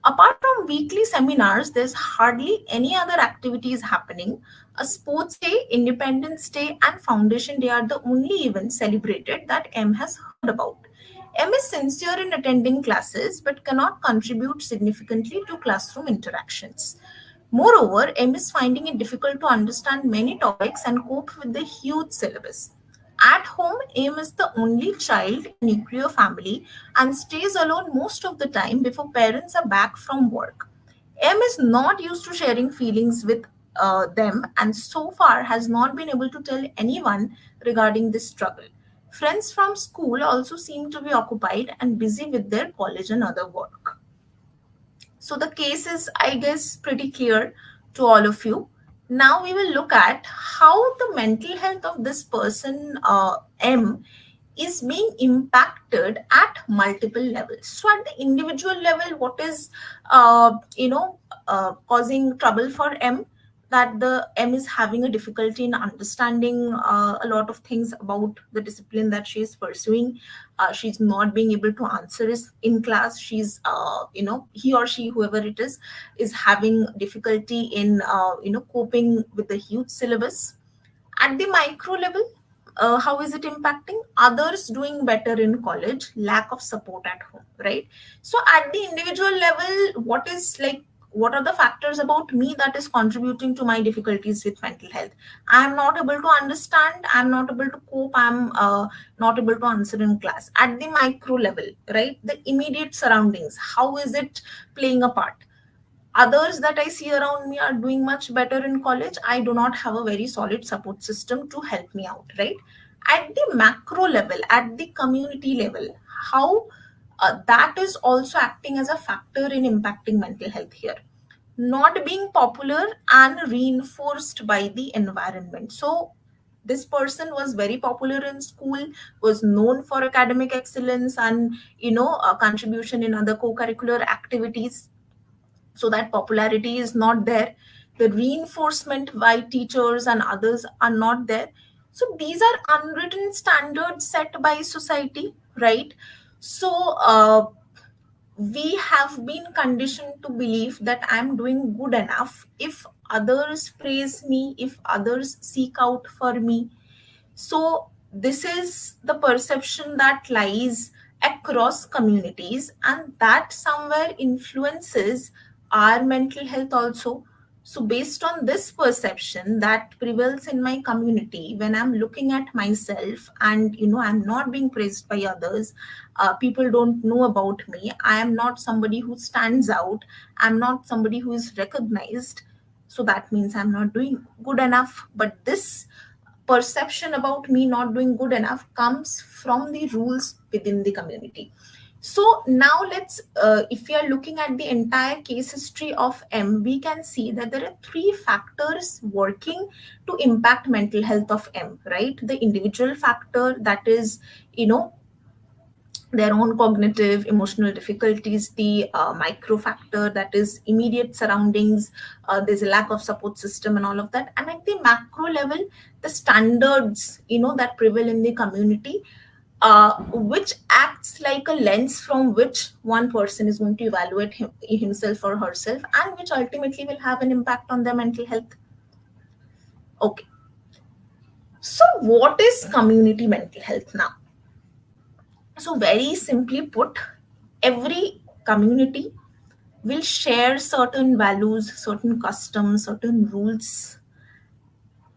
Apart from weekly seminars, there's hardly any other activities happening. A sports day, Independence Day, and Foundation Day are the only events celebrated that M has heard about. M is sincere in attending classes but cannot contribute significantly to classroom interactions. Moreover, M is finding it difficult to understand many topics and cope with the huge syllabus. At home, M is the only child in a nuclear family and stays alone most of the time before parents are back from work. M is not used to sharing feelings with them and so far has not been able to tell anyone regarding this struggle. Friends from school also seem to be occupied and busy with their college and other work. So the case is, I guess, pretty clear to all of you. Now we will look at how the mental health of this person, M, is being impacted at multiple levels. So at the individual level, what is causing trouble for M? That the M is having a difficulty in understanding a lot of things about the discipline that she is pursuing. She's not being able to answer is in class. She's he or she, whoever it is having difficulty in coping with the huge syllabus. At the micro level, how is it impacting? Others doing better in college, lack of support at home, right? So at the individual level, what are the factors about me that is contributing to my difficulties with mental health? I'm not able to understand, I'm not able to cope, I'm not able to answer in class. At the micro level, right, the immediate surroundings, how is it playing a part? Others that I see around me are doing much better in college. I do not have a very solid support system to help me out, right? At the macro level, at the community level, how that is also acting as a factor in impacting mental health here. Not being popular and reinforced by the environment. So this person was very popular in school, was known for academic excellence and a contribution in other co-curricular activities. So that popularity is not there, the reinforcement by teachers and others are not there. So these are unwritten standards set by society, right? So we have been conditioned to believe that I'm doing good enough if others praise me, if others seek out for me. So this is the perception that lies across communities, and that somewhere influences our mental health also. So based on this perception that prevails in my community, when I'm looking at myself and I'm not being praised by others, people don't know about me, I am not somebody who stands out, I'm not somebody who is recognized, so that means I'm not doing good enough. But this perception about me not doing good enough comes from the rules within the community. So now let's, if we are looking at the entire case history of M, we can see that there are three factors working to impact mental health of M, right? The individual factor, that is, their own cognitive emotional difficulties, the micro factor, that is immediate surroundings, there's a lack of support system and all of that. And at the macro level, the standards that prevail in the community, which acts like a lens from which one person is going to evaluate himself or herself, and which ultimately will have an impact on their mental health. Okay, so what is community mental health now? So very simply put, every community will share certain values, certain customs, certain rules,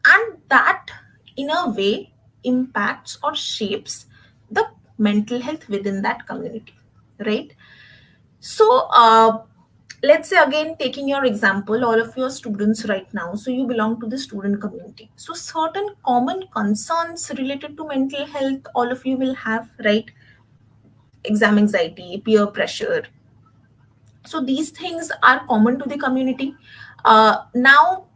and that in a way impacts or shapes the mental health within that community, right? So let's say, again, taking your example, all of your students right now, so you belong to the student community. So certain common concerns related to mental health, all of you will have, right? Exam anxiety, peer pressure. So these things are common to the community. Now,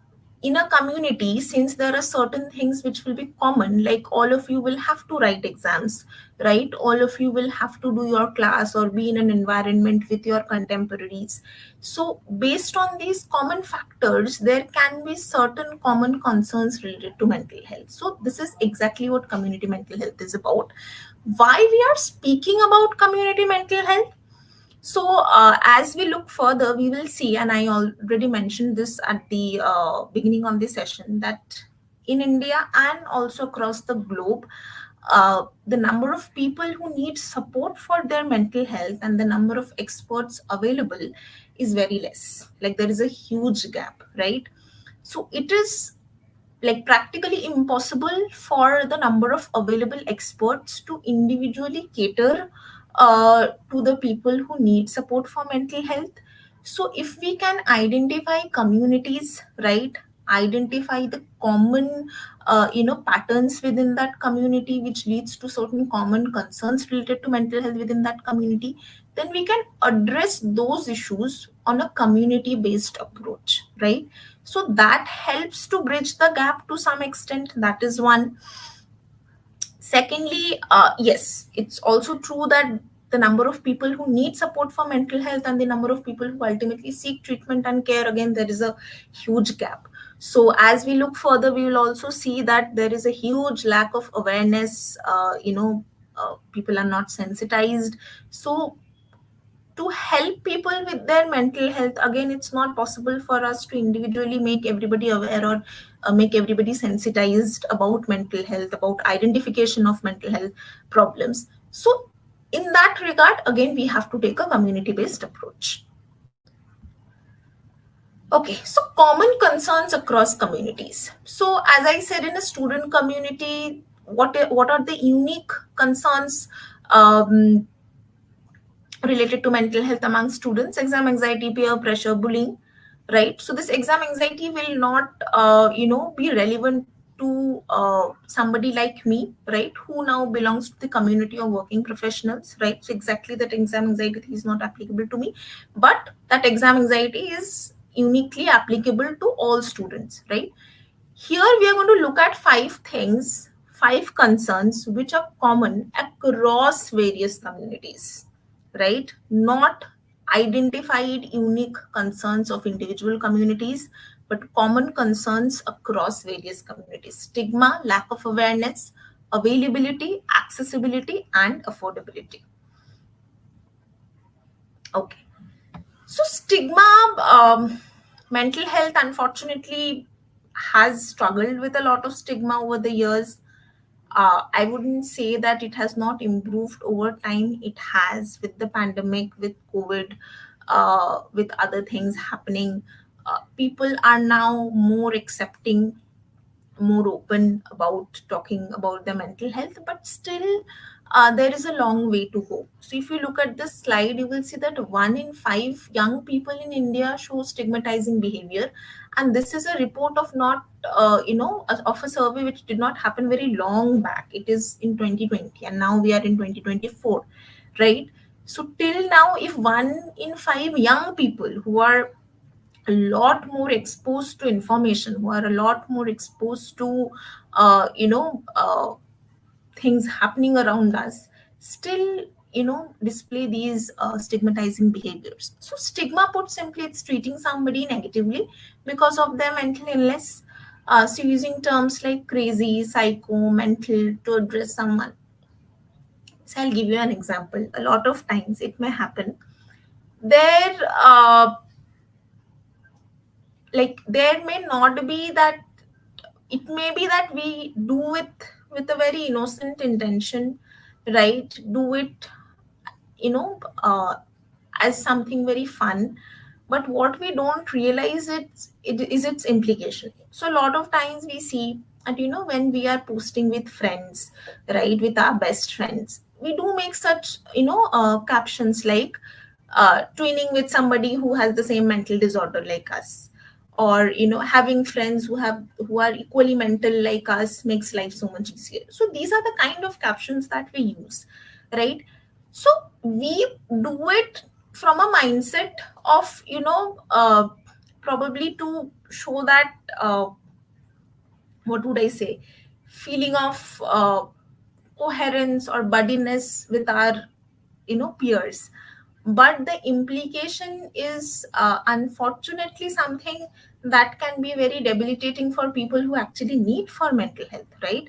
in a community, since there are certain things which will be common, like all of you will have to write exams, right? All of you will have to do your class or be in an environment with your contemporaries. So based on these common factors, there can be certain common concerns related to mental health. So this is exactly what community mental health is about. Why we are speaking about community mental health? So, as we look further, we will see, and I already mentioned this at the beginning of the session, that in India and also across the globe, the number of people who need support for their mental health and the number of experts available is very less. Like there is a huge gap, right? So, it is like practically impossible for the number of available experts to individually cater to the people who need support for mental health. So if we can identify communities, right, identify the common patterns within that community which leads to certain common concerns related to mental health within that community, then we can address those issues on a community based approach, right? So that helps to bridge the gap to some extent. That is one. Secondly, yes, it's also true that the number of people who need support for mental health and the number of people who ultimately seek treatment and care, again, there is a huge gap. So as we look further, we will also see that there is a huge lack of awareness. People are not sensitized. So to help people with their mental health, again, it's not possible for us to individually make everybody aware or make everybody sensitized about mental health, about identification of mental health problems. So in that regard, again, we have to take a community based approach. Okay, so common concerns across communities. So as I said, in a student community, what are the unique concerns related to mental health among students? Exam anxiety, peer pressure, bullying, right? So this exam anxiety will not be relevant to somebody like me, right, who now belongs to the community of working professionals, right? So exactly that exam anxiety is not applicable to me, but that exam anxiety is uniquely applicable to all students, right? Here we are going to look at five things, five concerns which are common across various communities, right? Not identified unique concerns of individual communities, but common concerns across various communities. Stigma, lack of awareness, availability, accessibility, and affordability. Okay. So stigma, mental health, unfortunately, has struggled with a lot of stigma over the years. I wouldn't say that it has not improved over time. It has, with the pandemic, with COVID, with other things happening. People are now more accepting, more open about talking about their mental health, but still there is a long way to go. So if you look at this slide, you will see that 1 in 5 young people in India show stigmatizing behavior, and this is a report of not of a survey which did not happen very long back. It is in 2020 and now we are in 2024, right? So till now, if 1 in 5 young people who are a lot more exposed to information, who are a lot more exposed to uh, you know uh, things happening around us, still display these stigmatizing behaviors. So stigma, put simply, it's treating somebody negatively because of their mental illness. So using terms like crazy, psycho, mental to address someone. So I'll give you an example. A lot of times it may happen there, there may not be that, it may be that we do it with a very innocent intention, right? Do it you know uh, as something very fun, but what we don't realize it is its implication. So a lot of times we see, and when we are posting with friends, right, with our best friends, we do make such captions like twinning with somebody who has the same mental disorder like us, or having friends who are equally mental like us makes life so much easier. So these are the kind of captions that we use, right? So we do it from a mindset of probably to show that what would I say, feeling of coherence or buddiness with our peers. But the implication is unfortunately something that can be very debilitating for people who actually need for mental health, right?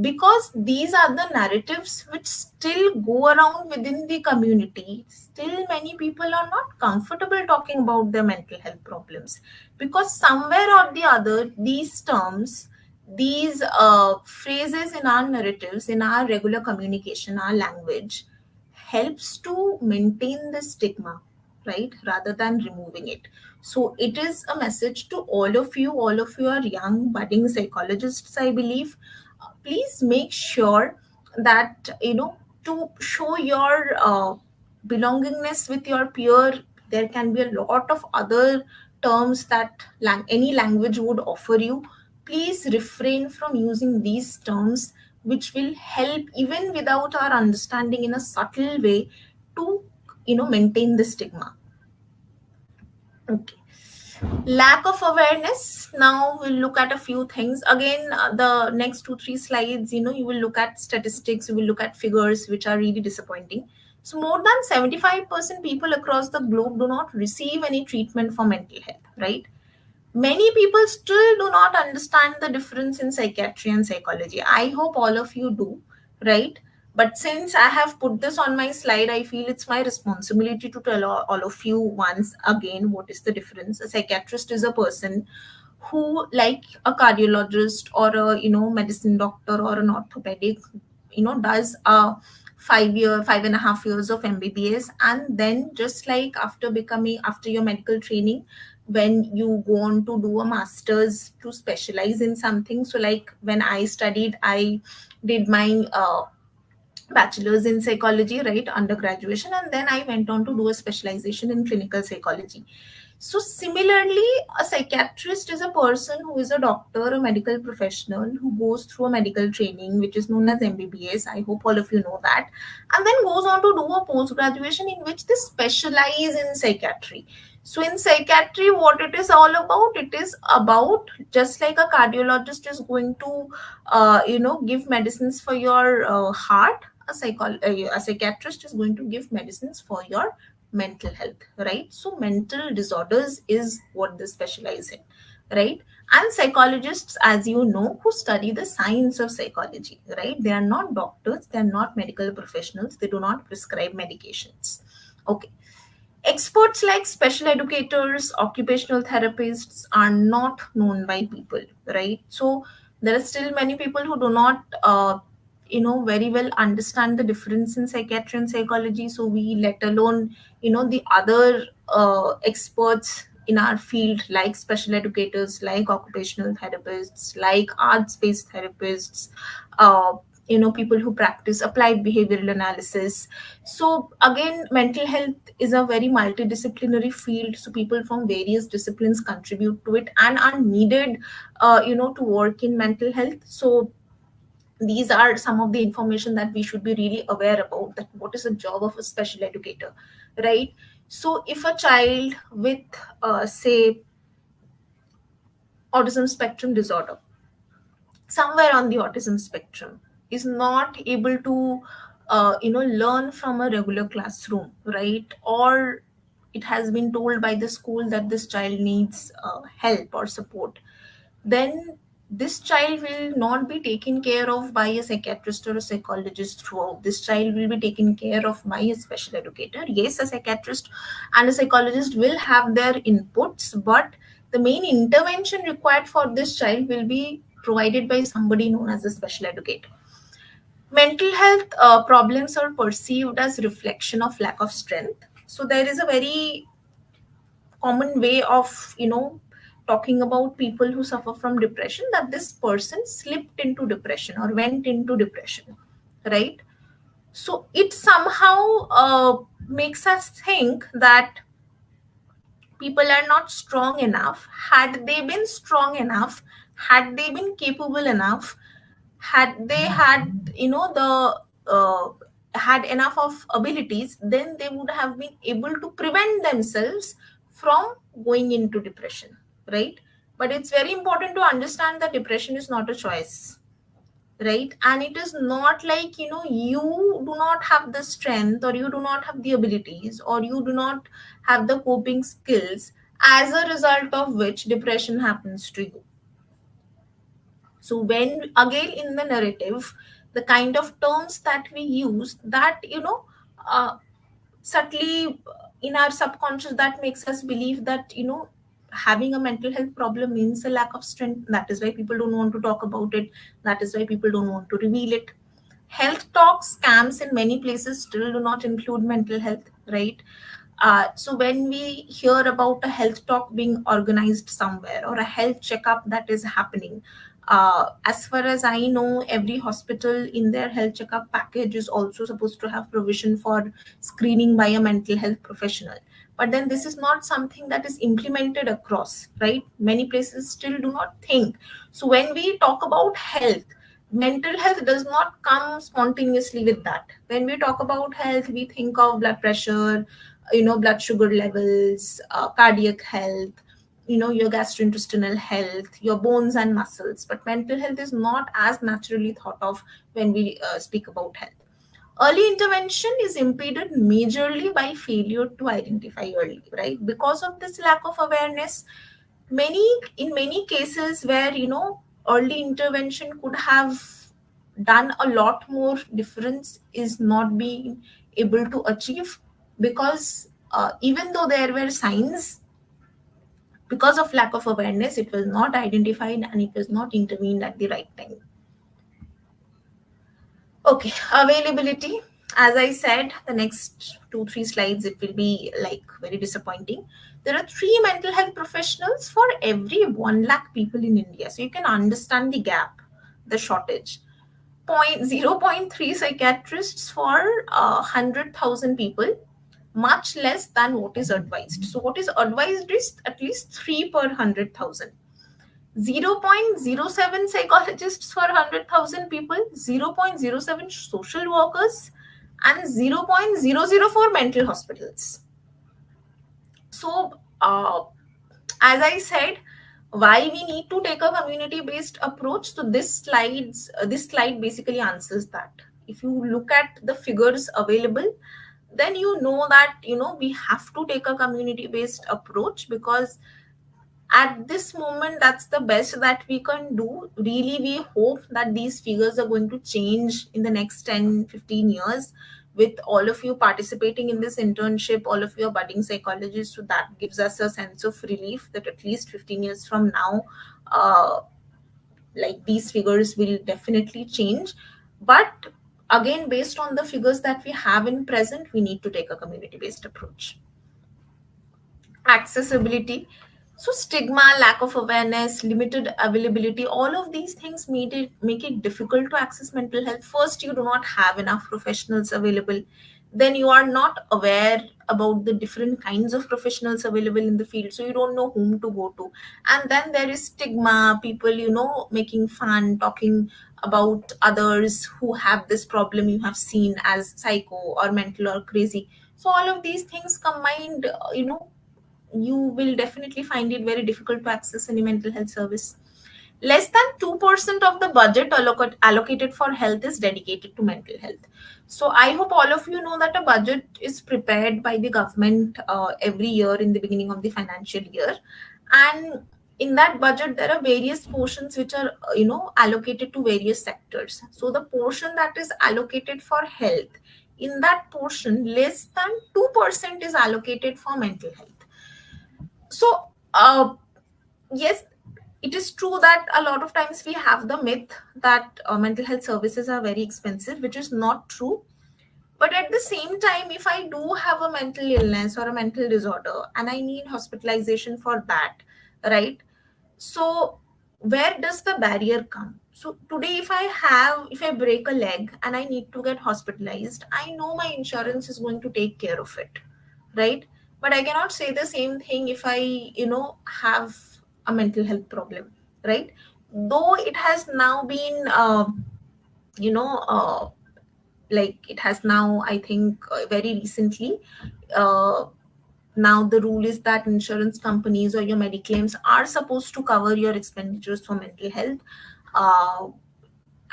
Because these are the narratives which still go around within the community. Still many people are not comfortable talking about their mental health problems, because somewhere or the other these terms, these phrases in our narratives, in our regular communication, our language, helps to maintain the stigma, right, rather than removing it. So it is a message to all of you. All of you are young budding psychologists, I believe. Please make sure that to show your belongingness with your peer, there can be a lot of other terms that any language would offer you. Please refrain from using these terms, which will help even without our understanding in a subtle way to maintain the stigma. Okay. Lack of awareness. Now we'll look at a few things again. The next 2-3 slides, you will look at statistics, you will look at figures which are really disappointing. So more than 75% people across the globe do not receive any treatment for mental health, right? Many people still do not understand the difference in psychiatry and psychology. I hope all of you do, right? But since I have put this on my slide, I feel it's my responsibility to tell all of you once again what is the difference. A psychiatrist is a person who, like a cardiologist or a medicine doctor or an orthopedic, does a 5.5 years of MBBS, and then just like after your medical training, when you go on to do a master's to specialize in something. So like when I studied, I did my bachelor's in psychology, right, under graduation, and then I went on to do a specialization in clinical psychology. So similarly, a psychiatrist is a person who is a doctor, a medical professional who goes through a medical training, which is known as MBBS. I hope all of you know that. And then goes on to do a post graduation in which they specialize in psychiatry. So in psychiatry, what it is all about, it is about, just like a cardiologist is going to, give medicines for your heart, a psychiatrist is going to give medicines for your mental health, right? So mental disorders is what they specialize in, right? And psychologists, as you know, who study the science of psychology, right? They are not doctors, they are not medical professionals, they do not prescribe medications. Okay. Experts like special educators, occupational therapists are not known by people, right? So there are still many people who do not very well understand the difference in psychiatry and psychology. So we, let alone the other experts in our field, like special educators, like occupational therapists, like arts-based therapists, people who practice applied behavioral analysis. So again, mental health is a very multidisciplinary field. So people from various disciplines contribute to it and are needed to work in mental health. So these are some of the information that we should be really aware about, that what is the job of a special educator, right? So if a child with say autism spectrum disorder, somewhere on the autism spectrum, is not able to learn from a regular classroom, right? Or it has been told by the school that this child needs help or support, then this child will not be taken care of by a psychiatrist or a psychologist throughout. This child will be taken care of by a special educator. Yes, a psychiatrist and a psychologist will have their inputs, but the main intervention required for this child will be provided by somebody known as a special educator. Mental health problems are perceived as reflection of lack of strength. So there is a very common way of talking about people who suffer from depression, that this person slipped into depression or went into depression, right? So it somehow makes us think that people are not strong enough. Had they been strong enough, had they been capable enough, had they had the had enough of abilities, then they would have been able to prevent themselves from going into depression, right? But it's very important to understand that depression is not a choice. right? And it is not like, you do not have the strength, or you do not have the abilities, or you do not have the coping skills, as a result of which depression happens to you. So when again in the narrative, the kind of terms that we use, that uh, subtly in our subconscious, that makes us believe that having a mental health problem means a lack of strength. That is why people don't want to talk about it. That is why people don't want to reveal it. Health talks scams in many places still do not include mental health, right? So when we hear about a health talk being organized somewhere, or a health checkup that is happening, as far as I know, every hospital in their health checkup package is also supposed to have provision for screening by a mental health professional. But then this is not something that is implemented across, right? Many places still do not think. So when we talk about health, mental health does not come spontaneously with that. When we talk about health, we think of blood pressure, blood sugar levels, cardiac health, your gastrointestinal health, your bones and muscles. But mental health is not as naturally thought of when we speak about health. Early intervention is impeded majorly by failure to identify early, right? Because of this lack of awareness, many cases where early intervention could have done a lot more difference, is not being able to achieve, because even though there were signs, because of lack of awareness, it was not identified and it was not intervened at the right time. Okay, availability. As I said, the next 2-3 slides, it will be like very disappointing. There are 3 mental health professionals for every 1 lakh people in India. So you can understand the gap, the shortage. 0.3 psychiatrists for 100,000 people, much less than what is advised. So what is advised is at least 3 per 100,000. 0.07 psychologists for 100,000 people, 0.07 social workers, and 0.004 mental hospitals. So, as I said, why we need to take a community-based approach. So this slide basically answers that. If you look at the figures available, then you know that we have to take a community-based approach, because at this moment that's the best that we can do. Really, we hope that these figures are going to change in the next 10-15 years, with all of you participating in this internship, all of you are budding psychologists. So that gives us a sense of relief that at least 15 years from now, uh, like, these figures will definitely change. But again, based on the figures that we have in present, we need to take a community based approach. Accessibility. So stigma, lack of awareness, limited availability, all of these things make it difficult to access mental health. First, you do not have enough professionals available. Then you are not aware about the different kinds of professionals available in the field, so you don't know whom to go to. And then there is stigma, people making fun, talking about others who have this problem you have seen as psycho or mental or crazy. So all of these things combined, you will definitely find it very difficult to access any mental health service. Less than 2% of the budget allocated for health is dedicated to mental health. So I hope all of you know that a budget is prepared by the government every year in the beginning of the financial year. And in that budget, there are various portions which are, allocated to various sectors. So the portion that is allocated for health, in that portion, less than 2% is allocated for mental health. So, yes, it is true that a lot of times we have the myth that mental health services are very expensive, which is not true. But at the same time, if I do have a mental illness or a mental disorder and I need hospitalization for that, right? So, where does the barrier come? So, today, if I break a leg and I need to get hospitalized, I know my insurance is going to take care of it, right? But I cannot say the same thing if I have a mental health problem, right? Though it has now been you know like, it has now, I think, very recently, uh, now the rule is that insurance companies or your mediclaims are supposed to cover your expenditures for mental health. uh,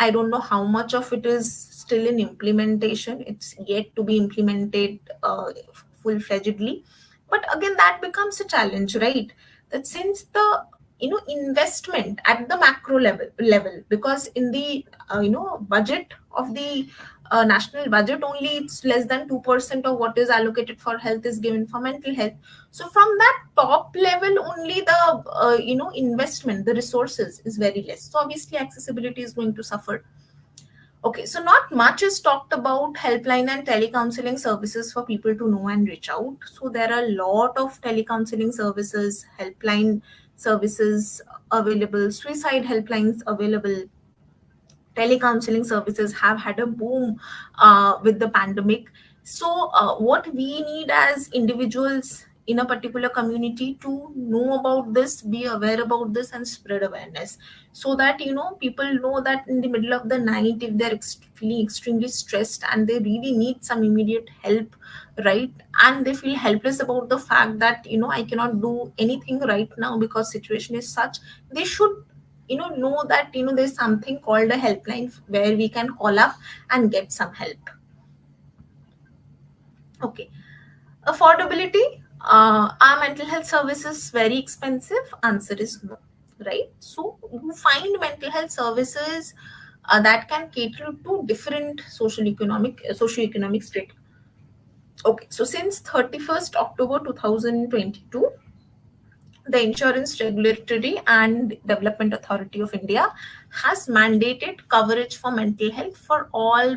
I don't know how much of it is still in implementation. It's yet to be implemented full-fledgedly. But again, that becomes a challenge, right? That since the investment at the macro level, because in the budget of the national budget, only it's less than 2% of what is allocated for health is given for mental health. So from that top level only, the investment, the resources is very less, so obviously accessibility is going to suffer. Okay, so not much is talked about helpline and telecounseling services for people to know and reach out. So there are a lot of telecounseling services, helpline services available, suicide helplines available. Telecounseling services have had a boom with the pandemic. So what we need as individuals in a particular community to know about this, be aware about this, and spread awareness, so that people know that in the middle of the night, if they're feeling extremely stressed and they really need some immediate help, right, and they feel helpless about the fact that I cannot do anything right now because situation is such, they should know that there's something called a helpline where we can call up and get some help. Okay, affordability. Are mental health services very expensive? Answer is no, right? So you find mental health services that can cater to different socioeconomic state. Okay, so since 31st October 2022, the Insurance Regulatory and Development Authority of India has mandated coverage for mental health for all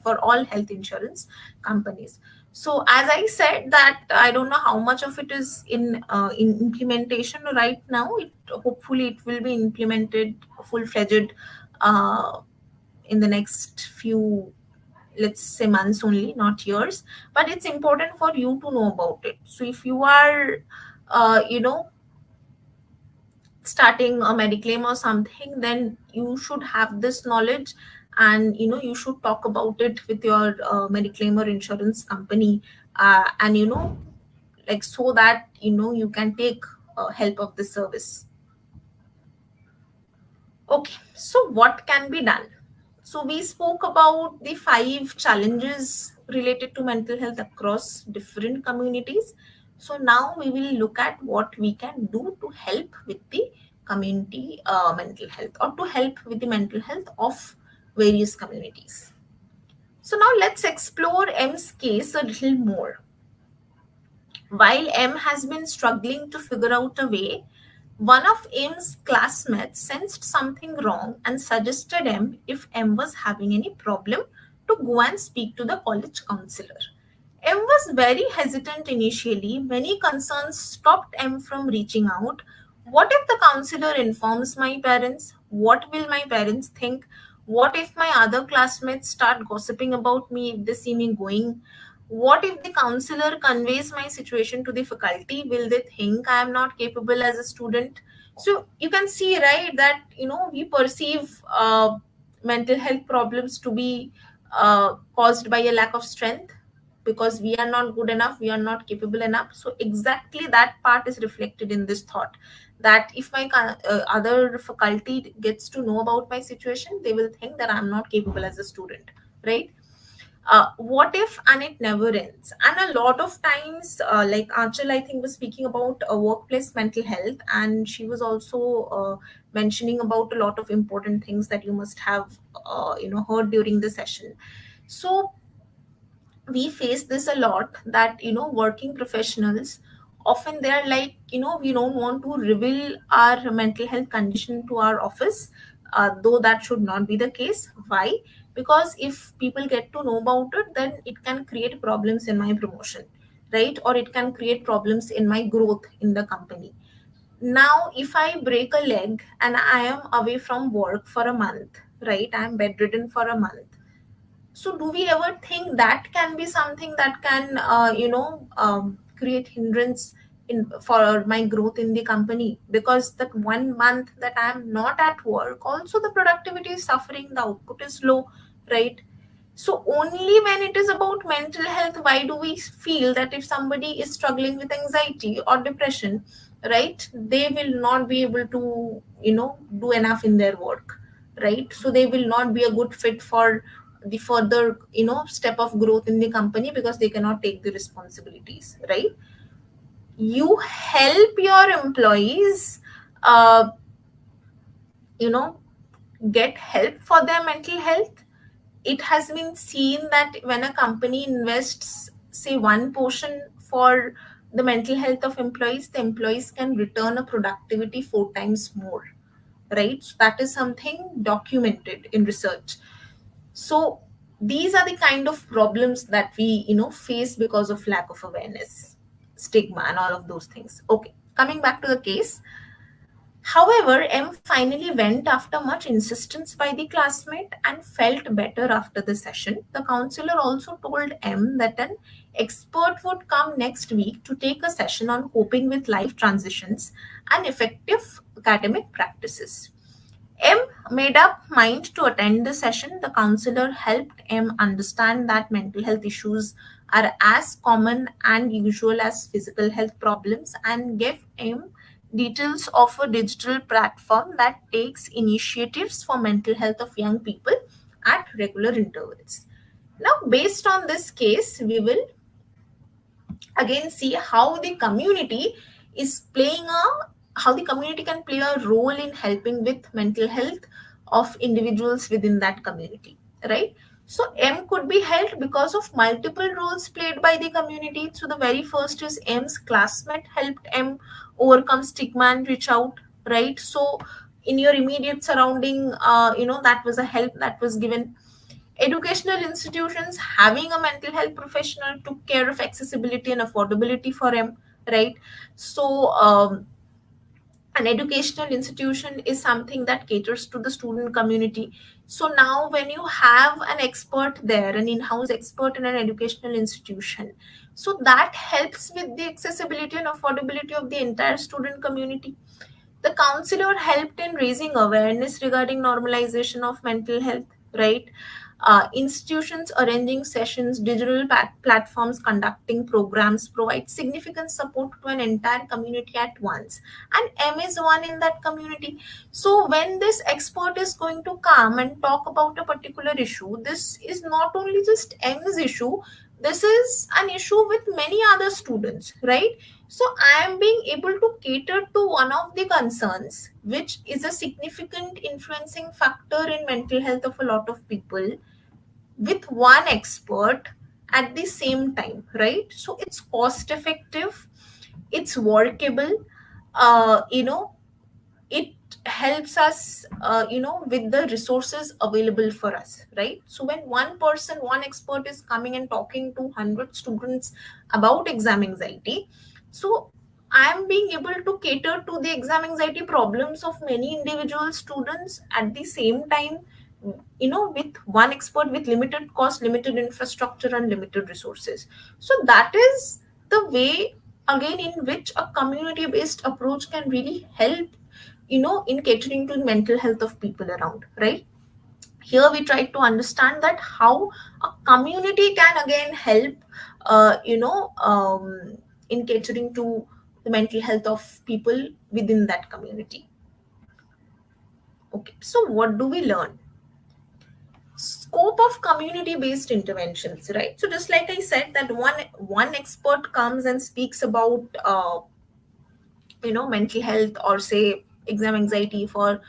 for all health insurance companies. So as I said that I don't know how much of it is in implementation right now. Hopefully it will be implemented full-fledged uh, in the next few, let's say, months only, not years. But it's important for you to know about it. So if you are uh, you know starting a mediclaim or something, then you should have this knowledge, and you should talk about it with your mediclaim or insurance company, and like, so that you can take help of this service. Okay, so what can be done? So we spoke about the 5 challenges related to mental health across different communities. So now we will look at what we can do to help with the community mental health, or to help with the mental health of various communities. So now let's explore M's case a little more. While M has been struggling to figure out a way, one of M's classmates sensed something wrong and suggested M, if M was having any problem, to go and speak to the college counselor. M was very hesitant initially. Many concerns stopped M from reaching out. What if the counselor informs my parents? What will my parents think? What if my other classmates start gossiping about me if they see me going? What if the counselor conveys my situation to the faculty? Will they think I am not capable as a student? So you can see, right, that we perceive mental health problems to be caused by a lack of strength, because we are not good enough, we are not capable enough. So exactly that part is reflected in this thought, that if my other faculty gets to know about my situation, they will think that I'm not capable as a student, right? What if, and it never ends. And a lot of times, like Anchal, I think, was speaking about workplace mental health, and she was also mentioning about a lot of important things that you must have heard during the session. So we face this a lot, that working professionals, often they're like, we don't want to reveal our mental health condition to our office, though that should not be the case. Why? Because if people get to know about it, then it can create problems in my promotion, right, or it can create problems in my growth in the company. Now if I break a leg and I am away from work for a month, right, I am bedridden for a month, so do we ever think that can be something that can create hindrance in for my growth in the company? Because that 1 month that I am not at work, also the productivity is suffering, the output is low, right? So only when it is about mental health, why do we feel that if somebody is struggling with anxiety or depression, right, they will not be able to do enough in their work, right? So they will not be a good fit for the further, step of growth in the company because they cannot take the responsibilities, right? You help your employees, uh, you know get help for their mental health. It has been seen that when a company invests, say, one portion for the mental health of employees, the employees can return a productivity 4 times more, right? So that is something documented in research. So these are the kind of problems that we face because of lack of awareness, stigma, and all of those things. Okay, coming back to the case. However, M finally went after much insistence by the classmate and felt better after the session. The counselor also told M that an expert would come next week to take a session on coping with life transitions and effective academic practices. M made up mind to attend the session. The counselor helped M understand that mental health issues are as common and usual as physical health problems and gave M details of a digital platform that takes initiatives for mental health of young people at regular intervals. Now, based on this case, we will again see how the community can play a role in helping with mental health of individuals within that community, right? So M could be helped because of multiple roles played by the community. So the very first is M's classmate helped M overcome stigma and reach out, right? So in your immediate surrounding, that was a help that was given. Educational institutions having a mental health professional took care of accessibility and affordability for them, right? So an educational institution is something that caters to the student community. So now when you have an expert there, an in-house expert in an educational institution, so that helps with the accessibility and affordability of the entire student community. The counselor helped in raising awareness regarding normalization of mental health, right? Institutions arranging sessions, digital platforms conducting programs provide significant support to an entire community at once. And M is one in that community. So when this expert is going to come and talk about a particular issue, this is not only just M's issue, this is an issue with many other students, right? So I am being able to cater to one of the concerns, which is a significant influencing factor in mental health of a lot of people, with one expert at the same time, right? So it's cost effective, it's workable, uh, you know, it helps us with the resources available for us, right? So when one expert is coming and talking to 100 students about exam anxiety, so I am being able to cater to the exam anxiety problems of many individual students at the same time, with one expert, with limited cost, limited infrastructure, and limited resources. So that is the way, again, in which a community based approach can really help, in catering to mental health of people around, right? Here we try to understand that how a community can again help, in catering to the mental health of people within that community. Okay, so what do we learn? Scope of community based interventions, right? So just like I said, that one expert comes and speaks about mental health, or say exam anxiety, for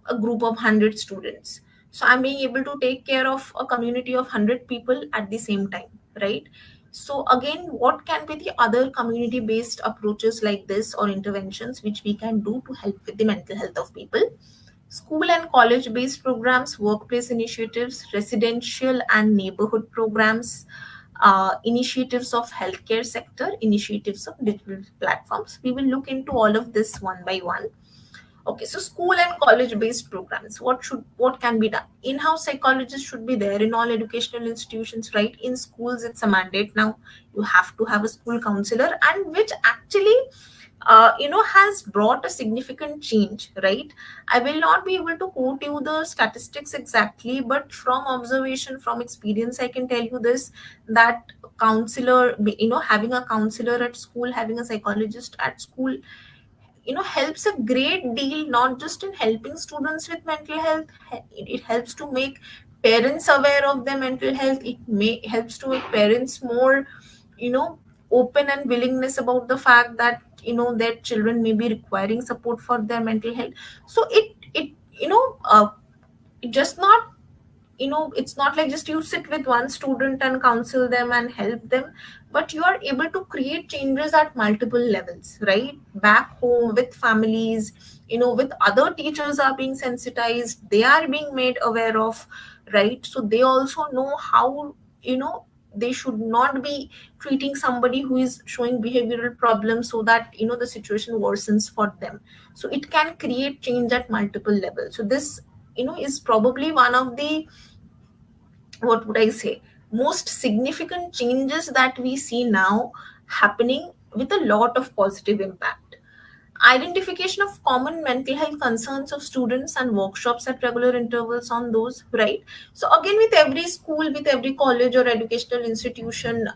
a group of 100 students. So I'm being able to take care of a community of 100 people at the same time, right? So again, what can be the other community based approaches like this, or interventions which we can do to help with the mental health of people? School and college based programs, workplace initiatives, residential and neighborhood programs, initiatives of healthcare sector, initiatives of digital platforms. We will look into all of this one by one. Okay, so school and college based programs, what can be done? In-house psychologists should be there in all educational institutions, right? In schools, it's a mandate now. You have to have a school counselor, and which actually has brought a significant change, right? I will not be able to quote you the statistics exactly, but from observation, from experience, I can tell you this, that counselor, having a counselor at school, having a psychologist at school, helps a great deal, not just in helping students with mental health. It helps to make parents aware of their mental health. It may helps to make parents more you know open and willingness about the fact that their children may be requiring support for their mental health. So it it just not it's not like just you sit with one student and counsel them and help them, but you are able to create changes at multiple levels, right? Back home with families, with other teachers are being sensitized, they are being made aware of, right? So they also know how they should not be treating somebody who is showing behavioral problems so that the situation worsens for them. So it can create change at multiple levels. So this is probably one of the, what would I say, most significant changes that we see now happening with a lot of positive impact. Identification of common mental health concerns of students and workshops at regular intervals on those, right? So again, with every school, with every college or educational institution,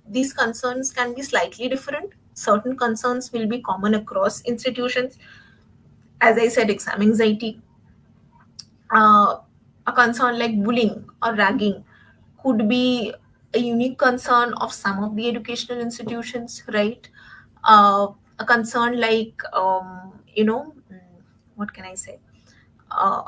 these concerns can be slightly different. Certain concerns will be common across institutions. As I said, exam anxiety, uh, a concern like bullying or ragging could be a unique concern of some of the educational institutions, right? A concern like, what can I say? Uh,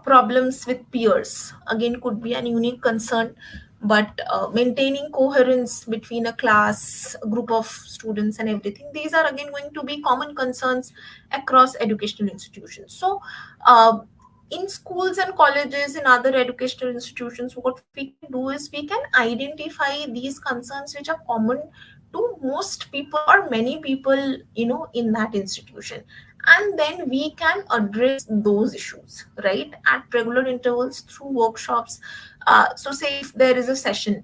Problems with peers again could be an unique concern, but maintaining coherence between a class, a group of students and everything, these are again going to be common concerns across educational institutions. So uh, in schools and colleges, in other educational institutions, what we can do is we can identify these concerns which are common to most people or many people in that institution, and then we can address those issues, right, at regular intervals through workshops. So say if there is a session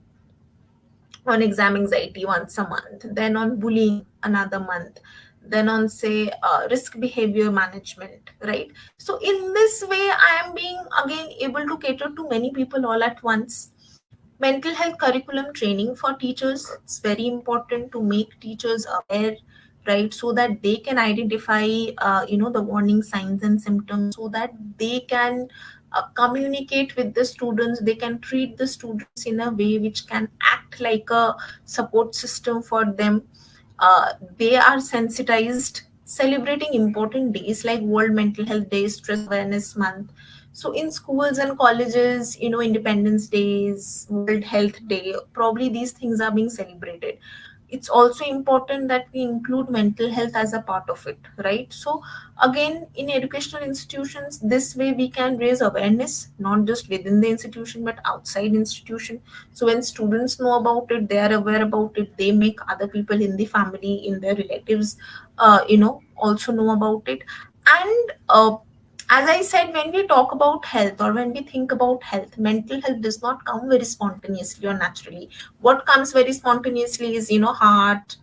on exam anxiety once a month, then on bullying another month, then on say risk behavior management, right? So in this way I am being again able to cater to many people all at once. Mental health curriculum training for teachers, it's very important to make teachers aware, right, so that they can identify the warning signs and symptoms, so that they can communicate with the students, they can treat the students in a way which can act like a support system for them. They are sensitized, celebrating important days like World Mental Health Day, Stress Awareness Month. So in schools and colleges, Independence Days, World Health Day, probably these things are being celebrated. It's also important that we include mental health as a part of it, right? So again, in educational institutions, this way we can raise awareness, not just within the institution but outside institution. So when students know about it, they are aware about it, they make other people in the family, in their relatives, also know about it. And as I said, when we talk about health or when we think about health, mental health does not come very spontaneously or naturally. What comes very spontaneously is, heart,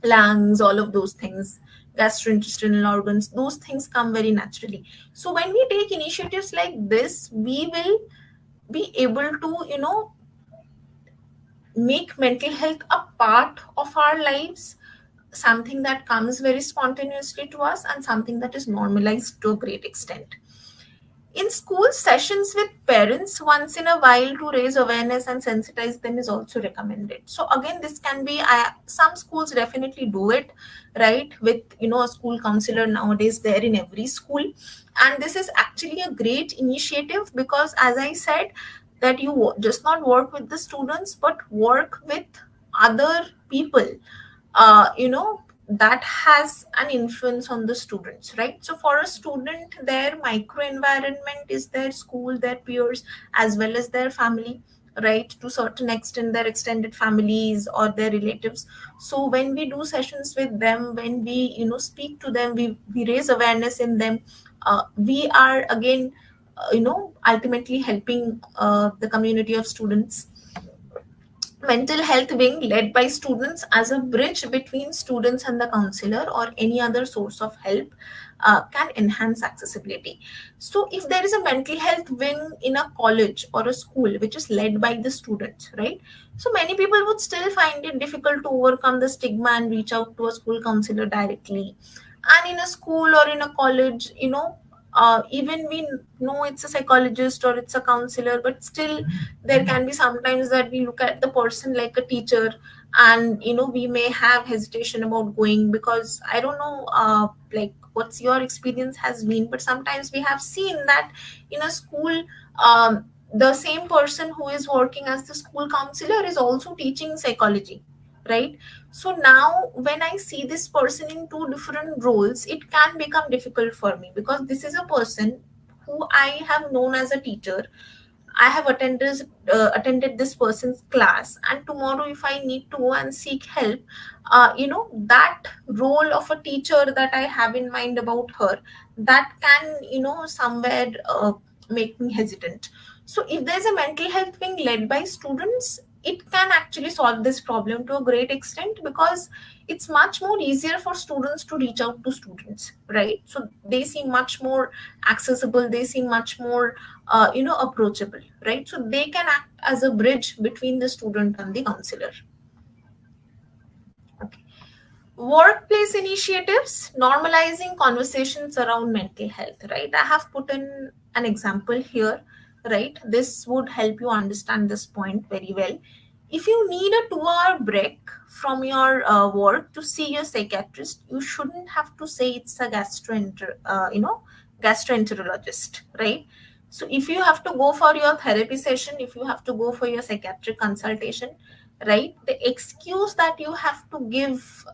lungs, all of those things, gastrointestinal organs, those things come very naturally. So when we take initiatives like this, we will be able to, make mental health a part of our lives, something that comes very spontaneously to us and something that is normalized to a great extent. In school, sessions with parents once in a while to raise awareness and sensitize them is also recommended. So again, this can be, some schools definitely do it, right, with a school counselor nowadays there in every school. And this is actually a great initiative because, as I said, that you just not work with the students but work with other people, that has an influence on the students, right? So for a student, their micro environment is their school, their peers, as well as their family, right, to certain extent their extended families or their relatives. So when we do sessions with them, when we speak to them, we raise awareness in them, we are again ultimately helping the community of students. mental health wing led by students as a bridge between students and the counselor or any other source of help can enhance accessibility. So if there is a mental health wing in a college or a school which is led by the students, right, so many people would still find it difficult to overcome the stigma and reach out to a school counselor directly. And in a school or in a college, even we know it's a psychologist or it's a counselor, but still there can be sometimes that we look at the person like a teacher, and we may have hesitation about going, because I don't know like what's your experience has been, but sometimes we have seen that in a school, the same person who is working as the school counselor is also teaching psychology, right? So now when I see this person in two different roles, it can become difficult for me, because this is a person who I have known as a teacher. I have attended this person's class, and tomorrow, if I need to go and seek help, that role of a teacher that I have in mind about her, that can, somewhere make me hesitant. So, if there's a mental health wing led by students, it can actually solve this problem to a great extent, because it's much more easier for students to reach out to students, right? So they seem much more accessible, they seem much more approachable, right? So they can act as a bridge between the student and the counselor. Okay. Workplace initiatives normalizing conversations around mental health, right? I have put in an example here, right? This would help you understand this point very well. If you need a 2-hour break from your work to see your psychiatrist, you shouldn't have to say it's a gastroenterologist, right? So if you have to go for your therapy session, if you have to go for your psychiatric consultation, right, the excuse that you have to give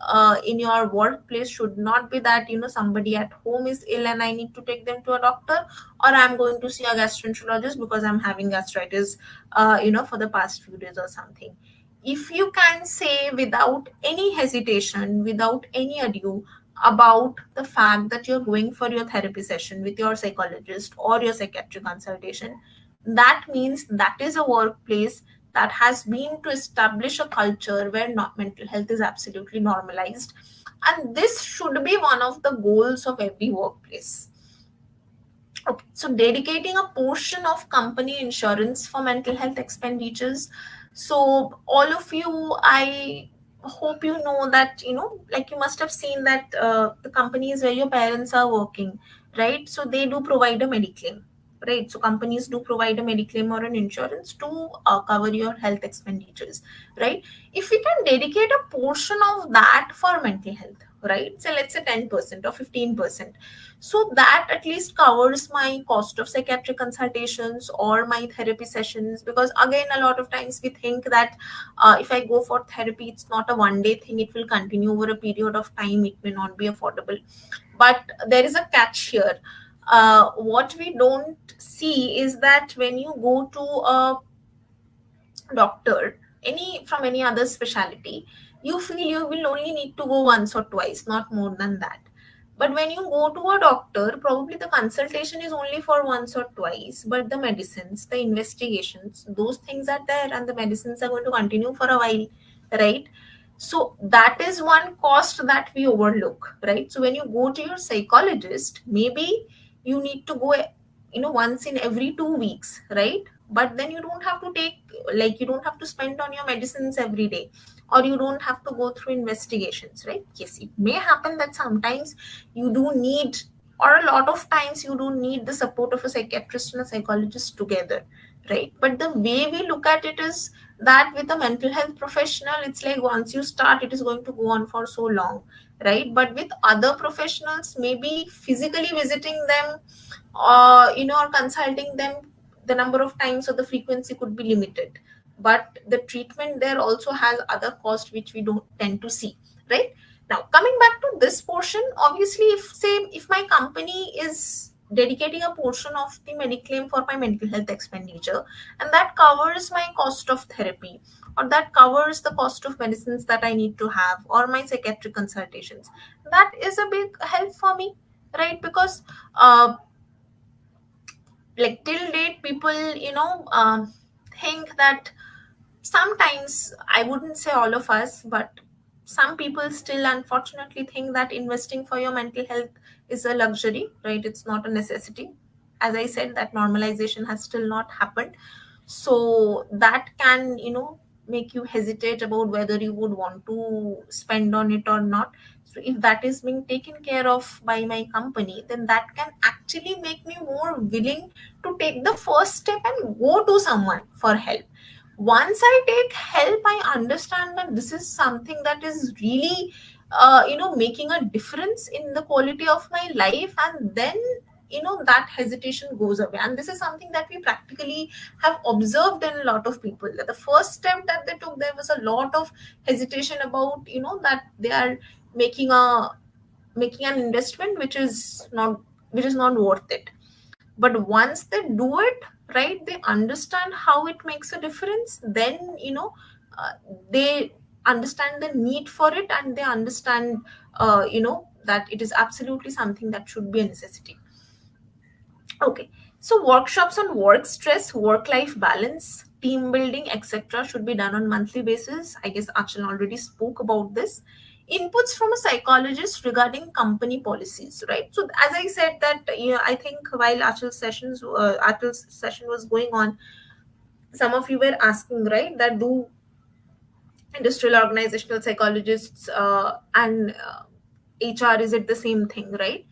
in your workplace should not be that somebody at home is ill and I need to take them to a doctor, or I'm going to see a gastroenterologist because I'm having gastritis for the past few days or something. If you can say without any hesitation, without any ado, about the fact that you're going for your therapy session with your psychologist or your psychiatric consultation, that means that is a workplace that has been to establish a culture where not mental health is absolutely normalized. And this should be one of the goals of every workplace. Okay, so dedicating a portion of company insurance for mental health expenditures. So all of you, I hope you know that, like you must have seen that the companies where your parents are working, right? So they do provide a mediclaim, right? So companies do provide a mediclaim or an insurance to cover your health expenditures, right? If we can dedicate a portion of that for mental health, right? So let's say 10% or 15%, so that at least covers my cost of psychiatric consultations or my therapy sessions. Because again, a lot of times we think that if I go for therapy, it's not a one day thing, it will continue over a period of time, it may not be affordable. But there is a catch here. What we don't see is that when you go to a doctor, any other specialty, you feel you will only need to go once or twice, not more than that. But when you go to a doctor, probably the consultation is only for once or twice, but the medicines, the investigations, those things are there, and the medicines are going to continue for a while, right? So that is one cost that we overlook, right? So when you go to your psychologist, maybe you need to go once in every 2 weeks, right? But then you don't have to take, like, you don't have to spend on your medicines every day, or you don't have to go through investigations, right? Yes, it may happen that sometimes you do need, or a lot of times you do need the support of a psychiatrist and a psychologist together, right? But the way we look at it is that with a mental health professional, it's like once you start, it is going to go on for so long, right? But with other professionals, maybe physically visiting them, or consulting them, the number of times or the frequency could be limited, but the treatment there also has other costs which we don't tend to see, right? Now coming back to this portion, obviously, if my company is dedicating a portion of the mediclaim for my mental health expenditure, and that covers my cost of therapy, or that covers the cost of medicines that I need to have, or my psychiatric consultations, that is a big help for me, right? Because like till date, people think that sometimes, I wouldn't say all of us, but some people still unfortunately think that investing for your mental health is a luxury, right? It's not a necessity. As I said, that normalization has still not happened. So that can, make you hesitate about whether you would want to spend on it or not. So if that is being taken care of by my company, then that can actually make me more willing to take the first step and go to someone for help. Once I take help, I understand that this is something that is really making a difference in the quality of my life, and then that hesitation goes away. And this is something that we practically have observed in a lot of people, that the first step that they took, there was a lot of hesitation about that they are making a making an investment which is not worth it. But once they do it, right, they understand how it makes a difference. Then uh, they understand the need for it, and they understand that it is absolutely something that should be a necessity. Okay, so workshops on work stress, work life balance, team building, etc. should be done on monthly basis. I guess Achal already spoke about this. Inputs from a psychologist regarding company policies, right? So as I said that, I think while Achal's session was going on, some of you were asking, right, that do industrial organizational psychologists and HR, is it the same thing, right?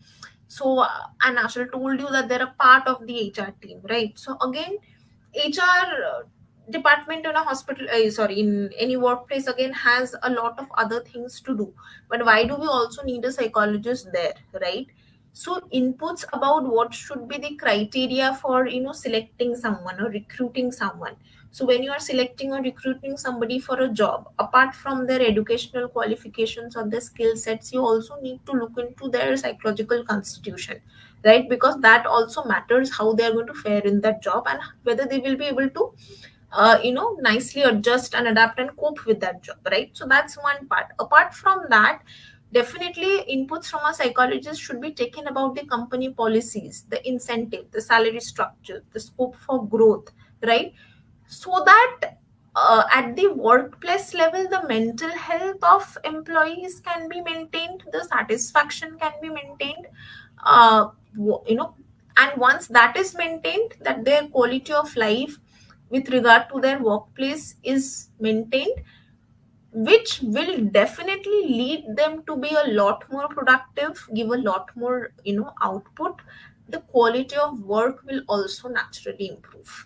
So, and Ashal told you that they're a part of the HR team, right? So again, HR department in a hospital, sorry, in any workplace again has a lot of other things to do. But why do we also need a psychologist there, right? So inputs about what should be the criteria for selecting someone or recruiting someone. So when you are selecting or recruiting somebody for a job, apart from their educational qualifications or their skill sets, you also need to look into their psychological constitution, right? Because that also matters how they are going to fare in that job, and whether they will be able to nicely adjust and adapt and cope with that job, right? So that's one part. Apart from that, definitely inputs from a psychologist should be taken about the company policies, the incentive, the salary structure, the scope for growth, right? So that at the workplace level, the mental health of employees can be maintained, the satisfaction can be maintained, uh, wo- you know and once that is maintained, that their quality of life with regard to their workplace is maintained, which will definitely lead them to be a lot more productive, give a lot more output. The quality of work will also naturally improve.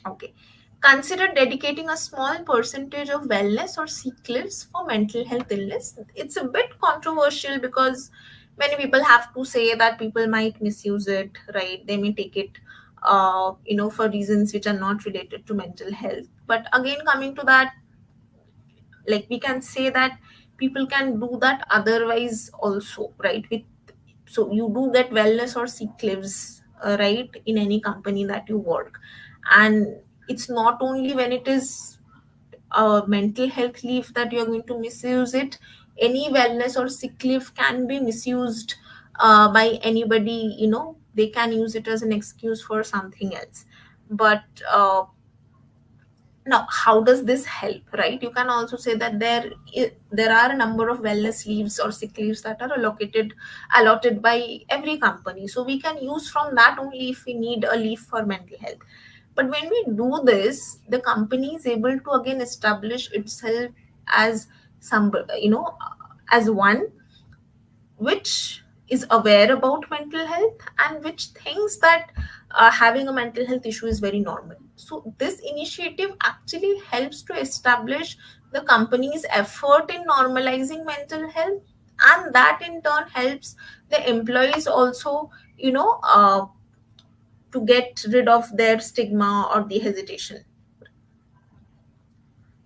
Okay. Consider dedicating a small percentage of wellness or sick leaves for mental health illness. It's a bit controversial because many people have to say that people might misuse it, right? They may take it, for reasons which are not related to mental health. But again, coming to that, like we can say that people can do that otherwise also, right? So you do get wellness or sick leaves, right, in any company that you work. And it's not only when it is a mental health leave that you're going to misuse it. Any wellness or sick leave can be misused by anybody. They can use it as an excuse for something else. But now, how does this help, right? You can also say that there are a number of wellness leaves or sick leaves that are allotted by every company, so we can use from that only if we need a leave for mental health. But when we do this, the company is able to again establish itself as some as one which is aware about mental health, and which thinks that having a mental health issue is very normal. So this initiative actually helps to establish the company's effort in normalizing mental health, and that in turn helps the employees also, to get rid of their stigma or the hesitation.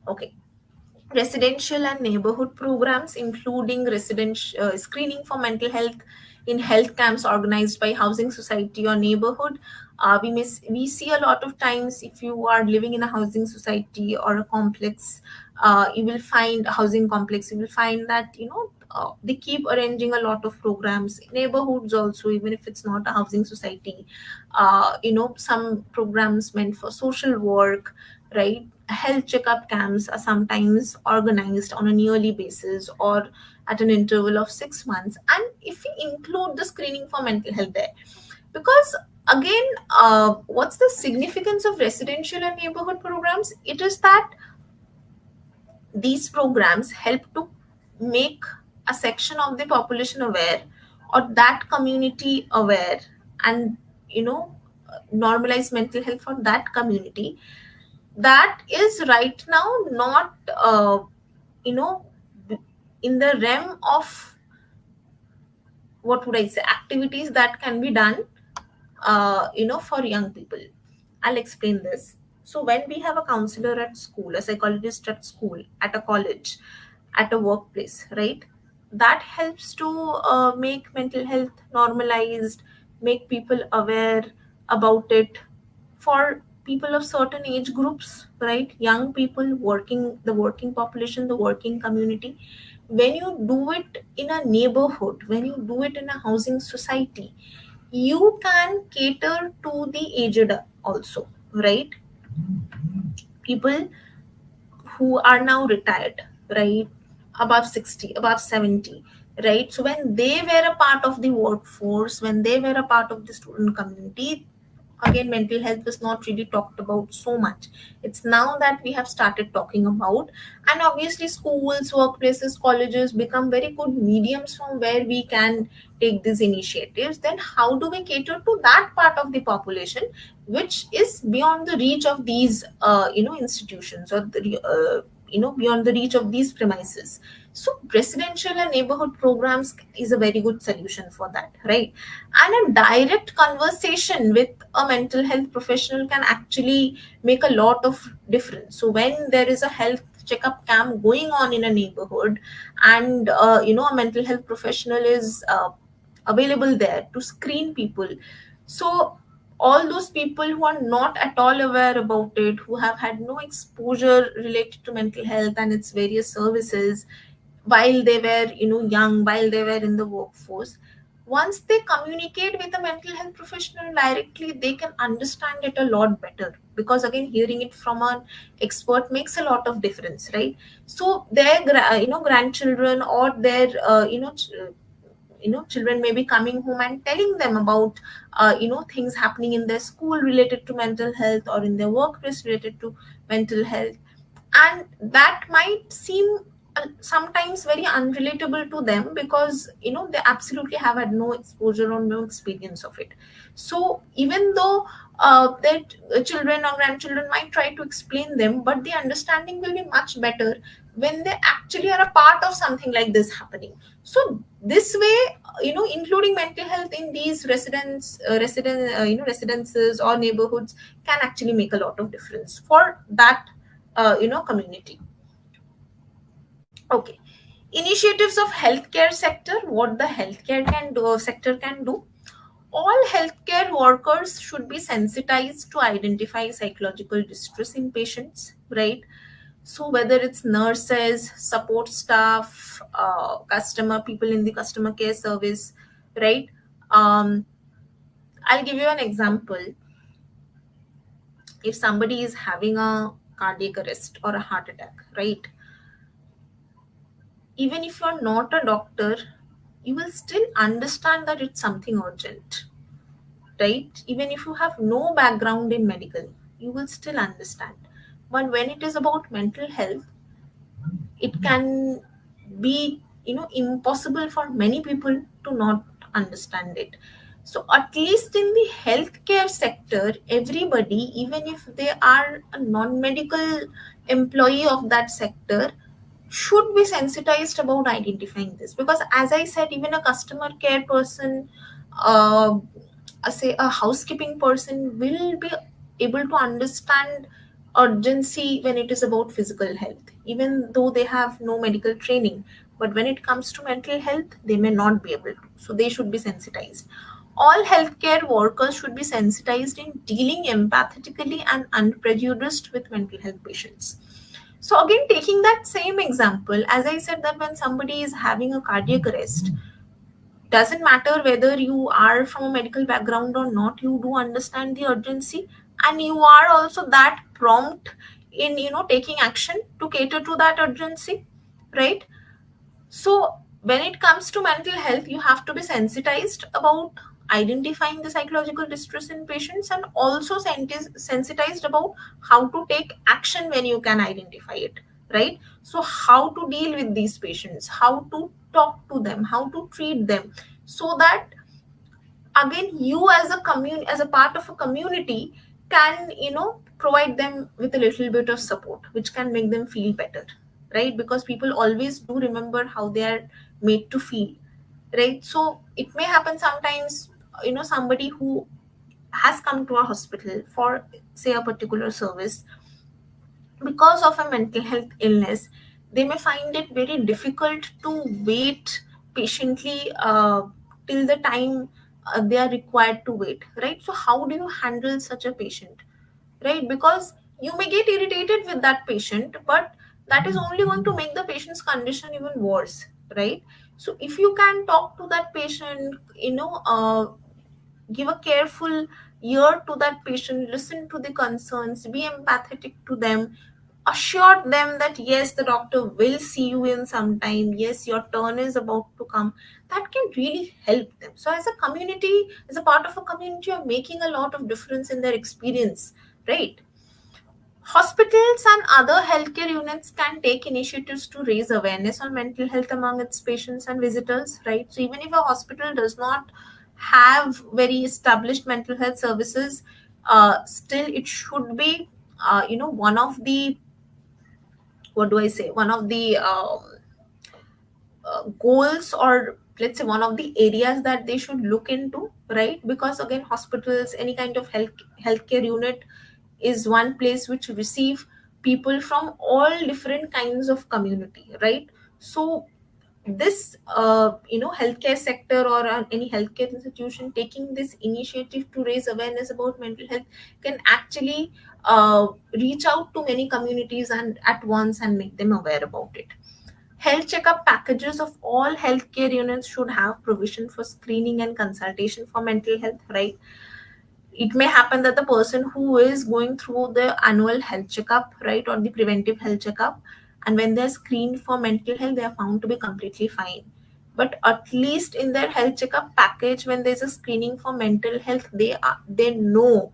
Okay. Residential and neighborhood programs, including residential screening for mental health in health camps organized by housing society or neighborhood. We see a lot of times, if you are living in a housing society or a complex, you will find a housing complex, you will find that they keep arranging a lot of programs. Neighborhoods also, even if it's not a housing society, some programs meant for social work, right? health checkup camps are sometimes organized on a yearly basis or at an interval of 6 months. And if we include the screening for mental health there, because again, what's the significance of residential and neighborhood programs? It is that these programs help to make a section of the population aware, or that community aware, and normalize mental health for that community. That is right now not you know in the realm of, what would I say, activities that can be done for young people. I'll explain this. So when we have a counselor at school, a psychologist at school, at a college, at a workplace, right? That helps to make mental health normalized, make people aware about it for people of certain age groups, right? Young people, the working population, the working community. When you do it in a neighborhood, when you do it in a housing society, you can cater to the aged also, right? People who are now retired, right? Above 60, above 70, right? So when they were a part of the workforce, when they were a part of the student community, again, mental health was not really talked about so much. It's now that we have started talking about. And obviously schools, workplaces, colleges become very good mediums from where we can take these initiatives. Then how do we cater to that part of the population which is beyond the reach of these institutions, or beyond the reach of these premises? So residential and neighborhood programs is a very good solution for that, right? And a direct conversation with a mental health professional can actually make a lot of difference. So when there is a health checkup camp going on in a neighborhood, and a mental health professional is available there to screen people, so all those people who are not at all aware about it, who have had no exposure related to mental health and its various services while they were young, while they were in the workforce, once they communicate with a mental health professional directly, they can understand it a lot better, because again, hearing it from an expert makes a lot of difference, right? So their grandchildren, or their children may be coming home and telling them about things happening in their school related to mental health, or in their workplace related to mental health. And that might seem sometimes very unrelatable to them, because they absolutely have had no exposure or no experience of it. So even though their children or grandchildren might try to explain them, but the understanding will be much better when they actually are a part of something like this happening. So this way, including mental health in these residences or neighborhoods can actually make a lot of difference for that community. Okay. Initiatives of healthcare sector, what the healthcare can do, sector can do. All healthcare workers should be sensitized to identify psychological distress in patients, right? So whether it's nurses, support staff, customer people in the customer care service, right? um, I'll give you an example. If somebody is having a cardiac arrest or a heart attack, right? Even if you're not a doctor, you will still understand that it's something urgent, right? Even if you have no background in medical, you will still understand. But when it is about mental health, it can be impossible for many people to not understand it. So at least in the healthcare sector, everybody, even if they are a non-medical employee of that sector, should be sensitized about identifying this. Because as I said, even a customer care person, uh, say a housekeeping person, will be able to understand urgency when it is about physical health, even though they have no medical training. But when it comes to mental health, they may not be able to, so they should be sensitized. All healthcare workers should be sensitized in dealing empathetically and unprejudiced with mental health patients. So again, taking that same example, as I said, that when somebody is having a cardiac arrest, doesn't matter whether you are from a medical background or not, you do understand the urgency, and you are also that prompt in taking action to cater to that urgency, right? So when it comes to mental health, you have to be sensitized about identifying the psychological distress in patients, and also sensitized about how to take action when you can identify it, right? So how to deal with these patients, how to talk to them, how to treat them, so that again you as a community, as a part of a community, can provide them with a little bit of support which can make them feel better, right? Because people always do remember how they are made to feel, right? So it may happen sometimes, somebody who has come to a hospital for, say, a particular service, because of a mental health illness, they may find it very difficult to wait patiently till the time they are required to wait, right? So how do you handle such a patient, right? Because you may get irritated with that patient, but that is only going to make the patient's condition even worse, right? So if you can talk to that patient, give a careful ear to that patient, listen to the concerns, be empathetic to them, assure them that yes, the doctor will see you in some time, yes, your turn is about to come, that can really help them. So as a community, as a part of a community, you're making a lot of difference in their experience, right? Hospitals and other healthcare units can take initiatives to raise awareness on mental health among its patients and visitors, right? So even if a hospital does not have very established mental health services, still it should be, one of the, what do I say, one of the goals, or let's say one of the areas that they should look into, right? Because again, hospitals, any kind of healthcare unit, is one place which receive people from all different kinds of community, right? So this healthcare sector, or any healthcare institution taking this initiative to raise awareness about mental health, can actually reach out to many communities and at once and make them aware about it. Health checkup packages of all healthcare units should have provision for screening and consultation for mental health, right? It may happen that the person who is going through the annual health checkup, right, or the preventive health checkup, and when they're screened for mental health, they are found to be completely fine. But at least in their health checkup package, when there's a screening for mental health, they know,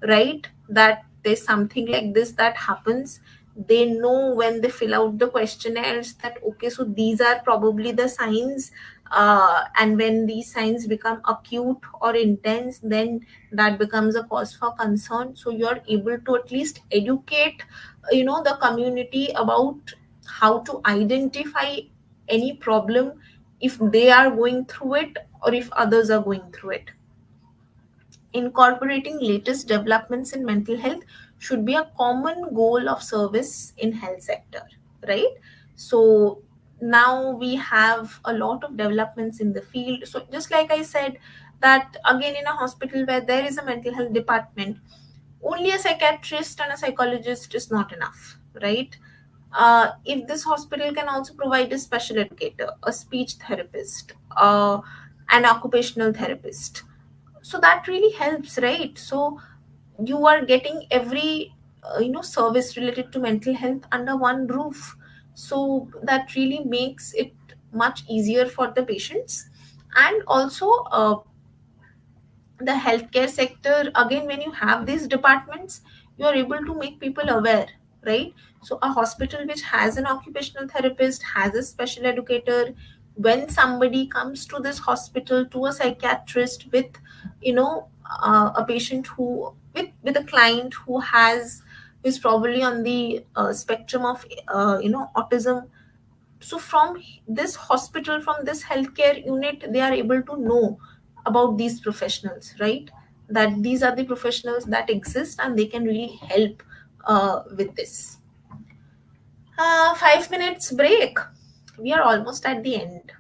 right, that there's something like this that happens. They know when they fill out the questionnaires that okay, so these are probably the signs, and when these signs become acute or intense, then that becomes a cause for concern. So you're able to at least educate the community about how to identify any problem if they are going through it, or if others are going through it. Incorporating latest developments in mental health should be a common goal of service in health sector, right? So now we have a lot of developments in the field. So just like I said, that again, in a hospital where there is a mental health department, only a psychiatrist and a psychologist is not enough, right? If this hospital can also provide a special educator, a speech therapist, an occupational therapist, so that really helps, right? So you are getting every service related to mental health under one roof. So that really makes it much easier for the patients. And also the healthcare sector, again, when you have these departments, you are able to make people aware, right? So a hospital which has an occupational therapist, has a special educator, when somebody comes to this hospital, to a psychiatrist with a patient who, with a client who is probably on the spectrum of autism, so from this hospital, from this healthcare unit, they are able to know about these professionals, right? That these are the professionals that exist and they can really help with this. 5 minutes break. We are almost at the end.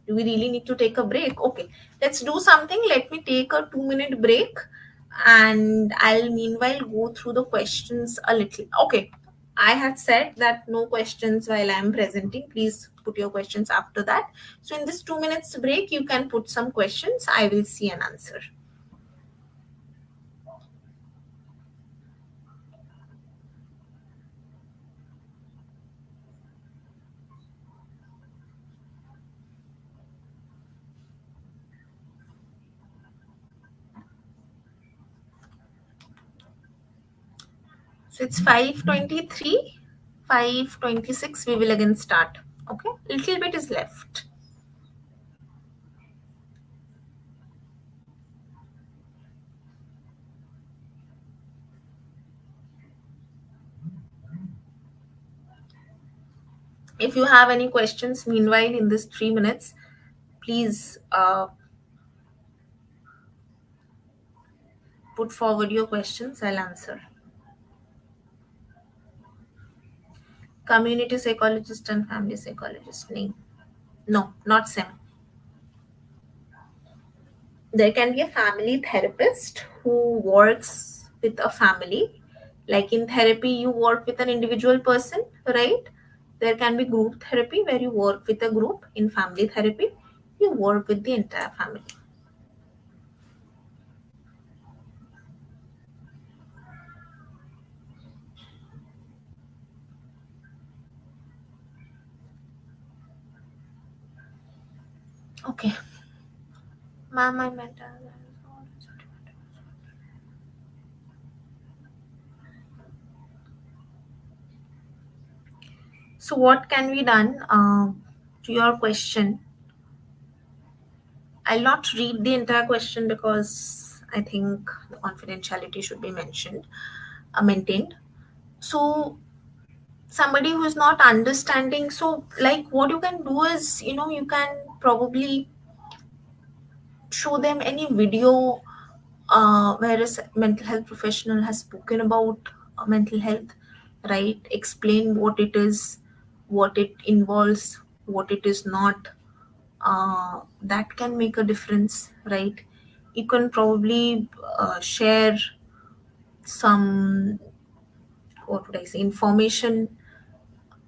Do we really need to take a break? Okay, let's do something. Let me take a 2 minute break, and I'll meanwhile go through the questions a little. Okay, I had said that no questions while I'm presenting. Please put your questions after that. So in this 2 minutes break, you can put some questions. I will see an answer. So it's 5:23, 5:26. We will again start. Okay, little bit is left. If you have any questions, meanwhile, in this 3 minutes, please put forward your questions. I'll answer. Community psychologist and family psychologist name. No, not same. There can be a family therapist who works with a family. Like in therapy, you work with an individual person, right? There can be group therapy where you work with a group. In family therapy, you work with the entire family. Okay. Ma'am, I meant. So, what can be done to your question? I'll not read the entire question because I think the confidentiality should be maintained. So, somebody who is not understanding, so like what you can do is, you can probably show them any video where a mental health professional has spoken about mental health, right? Explain what it is, what it involves, what it is not. That can make a difference, right? You can probably share some, what would I say, information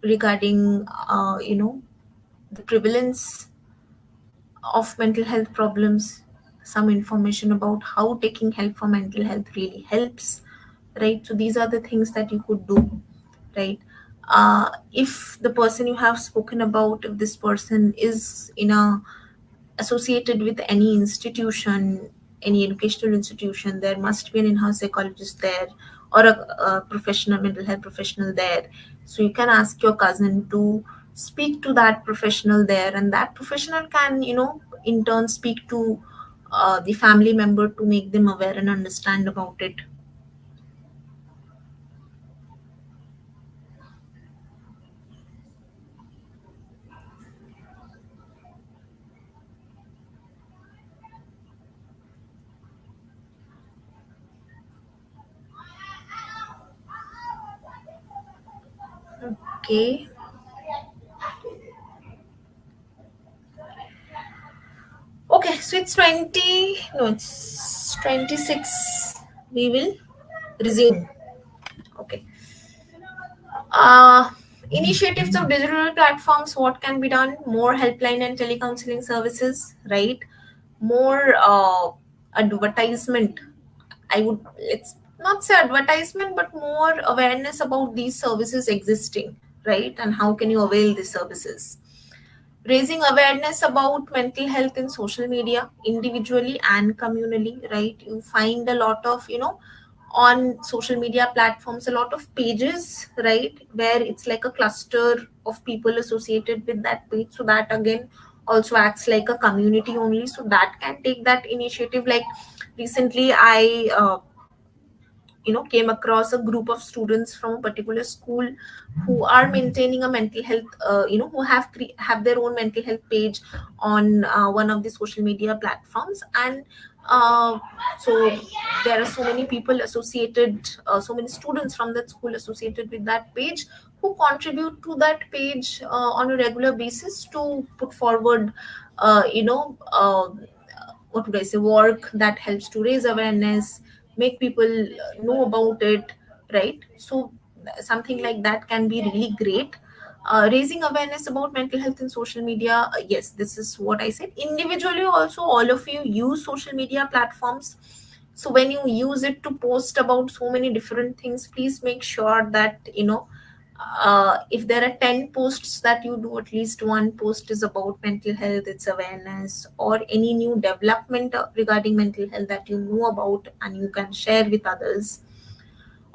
regarding the prevalence of mental health problems, some information about how taking help for mental health really helps, right? So these are the things that you could do, right? If the person you have spoken about, if this person is associated with any institution, any educational institution, there must be an in-house psychologist there, or a professional mental health professional there. So you can ask your cousin to speak to that professional there, and that professional can, in turn speak to the family member to make them aware and understand about it. Okay. Okay, so it's 20, no, it's 26. We will resume. Okay. Uh, Initiatives of digital platforms, what can be done? More helpline and telecounseling services, right? More advertisement. I would, let's not say advertisement, but more awareness about these services existing, right? And how can you avail these services? Raising awareness about mental health in social media, individually and communally, right? You find a lot of, on social media platforms, a lot of pages, right, where it's like a cluster of people associated with that page. So that again also acts like a community only, so that can take that initiative. Like recently I came across a group of students from a particular school who are maintaining a mental health, who have their own mental health page on one of the social media platforms. And uh, so there are so many people associated, so many students from that school associated with that page, who contribute to that page on a regular basis to put forward what would I say, work that helps to raise awareness, make people know about it, right? So something like that can be really great. Raising awareness about mental health in social media, yes, this is what I said. Individually also, all of you use social media platforms. So when you use it to post about so many different things, please make sure that if there are 10 posts that you do, at least one post is about mental health, its awareness, or any new development regarding mental health that you know about and you can share with others.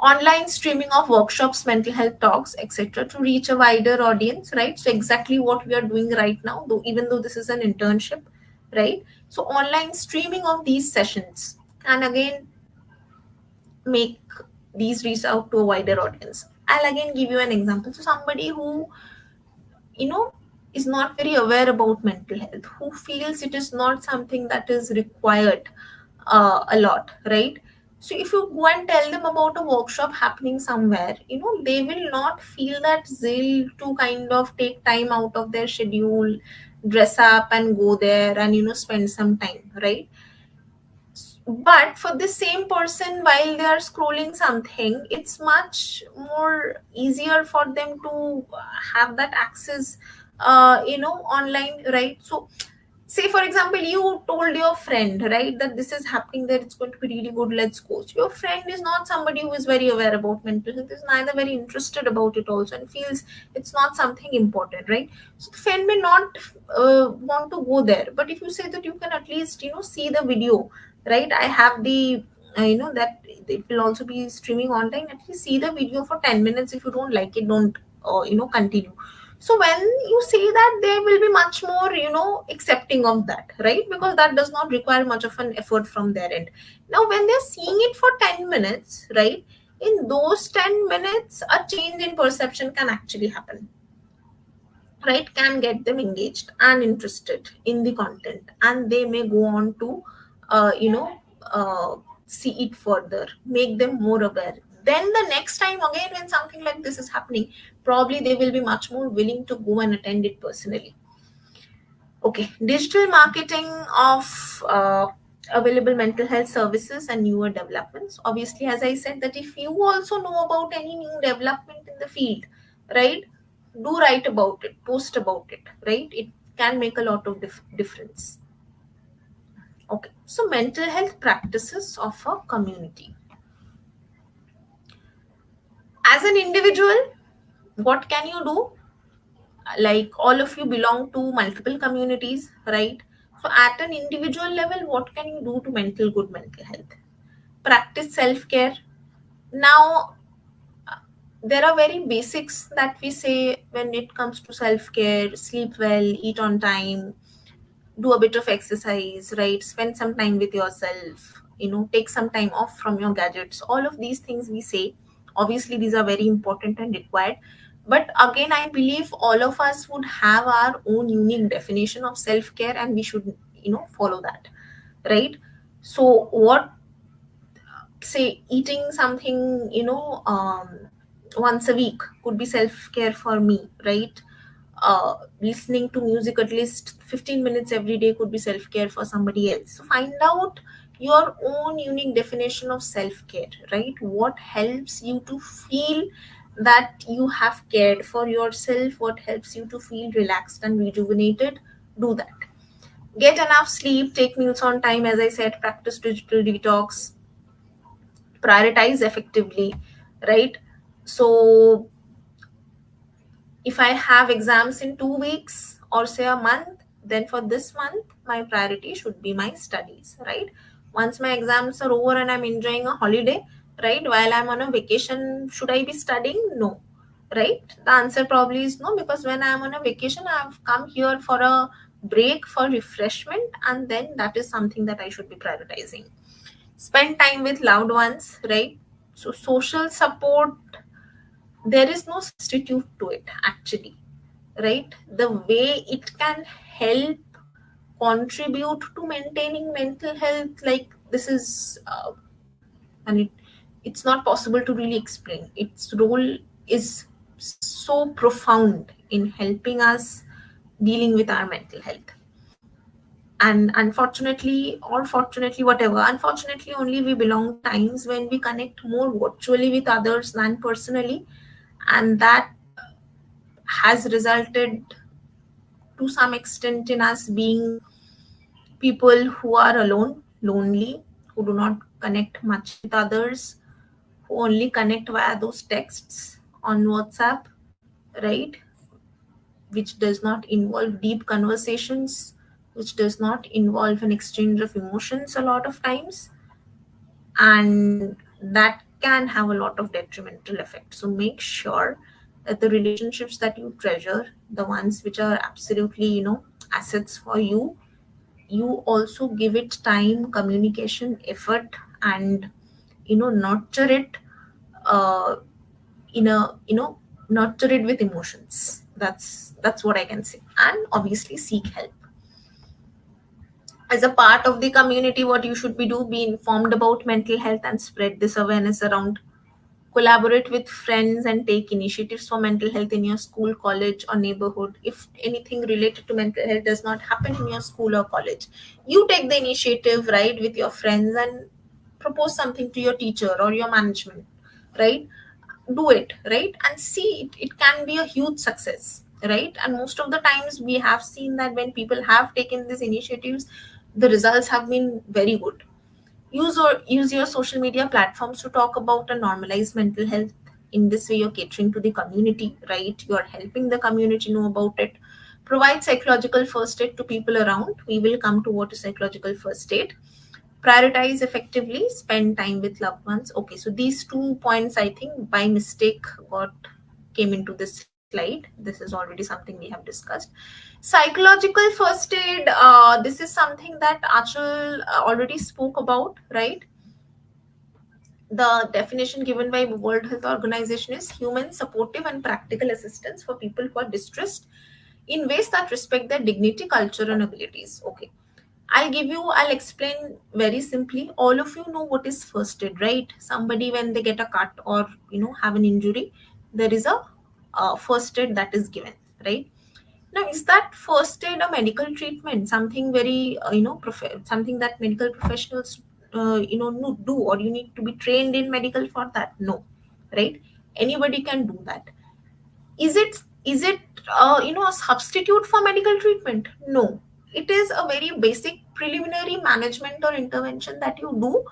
online streaming of workshops, mental health talks, etc., to reach a wider audience, right? So exactly what we are doing right now, though even though this is an internship, right? So online streaming of these sessions can again make these reach out to a wider audience. I'll again give you an example. So somebody who, you know, is not very aware about mental health, who feels it is not something that is required a lot, right? So if you go and tell them about a workshop happening somewhere, they will not feel that zeal to kind of take time out of their schedule, dress up and go there and spend some time, right? But for the same person, while they are scrolling something, it's much more easier for them to have that access online, right? So say for example, you told your friend, right, that this is happening there, it's going to be really good, let's go. So your friend is not somebody who is very aware about mental health, is neither very interested about it also, and feels it's not something important, right? So the friend may not want to go there. But if you say that you can at least see the video, right? I have the that it will also be streaming online, at least see the video for 10 minutes. If you don't like it, don't continue. So when you say that, they will be much more accepting of that, right? Because that does not require much of an effort from their end. Now when they're seeing it for 10 minutes, right, in those 10 minutes a change in perception can actually happen, right? Can get them engaged and interested in the content, and they may go on to uh, you know uh, see it further, make them more aware. Then the next time again when something like this is happening, probably they will be much more willing to go and attend it personally. Okay, digital marketing of available mental health services and newer developments. Obviously, as I said, that if you also know about any new development in the field, right, do write about it, post about it, right? It can make a lot of difference. Okay, so mental health practices of a community. As an individual, what can you do? Like all of you belong to multiple communities, right? So at an individual level, what can you do to good mental health? Practice self-care. Now there are very basics that we say when it comes to self-care: sleep well, eat on time, do a bit of exercise, right? Spend some time with yourself, take some time off from your gadgets. All of these things we say, obviously these are very important and required. But again, I believe all of us would have our own unique definition of self-care, and we should follow that, right? So what, say eating something once a week could be self-care for me, right? Listening to music at least 15 minutes every day could be self-care for somebody else. So find out your own unique definition of self-care, right? What helps you to feel that you have cared for yourself, what helps you to feel relaxed and rejuvenated. Do that. Get enough sleep, take meals on time, as I said, practice digital detox, prioritize effectively, right? So if I have exams in 2 weeks or say a month, then for this month, my priority should be my studies, right? Once my exams are over and I'm enjoying a holiday, right? While I'm on a vacation, should I be studying? No, right? The answer probably is no, because when I'm on a vacation, I've come here for a break, for refreshment, and then that is something that I should be prioritizing. Spend time with loved ones, right? So social support, there is no substitute to it actually, right? The way it can help contribute to maintaining mental health, like this is and it's not possible to really explain. Its role is so profound in helping us dealing with our mental health. And unfortunately, or fortunately, whatever, unfortunately only we belong to times when we connect more virtually with others than personally, and that has resulted to some extent in us being people who are alone, lonely, who do not connect much with others, who only connect via those texts on WhatsApp, right? Which does not involve deep conversations, which does not involve an exchange of emotions a lot of times. And that can have a lot of detrimental effect. So make sure that the relationships that you treasure, the ones which are absolutely, assets for you, you also give it time, communication, effort, and nurture it, uh, in a nurture it with emotions. That's what I can say. And obviously seek help as a part of the community. What you should be informed about mental health and spread this awareness around. Collaborate with friends and take initiatives for mental health in your school, college, or neighborhood. If anything related to mental health does not happen in your school or college, you take the initiative, right, with your friends, and propose something to your teacher or your management, right? Do it, right, and see it can be a huge success, right? And most of the times we have seen that when people have taken these initiatives, the results have been very good. Use your social media platforms to talk about and normalize mental health. In this way, you're catering to the community, right? You're helping the community know about it. Provide psychological first aid to people around. We will come to what is psychological first aid. Prioritize effectively. Spend time with loved ones. Okay, so these 2 points, I think by mistake got came into this slide. This is already something we have discussed. Psychological first aid, this is something that Achal already spoke about, right? The definition given by World Health Organization is human, supportive, and practical assistance for people who are distressed in ways that respect their dignity, culture, and abilities. Okay, I'll explain very simply. All of you know what is first aid, right? Somebody, when they get a cut or have an injury, there is a first aid that is given, right? Now, is that first aid a medical treatment? Something very, something that medical professionals, do, or you need to be trained in medical for that? No, right? Anybody can do that. Is it a substitute for medical treatment? No, it is a very basic preliminary management or intervention that you do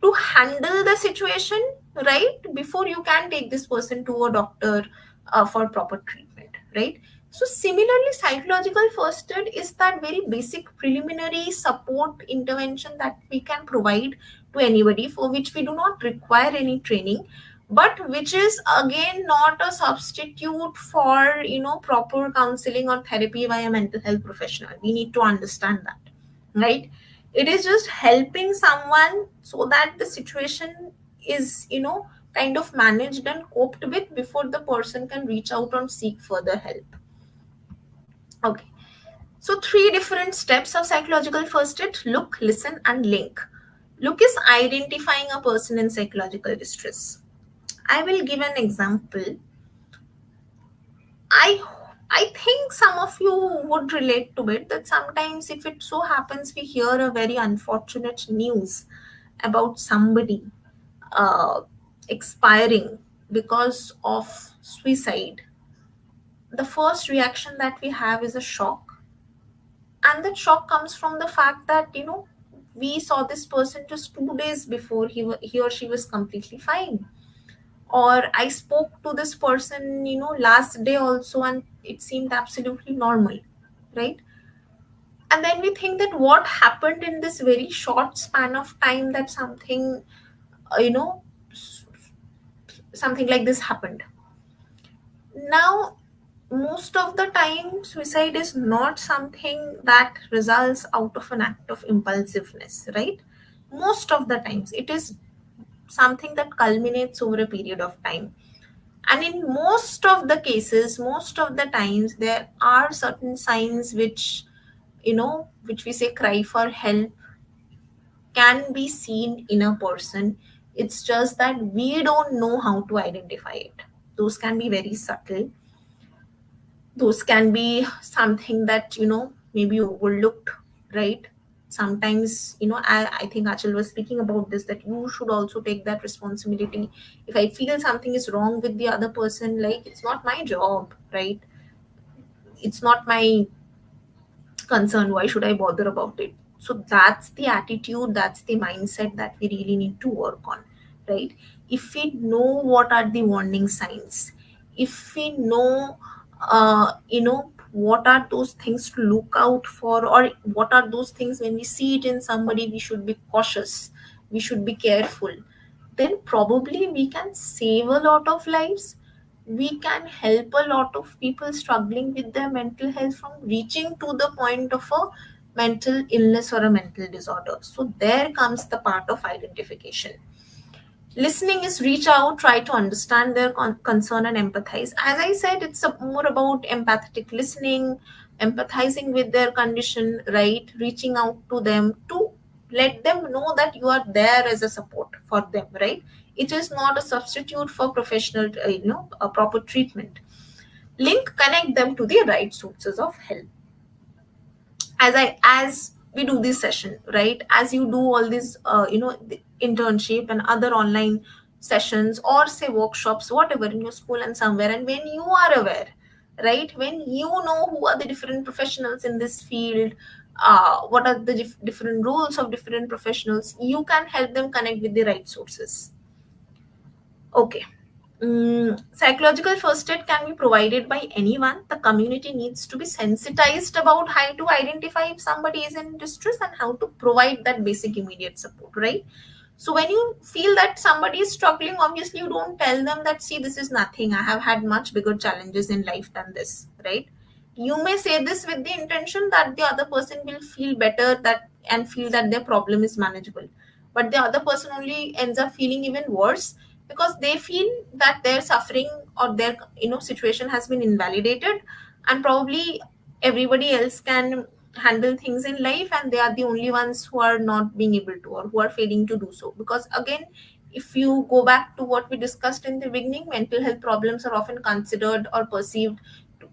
to handle the situation, right, before you can take this person to a doctor for proper treatment, right? So similarly, psychological first aid is that very basic preliminary support intervention that we can provide to anybody, for which we do not require any training, but which is again not a substitute for proper counseling or therapy by a mental health professional. We need to understand that, right? It is just helping someone so that the situation is kind of managed and coped with before the person can reach out and seek further help. Okay, so 3 different steps of psychological first aid: look, listen, and link. Look is identifying a person in psychological distress. I will give an example. I i think some of you would relate to it, that sometimes if it so happens we hear a very unfortunate news about somebody uh, expiring because of suicide, the first reaction that we have is a shock. And that shock comes from the fact that we saw this person just 2 days before he or she was completely fine, or I spoke to this person last day also and it seemed absolutely normal, right? And then we think that what happened in this very short span of time, that something uh, you know s- something like this happened. Now, most of the time suicide is not something that results out of an act of impulsiveness, right? Most of the times it is something that culminates over a period of time. And in most of the cases, most of the times, there are certain signs which which we say cry for help, can be seen in a person. It's just that we don't know how to identify it. Those can be very subtle. Those can be something that maybe overlooked, right? Sometimes I think Achal was speaking about this, that you should also take that responsibility. If I feel something is wrong with the other person, like, it's not my job, right? It's not my concern. Why should I bother about it? So that's the attitude, that's the mindset that we really need to work on, right? If we know what are the warning signs, if we know what are those things to look out for, or what are those things when we see it in somebody, we should be cautious, we should be careful. then probably we can save a lot of lives. We can help a lot of people struggling with their mental health from reaching to the point of a mental illness or a mental disorder. So there comes the part of identification. Listening is reach out, try to understand their concern and empathize. As I said, it's more about empathetic listening, empathizing with their condition, right? Reaching out to them to let them know that you are there as a support for them, right? It is not a substitute for professional, a proper treatment. Link, connect them to the right sources of help. As we do this session, right, as you do all these the internship and other online sessions or say workshops, whatever, in your school and somewhere, and when you are aware, right, when you know who are the different professionals in this field, what are the different roles of different professionals, you can help them connect with the right sources. Okay. Psychological first aid can be provided by anyone. The community needs to be sensitized about how to identify if somebody is in distress and how to provide that basic immediate support, right? So when you feel that somebody is struggling, obviously you don't tell them that, see, this is nothing. I have had much bigger challenges in life than this, right? You may say this with the intention that the other person will feel better that and feel that their problem is manageable. But the other person only ends up feeling even worse because they feel that their suffering or their situation has been invalidated, and probably everybody else can handle things in life and they are the only ones who are not being able to or who are failing to do so. Because again, if you go back to what we discussed in the beginning, mental health problems are often considered or perceived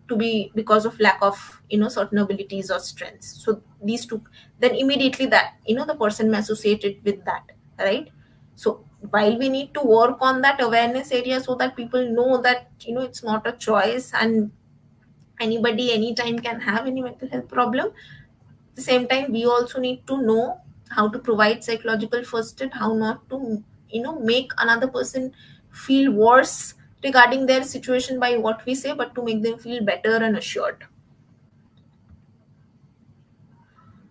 to be because of lack of certain abilities or strengths. So these two, then immediately that the person may associate it with that, right? So while we need to work on that awareness area so that people know that it's not a choice and anybody anytime can have any mental health problem, at the same time we also need to know how to provide psychological first aid, how not to make another person feel worse regarding their situation by what we say, but to make them feel better and assured.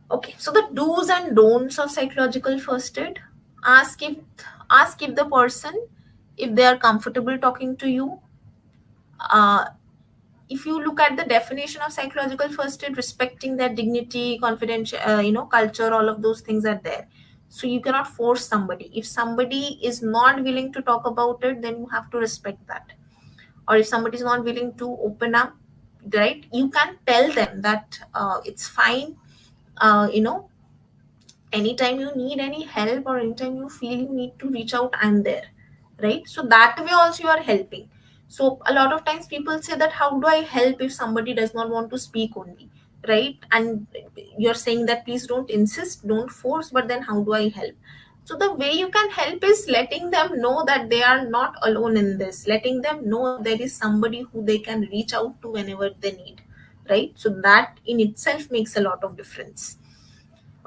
Okay, so the do's and don'ts of psychological first aid. Ask if the person, if they are comfortable talking to you. uh, if you look at the definition of psychological first aid, respecting their dignity, confidential, culture, all of those things are there. So you cannot force somebody. If somebody is not willing to talk about it, then you have to respect that. Or if somebody is not willing to open up, right, you can tell them that it's fine. You know, anytime you need any help or anytime you feel you need to reach out, I'm there, right? So that way also you are helping. So a lot of times people say that how do I help if somebody does not want to speak only, right? And you're saying that please don't insist, don't force, but then how do I help? So the way you can help is letting them know that they are not alone in this, letting them know there is somebody who they can reach out to whenever they need, right? So that in itself makes a lot of difference.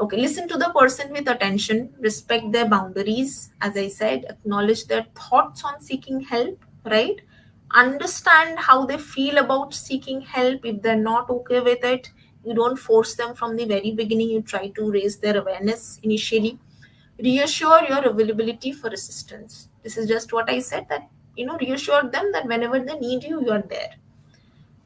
Okay, listen to the person with attention, respect their boundaries, as I said, acknowledge their thoughts on seeking help, right? Understand how they feel about seeking help. If they're not okay with it, you don't force them from the very beginning, you try to raise their awareness initially. Reassure your availability for assistance. This is just what I said, that reassure them that whenever they need you, you are there.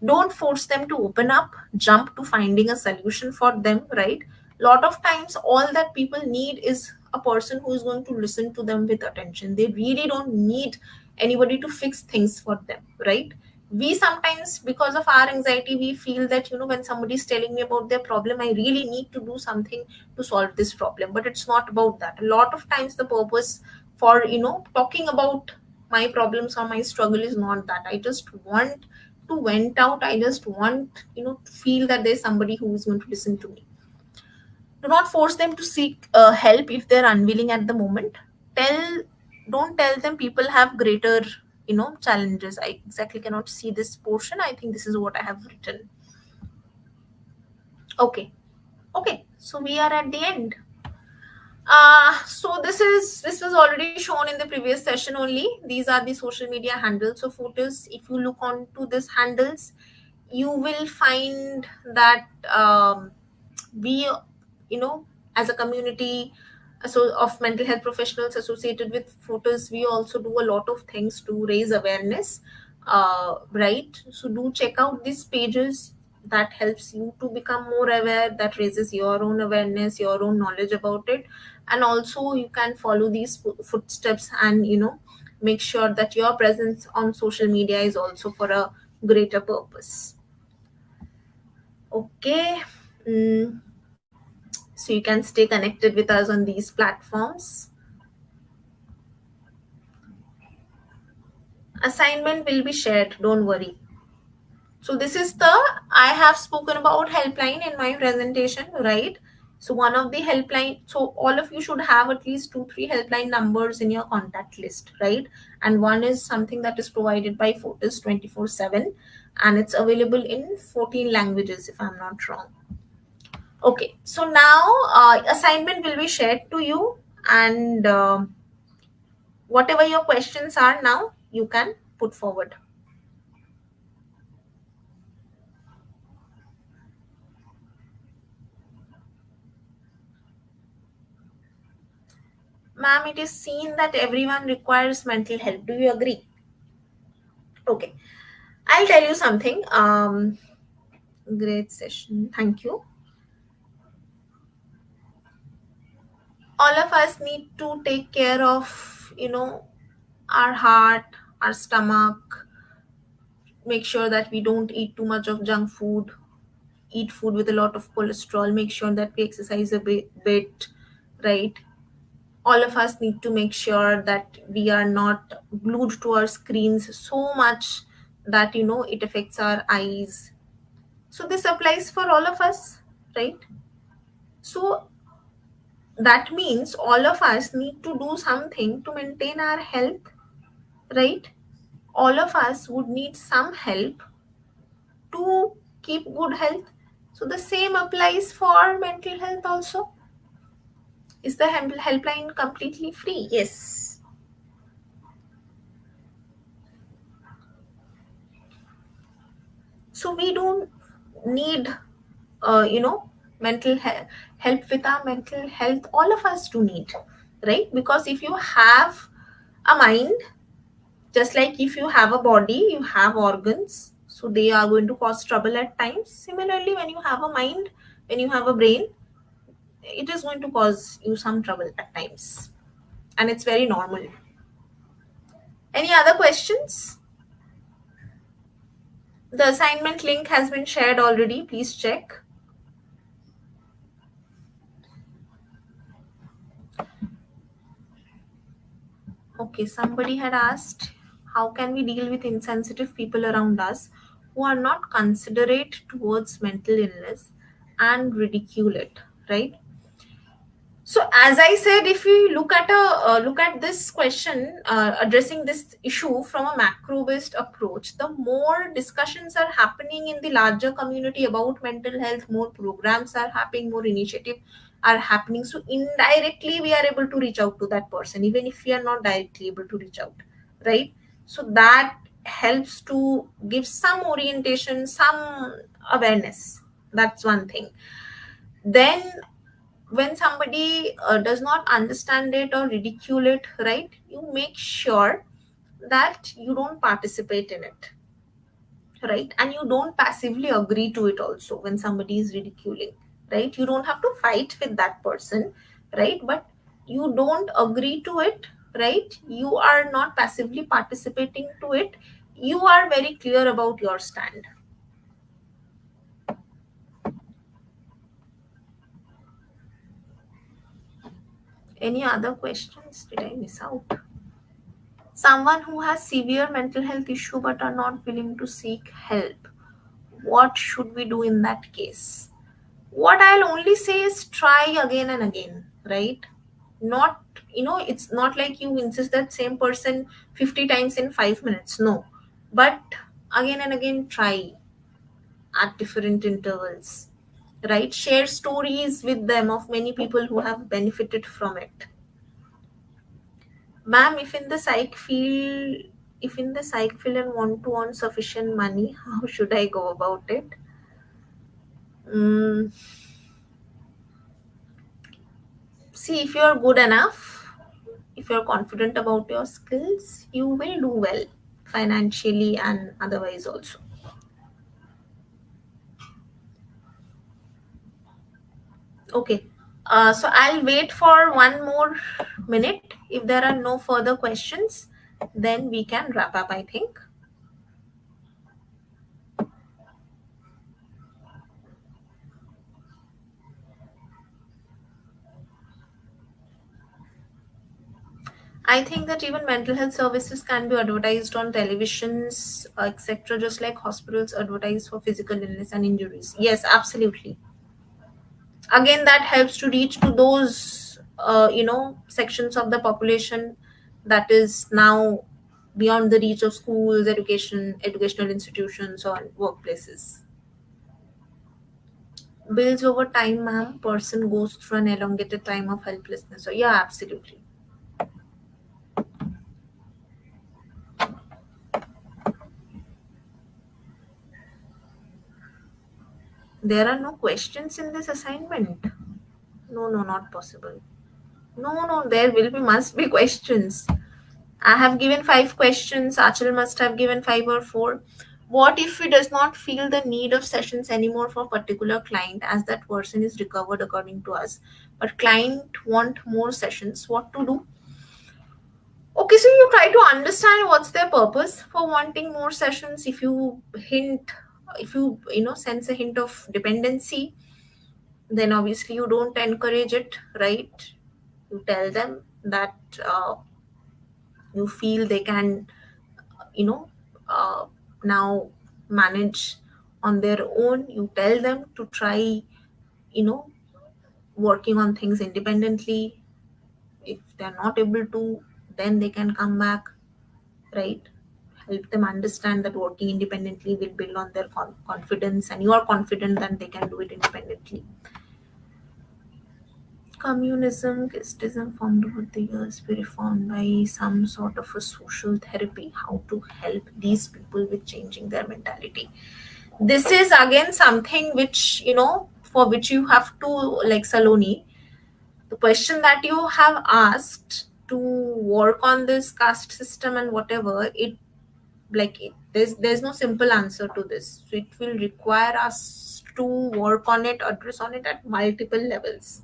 Don't force them to open up, jump to finding a solution for them, right? Lot of times all that people need is a person who is going to listen to them with attention. They really don't need anybody to fix things for them, right? We sometimes, because of our anxiety, we feel that when somebody is telling me about their problem, I really need to do something to solve this problem. But it's not about that. A lot of times the purpose for talking about my problems or my struggle is not that. I just want to vent out. I just want to feel that there's somebody who is going to listen to me. Do not force them to seek help if they're unwilling at the moment. tell don't tell them people have greater challenges. I exactly cannot see this portion. I think this is what I have written. Okay. Okay, so we are at the end. So this was already shown in the previous session only. These are the social media handles of Otis. If you look on to these handles, you will find that we, as a community, so of mental health professionals associated with Fortis. We also do a lot of things to raise awareness, right? So do check out these pages. That helps you to become more aware, that raises your own awareness, your own knowledge about it. And also you can follow these footsteps, and make sure that your presence on social media is also for a greater purpose. Okay. mm, so you can stay connected with us on these platforms. Assignment will be shared, don't worry. So this is the, I have spoken about helpline in my presentation, right? So one of the helpline, so all of you should have at least 2-3 helpline numbers in your contact list, right? And one is something that is provided by Fortis 24/7, and it's available in 14 languages if I'm not wrong. Okay, so now assignment will be shared to you, and whatever your questions are now, you can put forward. Ma'am, it is seen that everyone requires mental help. Do you agree? Okay. I'll tell you something. Great session. Thank you. All of us need to take care of, our heart, our stomach, make sure that we don't eat too much of junk food, eat food with a lot of cholesterol, make sure that we exercise a bit, right? All of us need to make sure that we are not glued to our screens so much that it affects our eyes. So this applies for all of us, right? So that means all of us need to do something to maintain our health, right? All of us would need some help to keep good health. So the same applies for mental health also. Is the helpline completely free? Yes. So we don't need mental help with our mental health. All of us do need, right? Because if you have a mind, just like if you have a body, you have organs, so they are going to cause trouble at times. Similarly, when you have a mind, when you have a brain, it is going to cause you some trouble at times, and it's very normal. Any other questions? The assignment link has been shared already, please check. Okay, somebody had asked, how can we deal with insensitive people around us who are not considerate towards mental illness and ridicule it, right? So as I said, if we look at this question, addressing this issue from a macro based approach, the more discussions are happening in the larger community about mental health, more programs are happening, more initiatives are happening. So indirectly we are able to reach out to that person, even if we are not directly able to reach out, right? So that helps to give some orientation, some awareness. That's one thing. Then when somebody does not understand it or ridicule it, right, you make sure that you don't participate in it, right? And you don't passively agree to it also when somebody is ridiculing, right? You don't have to fight with that person, right? But you don't agree to it, right? You are not passively participating to it. You are very clear about your stand. Any other questions? Did I miss out? Someone who has severe mental health issue but are not willing to seek help, what should we do in that case? What I'll only say is try again and again, right? Not, it's not like you insist that same person 50 times in 5 minutes, no. But again and again try at different intervals, right? Share stories with them of many people who have benefited from it. Ma'am, if in the psych field and want to earn sufficient money, how should I go about it? See, if you're good enough, if you're confident about your skills, you will do well financially and otherwise also. Okay. So I'll wait for one more minute. If there are no further questions, then we can wrap up, I think. I think that even mental health services can be advertised on televisions, etc., just like hospitals advertise for physical illness and injuries. Yes, absolutely. Again, that helps to reach to those, sections of the population that is now beyond the reach of schools, educational institutions, or workplaces. Builds over time, ma'am. Person goes through an elongated time of helplessness. So, yeah, absolutely. There are no questions in this assignment. No, no, not possible. No, no, there will be must be questions. I have given 5 questions. Achal must have given 5 or 4. What if he does not feel the need of sessions anymore for a particular client, as that person is recovered according to us, but client want more sessions? What to do? Okay, so you try to understand what's their purpose for wanting more sessions. If you hint, if you sense a hint of dependency, then obviously you don't encourage it, right? You tell them that you feel they can, you know now manage on their own. You tell them to try, you know working on things independently. If they're not able to, then they can come back, right? Help them understand that working independently will build on their confidence, and you are confident that they can do it independently. Communism, casteism formed over the years, be reformed by some sort of a social therapy. How to help these people with changing their mentality? This is again something which, for which you have to, like Saloni, the question that you have asked to work on this caste system and whatever, there's no simple answer to this. So it will require us to work on it, address on it at multiple levels.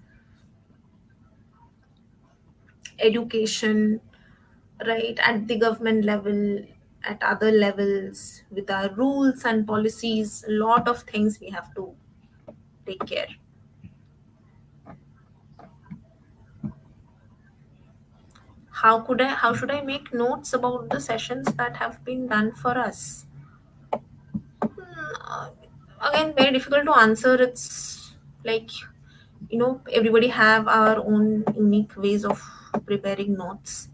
Education, right, at the government level, at other levels, with our rules and policies, a lot of things we have to take care. How should I make notes about the sessions that have been done for us? Again, very difficult to answer. It's like, everybody have our own unique ways of preparing notes.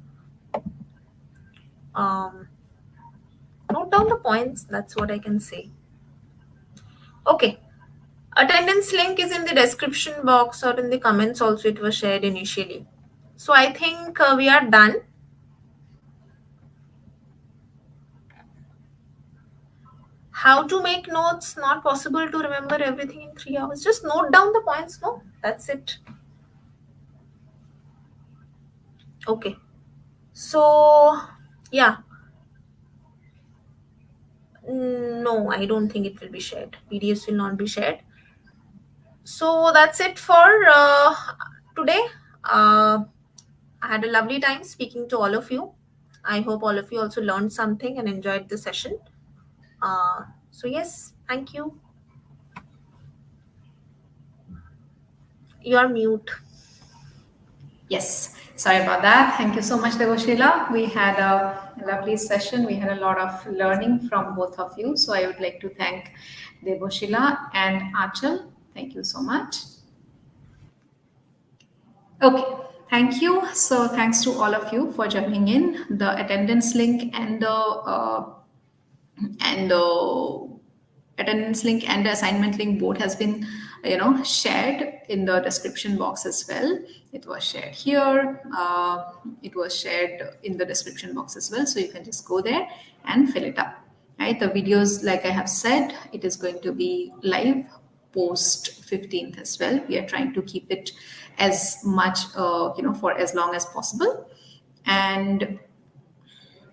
Note down the points, that's what I can say. Okay. Attendance link is in the description box, or in the comments also. It was shared initially. So I think we are done. How to make notes? Not possible to remember everything in 3 hours. Just note down the points. No, that's it. Okay. So, yeah. No, I don't think it will be shared. PDFs will not be shared. So that's it for today. I had a lovely time speaking to all of you. I hope all of you also learned something and enjoyed the session. So yes, thank you. You are mute. Yes, sorry about that. Thank you so much, Devoshila. We had a lovely session. We had a lot of learning from both of you. So I would like to thank Devoshila and Achal. Thank you so much. Okay, thank you. So thanks to all of you for joining in. The attendance link and the attendance link and the assignment link both has been shared in the description box as well. It was shared here, it was shared in the description box as well, so you can just go there and fill it up, right? The videos, like I have said, it is going to be live post 15th as well. We are trying to keep it as much, for as long as possible. And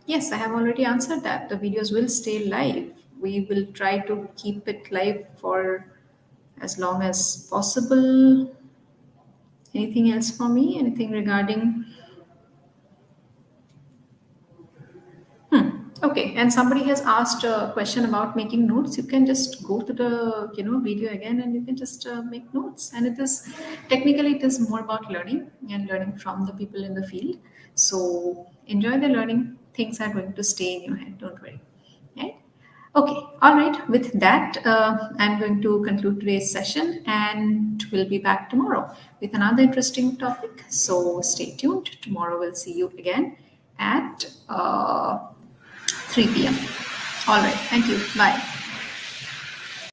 yes, I have already answered that. The videos will stay live. We will try to keep it live for as long as possible. Anything else for me? Anything regarding? Okay, and somebody has asked a question about making notes. You can just go to the video again, and you can just make notes. And it is more about learning and learning from the people in the field. So enjoy the learning. Things are going to stay in your head. Don't worry. Right? Okay, all right. With that, I'm going to conclude today's session, and we'll be back tomorrow with another interesting topic. So stay tuned. Tomorrow we'll see you again at 3 p.m. All right. Thank you. Bye.